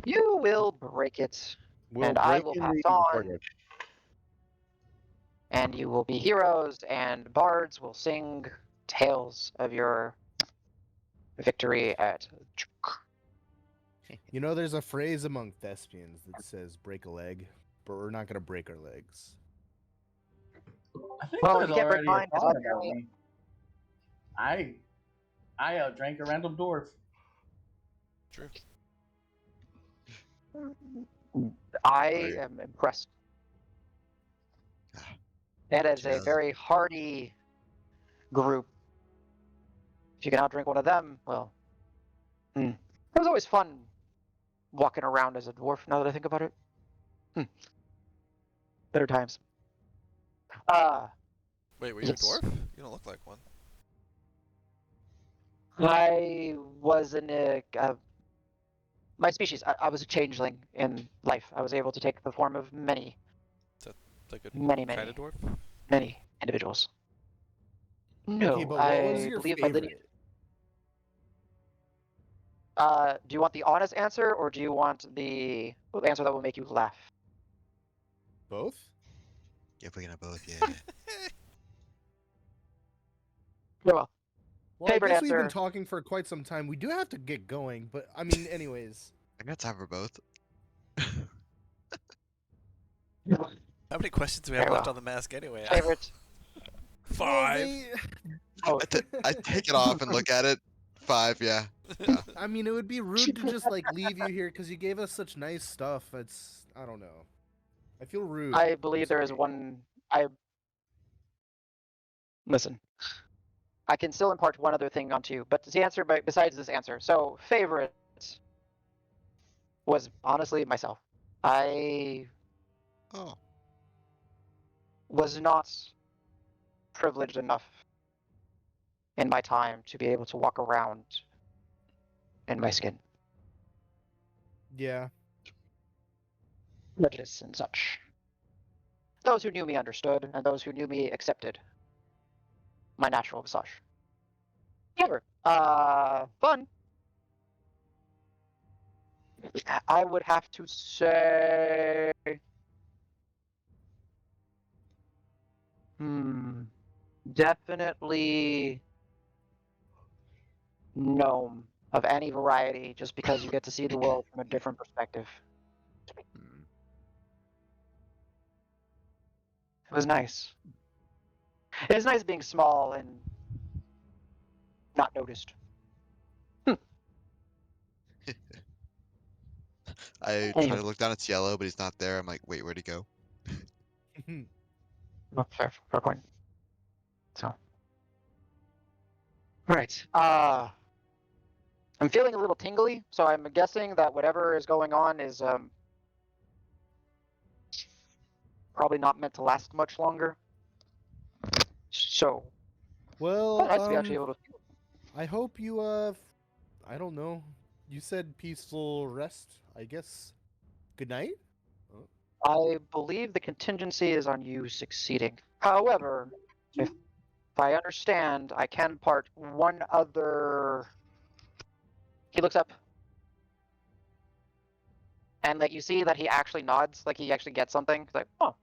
You will break it, We'll and I break will in pass the on, and you will be heroes, and bards will sing tales of your victory at choke. You know, there's a phrase among thespians that says "break a leg," but we're not gonna break our legs. I think Well, there's you can't break already mine, a 'cause song I- about me. I drank a random dwarf. True. I Right. am impressed. Ah, It is a Cheers. very hardy group. If you can outdrink one of them, well, it was always fun walking around as a dwarf. Now that I think about it, better times. Wait, were you Yes. a dwarf? You don't look like one. I was in my species. I was a changeling in life. I was able to take the form of many Like a Many, kind of dwarf? individuals. No, Okay, but what was I your believe my favorite? lineage. Do you want the honest answer, or do you want the answer that will make you laugh? Both? If we can have both, yeah. Very well. Well, Favorite I guess we've been answer. talking for quite some time. We do have to get going, but I mean, anyways. I got time for both. How many questions do we have Very left well. on the mask anyway? Favorite. Well, 5. Oh, I take it off and look at it. 5, yeah. Yeah. I mean, it would be rude to just like leave you here because you gave us such nice stuff. It's I don't know. I feel rude. I I'm believe there is sorry. one. Listen. I can still impart one other thing onto you, but the answer, besides this answer, so favorite was honestly myself. I Oh. was not privileged enough in my time to be able to walk around in my skin. Yeah. prejudice and such. Those who knew me understood, and those who knew me accepted my natural visage. However, fun. I would have to say, definitely gnome of any variety, just because you get to see the world from a different perspective. Hmm. It was nice. It was nice being small and not noticed. I try to look down. It's yellow, but he's not there. I'm like, wait, where'd he go? Fair point. So, right. I'm feeling a little tingly, so I'm guessing that whatever is going on is probably not meant to last much longer. So, Well, nice to be actually able to. I hope you I don't know. You said peaceful rest, I guess. Good night? I believe the contingency is on you succeeding. However, if I understand, I can part one other. He looks up, and like you see that he actually nods, like he actually gets something. He's like, oh,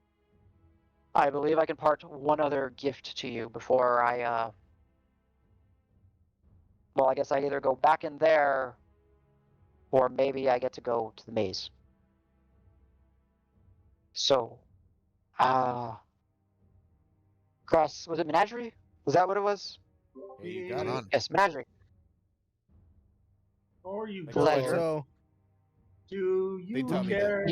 I believe I can part one other gift to you before I. Well, I guess I either go back in there, or maybe I get to go to the maze. So, Crass, was it Menagerie? Was that what it was? Hey, you got Hold it. on. Yes, Menagerie. Before you I go, thought Pleasure. so. do They you taught me that. care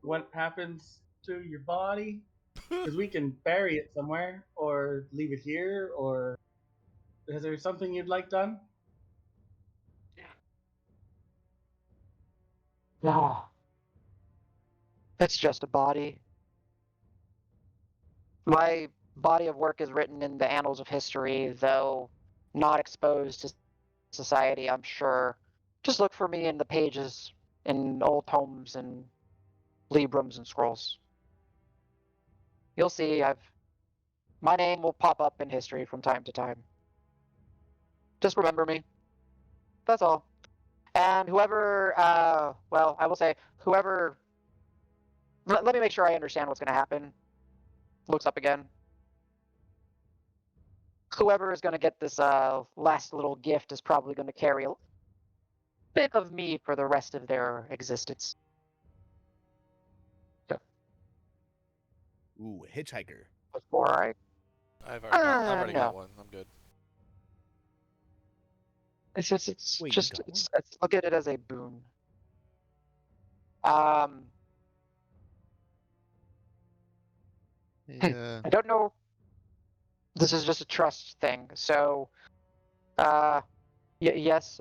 what happens to your body? Because we can bury it somewhere, or leave it here, or is there something you'd like done? No. It's just a body. My body of work is written in the annals of history, though not exposed to society, I'm sure. Just look for me in the pages, in old tomes and librams and scrolls. You'll see my name will pop up in history from time to time. Just remember me. That's all. And whoever, well, I will say, whoever, let me make sure I understand what's going to happen. Looks up again. Whoever is going to get this last little gift is probably going to carry a bit of me for the rest of their existence. Ooh, hitchhiker. Before I, I've already no. got one. I'm good. It's Wait, you just, got it's look at it as a boon. Um, Yeah. I don't know. This is just a trust thing. So, yes,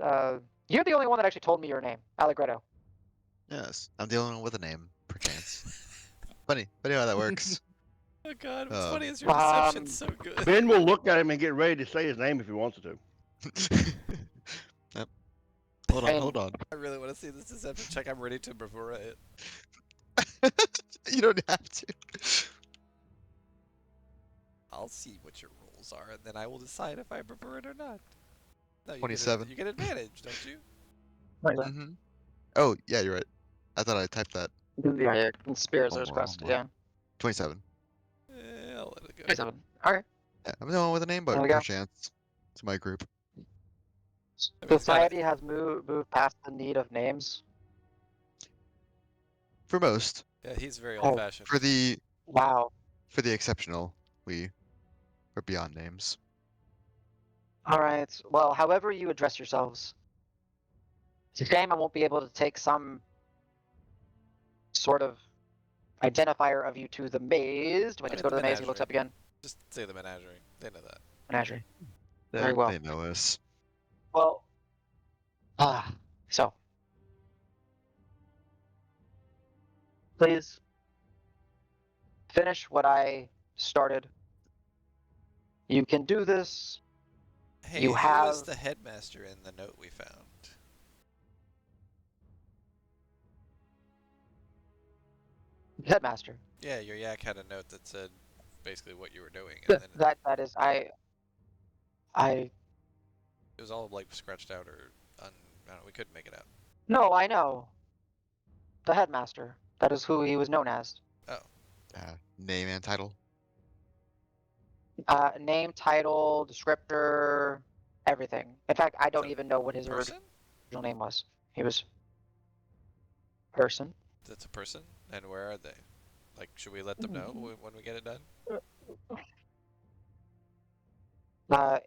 you're the only one that actually told me your name, Allegretto. Yes. I'm the only one with a name, perchance. Funny how that works. Oh god, what's Um, funny is your deception's so good. Ben will look at him and get ready to say his name if he wants to. Yep. Hold on. I really want to see this deception check. I'm ready to bravura it. You don't have to. I'll see what your rolls are, and then I will decide if I bravura it or not. No, you 27. You get advantage, don't you? Mm-hmm. Oh, yeah, you're right. I thought I typed that. Yeah, conspirator's One quest. more. Yeah, 27. I'll let it go. 27. All right. Yeah, I'm the only one with a name, There but we go. perchance to my group. I mean, it's gotta- Society has moved past the need of names. For most. Yeah, he's very Oh, old-fashioned. For the Wow. exceptional, we are beyond names. All right. Well, however you address yourselves, it's a shame I won't be able to take some sort of identifier of you to the maze. Do I I get to mean, go the to the maze? He looks menagerie. up again. Just say the menagerie. They know that. Menagerie. They, Very well. they know us. Well, so please finish what I started. You can do this. Hey, You who was have- the headmaster in the note we found? Headmaster. Yeah, your yak had a note that said basically what you were doing, and then That is I it was all like scratched out or I don't know, we couldn't make it out. no, I know. The headmaster. That is who he was known as. Oh, Name and title. Name, title, descriptor, everything. In fact, I don't So, even know what his person? original name was. He was person. That's a person, and where are they? Like, should we let them know when we get it done?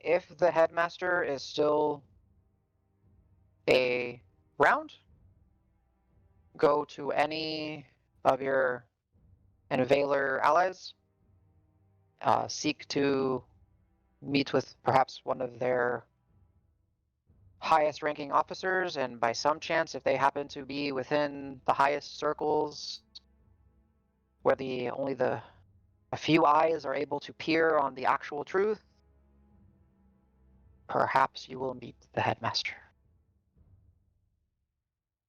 If the headmaster is still around, go to any of your Invader allies. Seek to meet with perhaps one of their highest ranking officers, and by some chance, if they happen to be within the highest circles where only a few eyes are able to peer on the actual truth, perhaps you will meet the headmaster.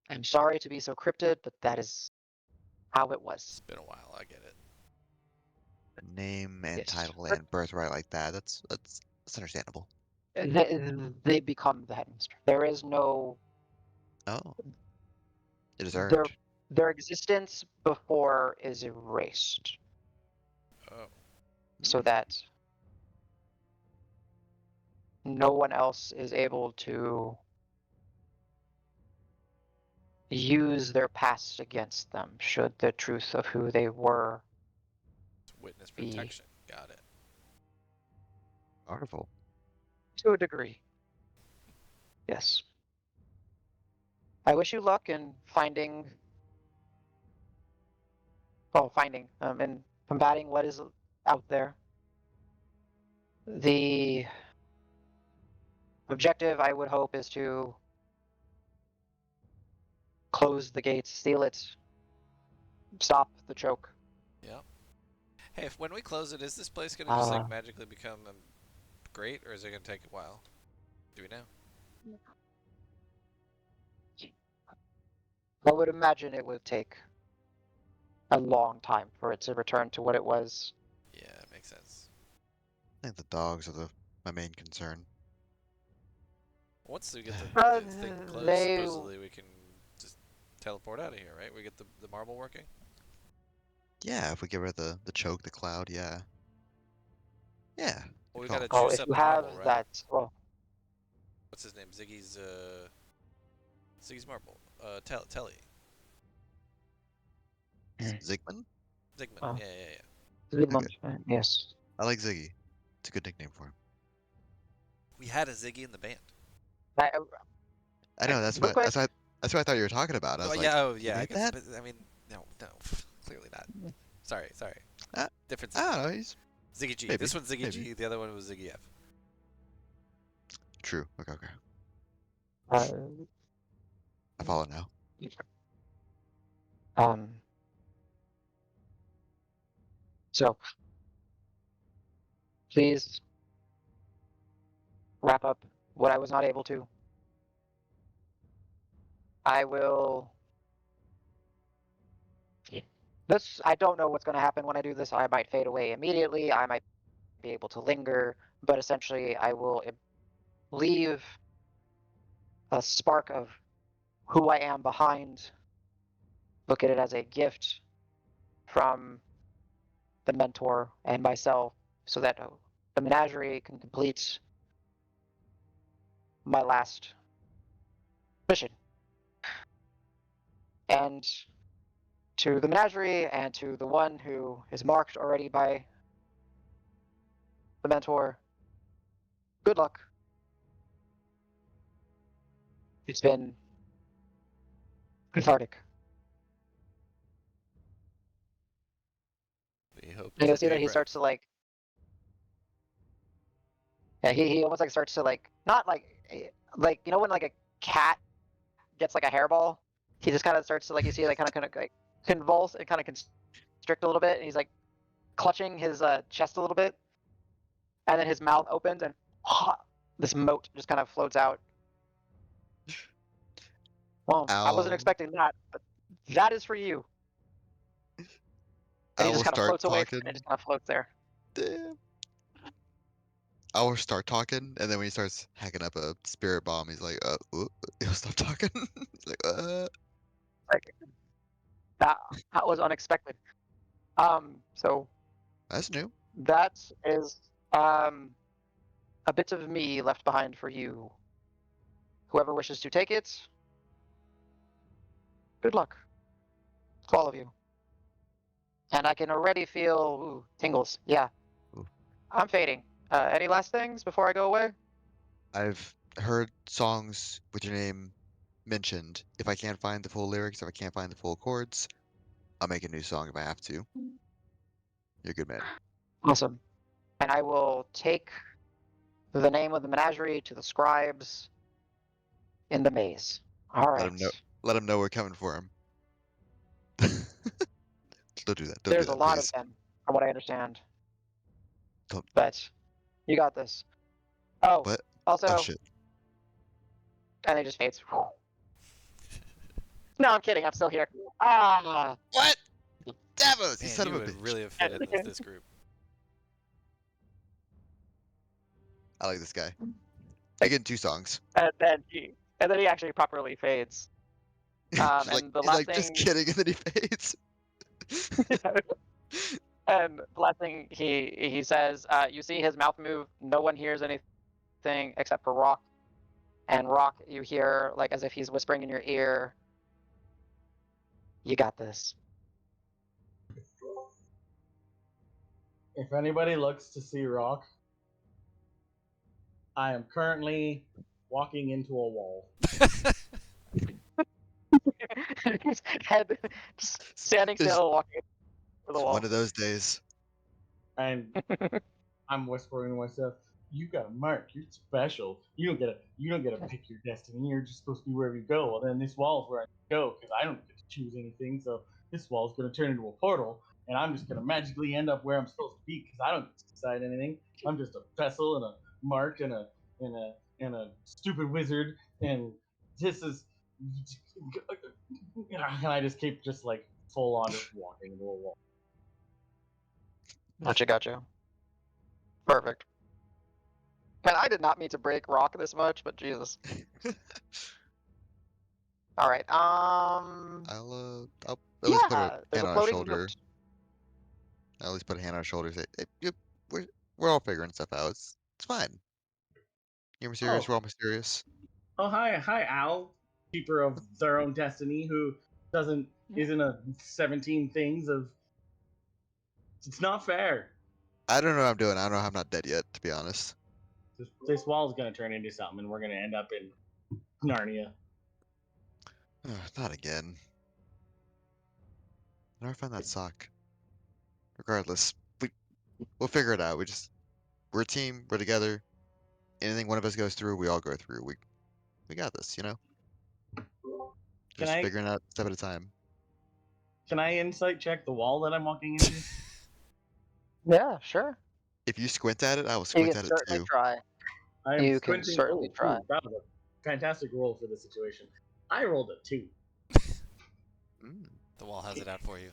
I'm sorry to be so cryptic, but that is how it It's was. been a while, I get it. A name and Yes. title and birthright like that. That's understandable. They become the headmaster. There is no Oh, it is earned. their existence before is erased, Oh, so that no one else is able to use their past against them should the truth of who they were it's witness be protection. Got it. Powerful. to a degree. Yes. I wish you luck in and combating what is out there. The objective, I would hope, is to close the gates, seal it, stop the choke. Yeah. Hey, when we close it, is this place gonna just like magically become great, or is it gonna take a while? Do we know? I would imagine it would take a long time for it to return to what it was. Yeah, it makes sense. I think the dogs are my main concern. Once we get Uh, the thing closed, they- supposedly we can just teleport out of here, right? We get the marble working. Yeah, if we get rid of the choke, the cloud, yeah. Yeah. Well, we call. gotta Oh, juice if up you the have marble, right? that, well, What's his name? Ziggy's marble. Telly. Zigman? Zigman. Oh. Yeah. Zygmunt, yes. I like Ziggy. It's a good nickname for him. We had a Ziggy in the band. I know, that's real what quick. that's what I thought you were talking about. I was like, yeah, you I made guess. that? But, I mean, no, clearly not. Sorry. Uh, Different I Ziggy. don't know, he's Ziggy G. maybe, This one's Ziggy maybe. G. The other one was Ziggy F. true. Okay. Uh, I follow now. So, please wrap up what I was not able to. I will. I don't know what's going to happen when I do this. I might fade away immediately. I might be able to linger, but essentially, I will leave a spark of who I am behind. Look at it as a gift from the mentor and myself, so that the menagerie can complete my last mission. And to the menagerie and to the one who is marked already by the mentor, good luck. It's been cathartic. We hope. And you'll for see that great he rep. starts to like. Yeah, he almost like starts to like not like you know when like a cat gets like a hairball, he just kind of starts to like you see like kind of like convulse and kind of constrict a little bit, and he's like clutching his chest a little bit, and then his mouth opens and this moat just kind of floats out. Well, I wasn't Ow. expecting that, but that is for you. And I he just will kind of start floats away from it talking. and just kind of floats there. Damn. I will start talking, and then when he starts hacking up a spirit bomb, he's like, he'll stop talking. He's like, Like, that was unexpected. So that's new. that is a bit of me left behind for you. Whoever wishes to take it, good luck to all of you. And I can already feel tingles. Yeah, Ooh. I'm fading. Any last things before I go away? I've heard songs with your name mentioned. If I can't find the full lyrics, if I can't find the full chords, I'll make a new song if I have to. You're a good man. Awesome. And I will take the name of the menagerie to the scribes in the maze. All Let him know. right. Let him know we're coming for him. Don't do that. Don't do There's a that, lot of please. them, from what I understand. Don't. But you got this. Oh, What? also, Oh shit. and it just fades. No, I'm kidding. I'm still here. Ah. What? Davos, you Man, son you of a would bitch. really have fit in with this group. I like this guy. I get 2 songs. And then he actually properly fades. He's And the he's last like, just thing, kidding, and then he fades. and the last thing he says, you see his mouth move. No one hears anything except for Rock. And Rock, you hear like as if he's whispering in your ear. You got this. If anybody looks to see Rock, I am currently walking into a wall. His head just standing It's- still, walking to the It's wall. one of those days. And I'm whispering to myself, "You got a mark. You're special. You don't get to pick your destiny. You're just supposed to be wherever you go. Well, then this wall's where I go because I don't get to choose anything. So this wall's going to turn into a portal, and I'm just going to magically end up where I'm supposed to be because I don't get to decide anything. I'm just a vessel and a mark and a stupid wizard, and this is." And I just keep just like full on just walking into a wall. Gotcha. Perfect. Man, I did not mean to break Rock this much, but Jesus. All right. I'll at least put a Yeah, there's hand a on his floating shoulder. note. I'll at least put a hand on his shoulder. Say, hey, we're all figuring stuff out. It's fine. You're mysterious. Oh. We're all mysterious. Oh, hi, Al, keeper of their own destiny, who isn't a 17 things of. It's not fair. I don't know what I'm doing. I don't know how I'm not dead yet, to be honest. This wall's gonna turn into something, and we're gonna end up in Narnia. Not again. I never found that sock. Regardless, we'll figure it out. We're a team. We're together. Anything one of us goes through, we all go through. We got this, you know. Can Just I figuring out step at a time. can I insight check the wall that I'm walking into? Yeah, sure. If you squint at it, I will You squint can at it certainly too. try. I am You can squinting. certainly try. That was a fantastic roll for this situation. I rolled a 2. Mm. The wall has it out for you.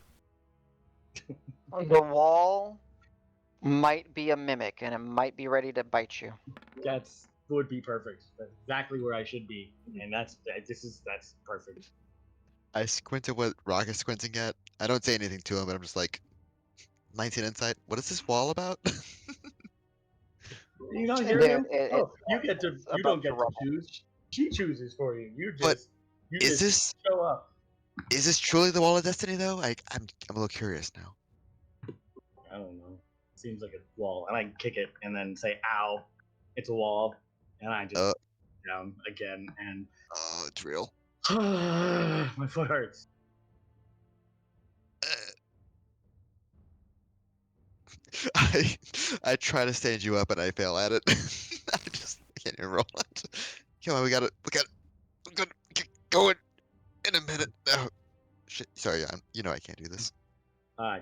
The wall might be a mimic, and it might be ready to bite you. That's would be perfect. That's exactly where I should be, and that's perfect. I squint at what Rock is squinting at. I don't say anything to him, but I'm just like, 19 insight. What is this wall about? You don't hear Dude, him? Oh, you it's a you don't bunch get of to rubble. choose. She chooses for you. But You is just show up. Is this truly the wall of destiny, though? I'm a little curious now. I don't know. Seems like a wall, and I kick it and then say, "Ow!" It's a wall, and I just down again, and Oh, it's real. my foot hurts. I try to stand you up and I fail at it. I can't even roll it. Come on, we got to get going in a minute. Oh, shit. Sorry, I can't do this. I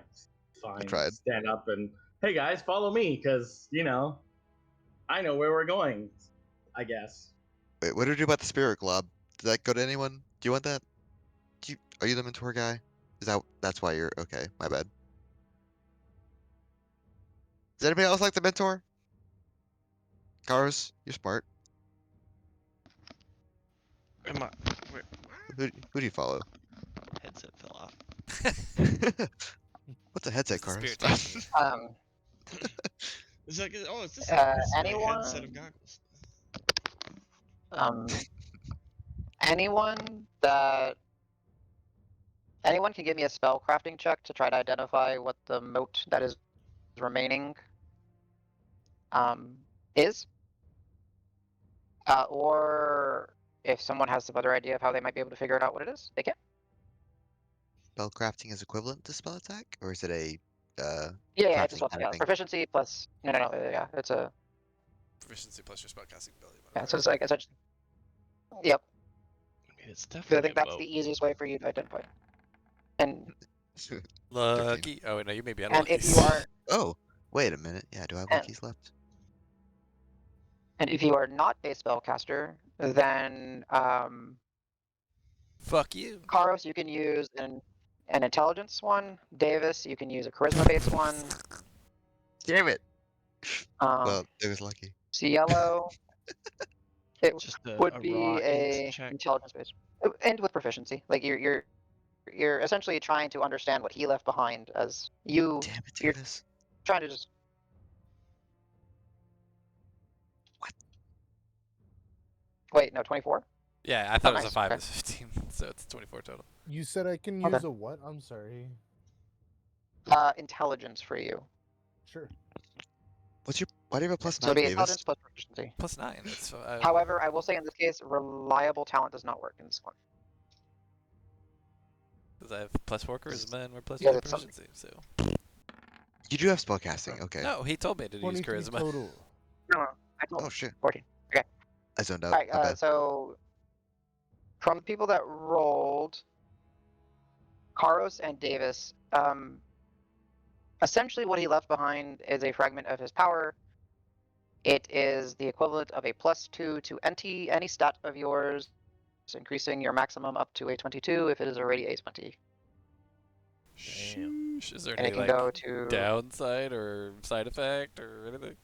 fine. tried. Stand up and hey guys, follow me, because I know where we're going. I guess. Wait, what did you do about the spirit glob? Did that go to anyone? Do you want that? Are you the mentor guy? That's why you're okay? My bad. Does anybody else like the mentor? Cars, you're smart. Am I? Wait, Who do you follow? headset fell off. What's a headset, It's the Cars? spirit taking you. It's like, oh, it's this. Uh, This is my headset of anyone- goggles. Anyone can give me a spell crafting check to try to identify what the moat that is remaining is. Or if someone has some other idea of how they might be able to figure it out what it is, they can. Spell crafting is equivalent to spell attack, or is it a Yeah, it's a crafting spell. kind Yeah, of thing? proficiency plus. No, yeah, it's a. Proficiency plus your spellcasting ability. Yeah, modifier. so it's like essentially. Yep. I mean, it's I definitely think a that's moat. the easiest way for you to identify. And Lucky. Oh wait, no, you may be and unlucky. if you are Oh, wait a minute. Yeah, do I have And- luckies left? and if you are not a spellcaster, then Fuck you. Karos, you can use an intelligence one. Davis, you can use a charisma based one. Damn it. Um, Well, it was lucky. Cielo, it Just a would raw be int a check. intelligence based, and with proficiency. Like you're essentially trying to understand what he left behind as you Damn it, you're- Davis. trying to just. What? Wait, no, 24. Yeah, I thought it was nice, a 5 okay. is 15, so it's 24 total. You said I can Okay. use a what? I'm sorry. Intelligence for you. Sure. Why do you have a plus So it'll 9, be Davis? intelligence plus proficiency. Plus 9. It's However, I will say in this case, reliable talent does not work in this one. because I have plus 4 charisma and we're plus Yeah, 5 that's something. proficiency. So You do have spellcasting. Okay. no, he told me to use 23 charisma. total. No, I told Oh him. shit. 14. I zoned out. Alright, My bad. so from the people that rolled, Karos and Davis, essentially what he left behind is a fragment of his power. It is the equivalent of a +2 to any stat of yours, increasing your maximum up to a 22 if it is already a 20. Sheesh. Is there And any it can like go to downside or side effect or anything?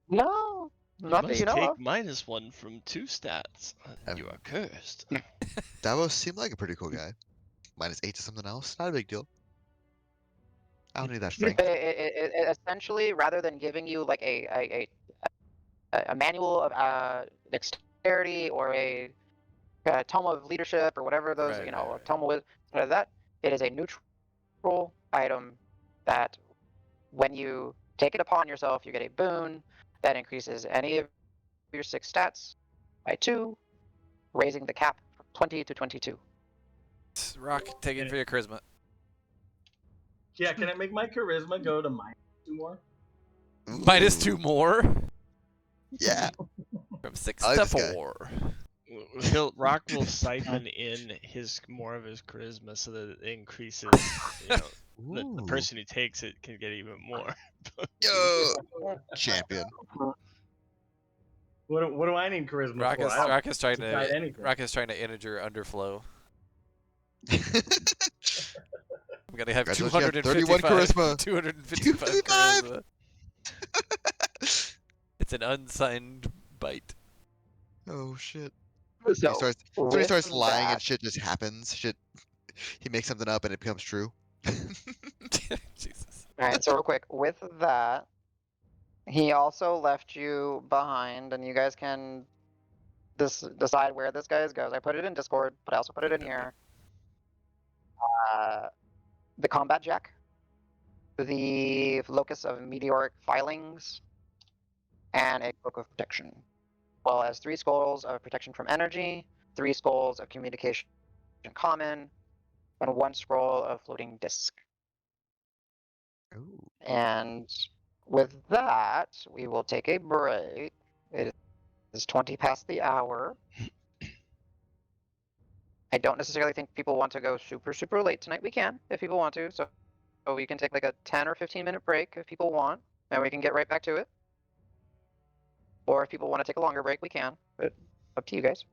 No, You not that must you know take of. -1 from 2 stats. You are cursed. Davos seemed like a pretty cool guy. -8 to something else. Not a big deal. I don't need that strength. Essentially, rather than giving you like a manual of dexterity or a tome of leadership or whatever those, Right, a right. tome of that, it is a neutral item that when you take it upon yourself, you get a boon that increases any of your 6 stats by 2, raising the cap from 20 to 22. Rock, take it for your charisma. Yeah, can I make my charisma go to -2 more? -2 Ooh, more Yeah. from 6 I like to this guy. 4. Rock will siphon in more of his charisma so that it increases. The Ooh. person who takes it can get even more. Yo, champion. What do I need charisma Rock for? is, I don't Rock is trying decide to anything. Rock is trying to integer underflow. I'm gonna have Congratulations, you have 31 charisma. 255 charisma. It's an unsigned bite. Oh shit. So, So he starts with lying that- and shit just happens. He makes something up and it becomes true. Jesus. All right, so real quick, with that, he also left you behind, and you guys can decide where this guy goes. I put it in Discord, but I also put it in here. The combat jack, the locus of meteoric filings, and a book of protection, as well as 3 scrolls of protection from energy, 3 scrolls of communication common, and 1 scroll of floating disc. Ooh. And with that, we will take a break. It is 20 past the hour. I don't necessarily think people want to go super, super late tonight. We can, if people want to. So we can take like a 10 or 15-minute break if people want, and we can get right back to it. Or if people want to take a longer break, we can. But up to you guys.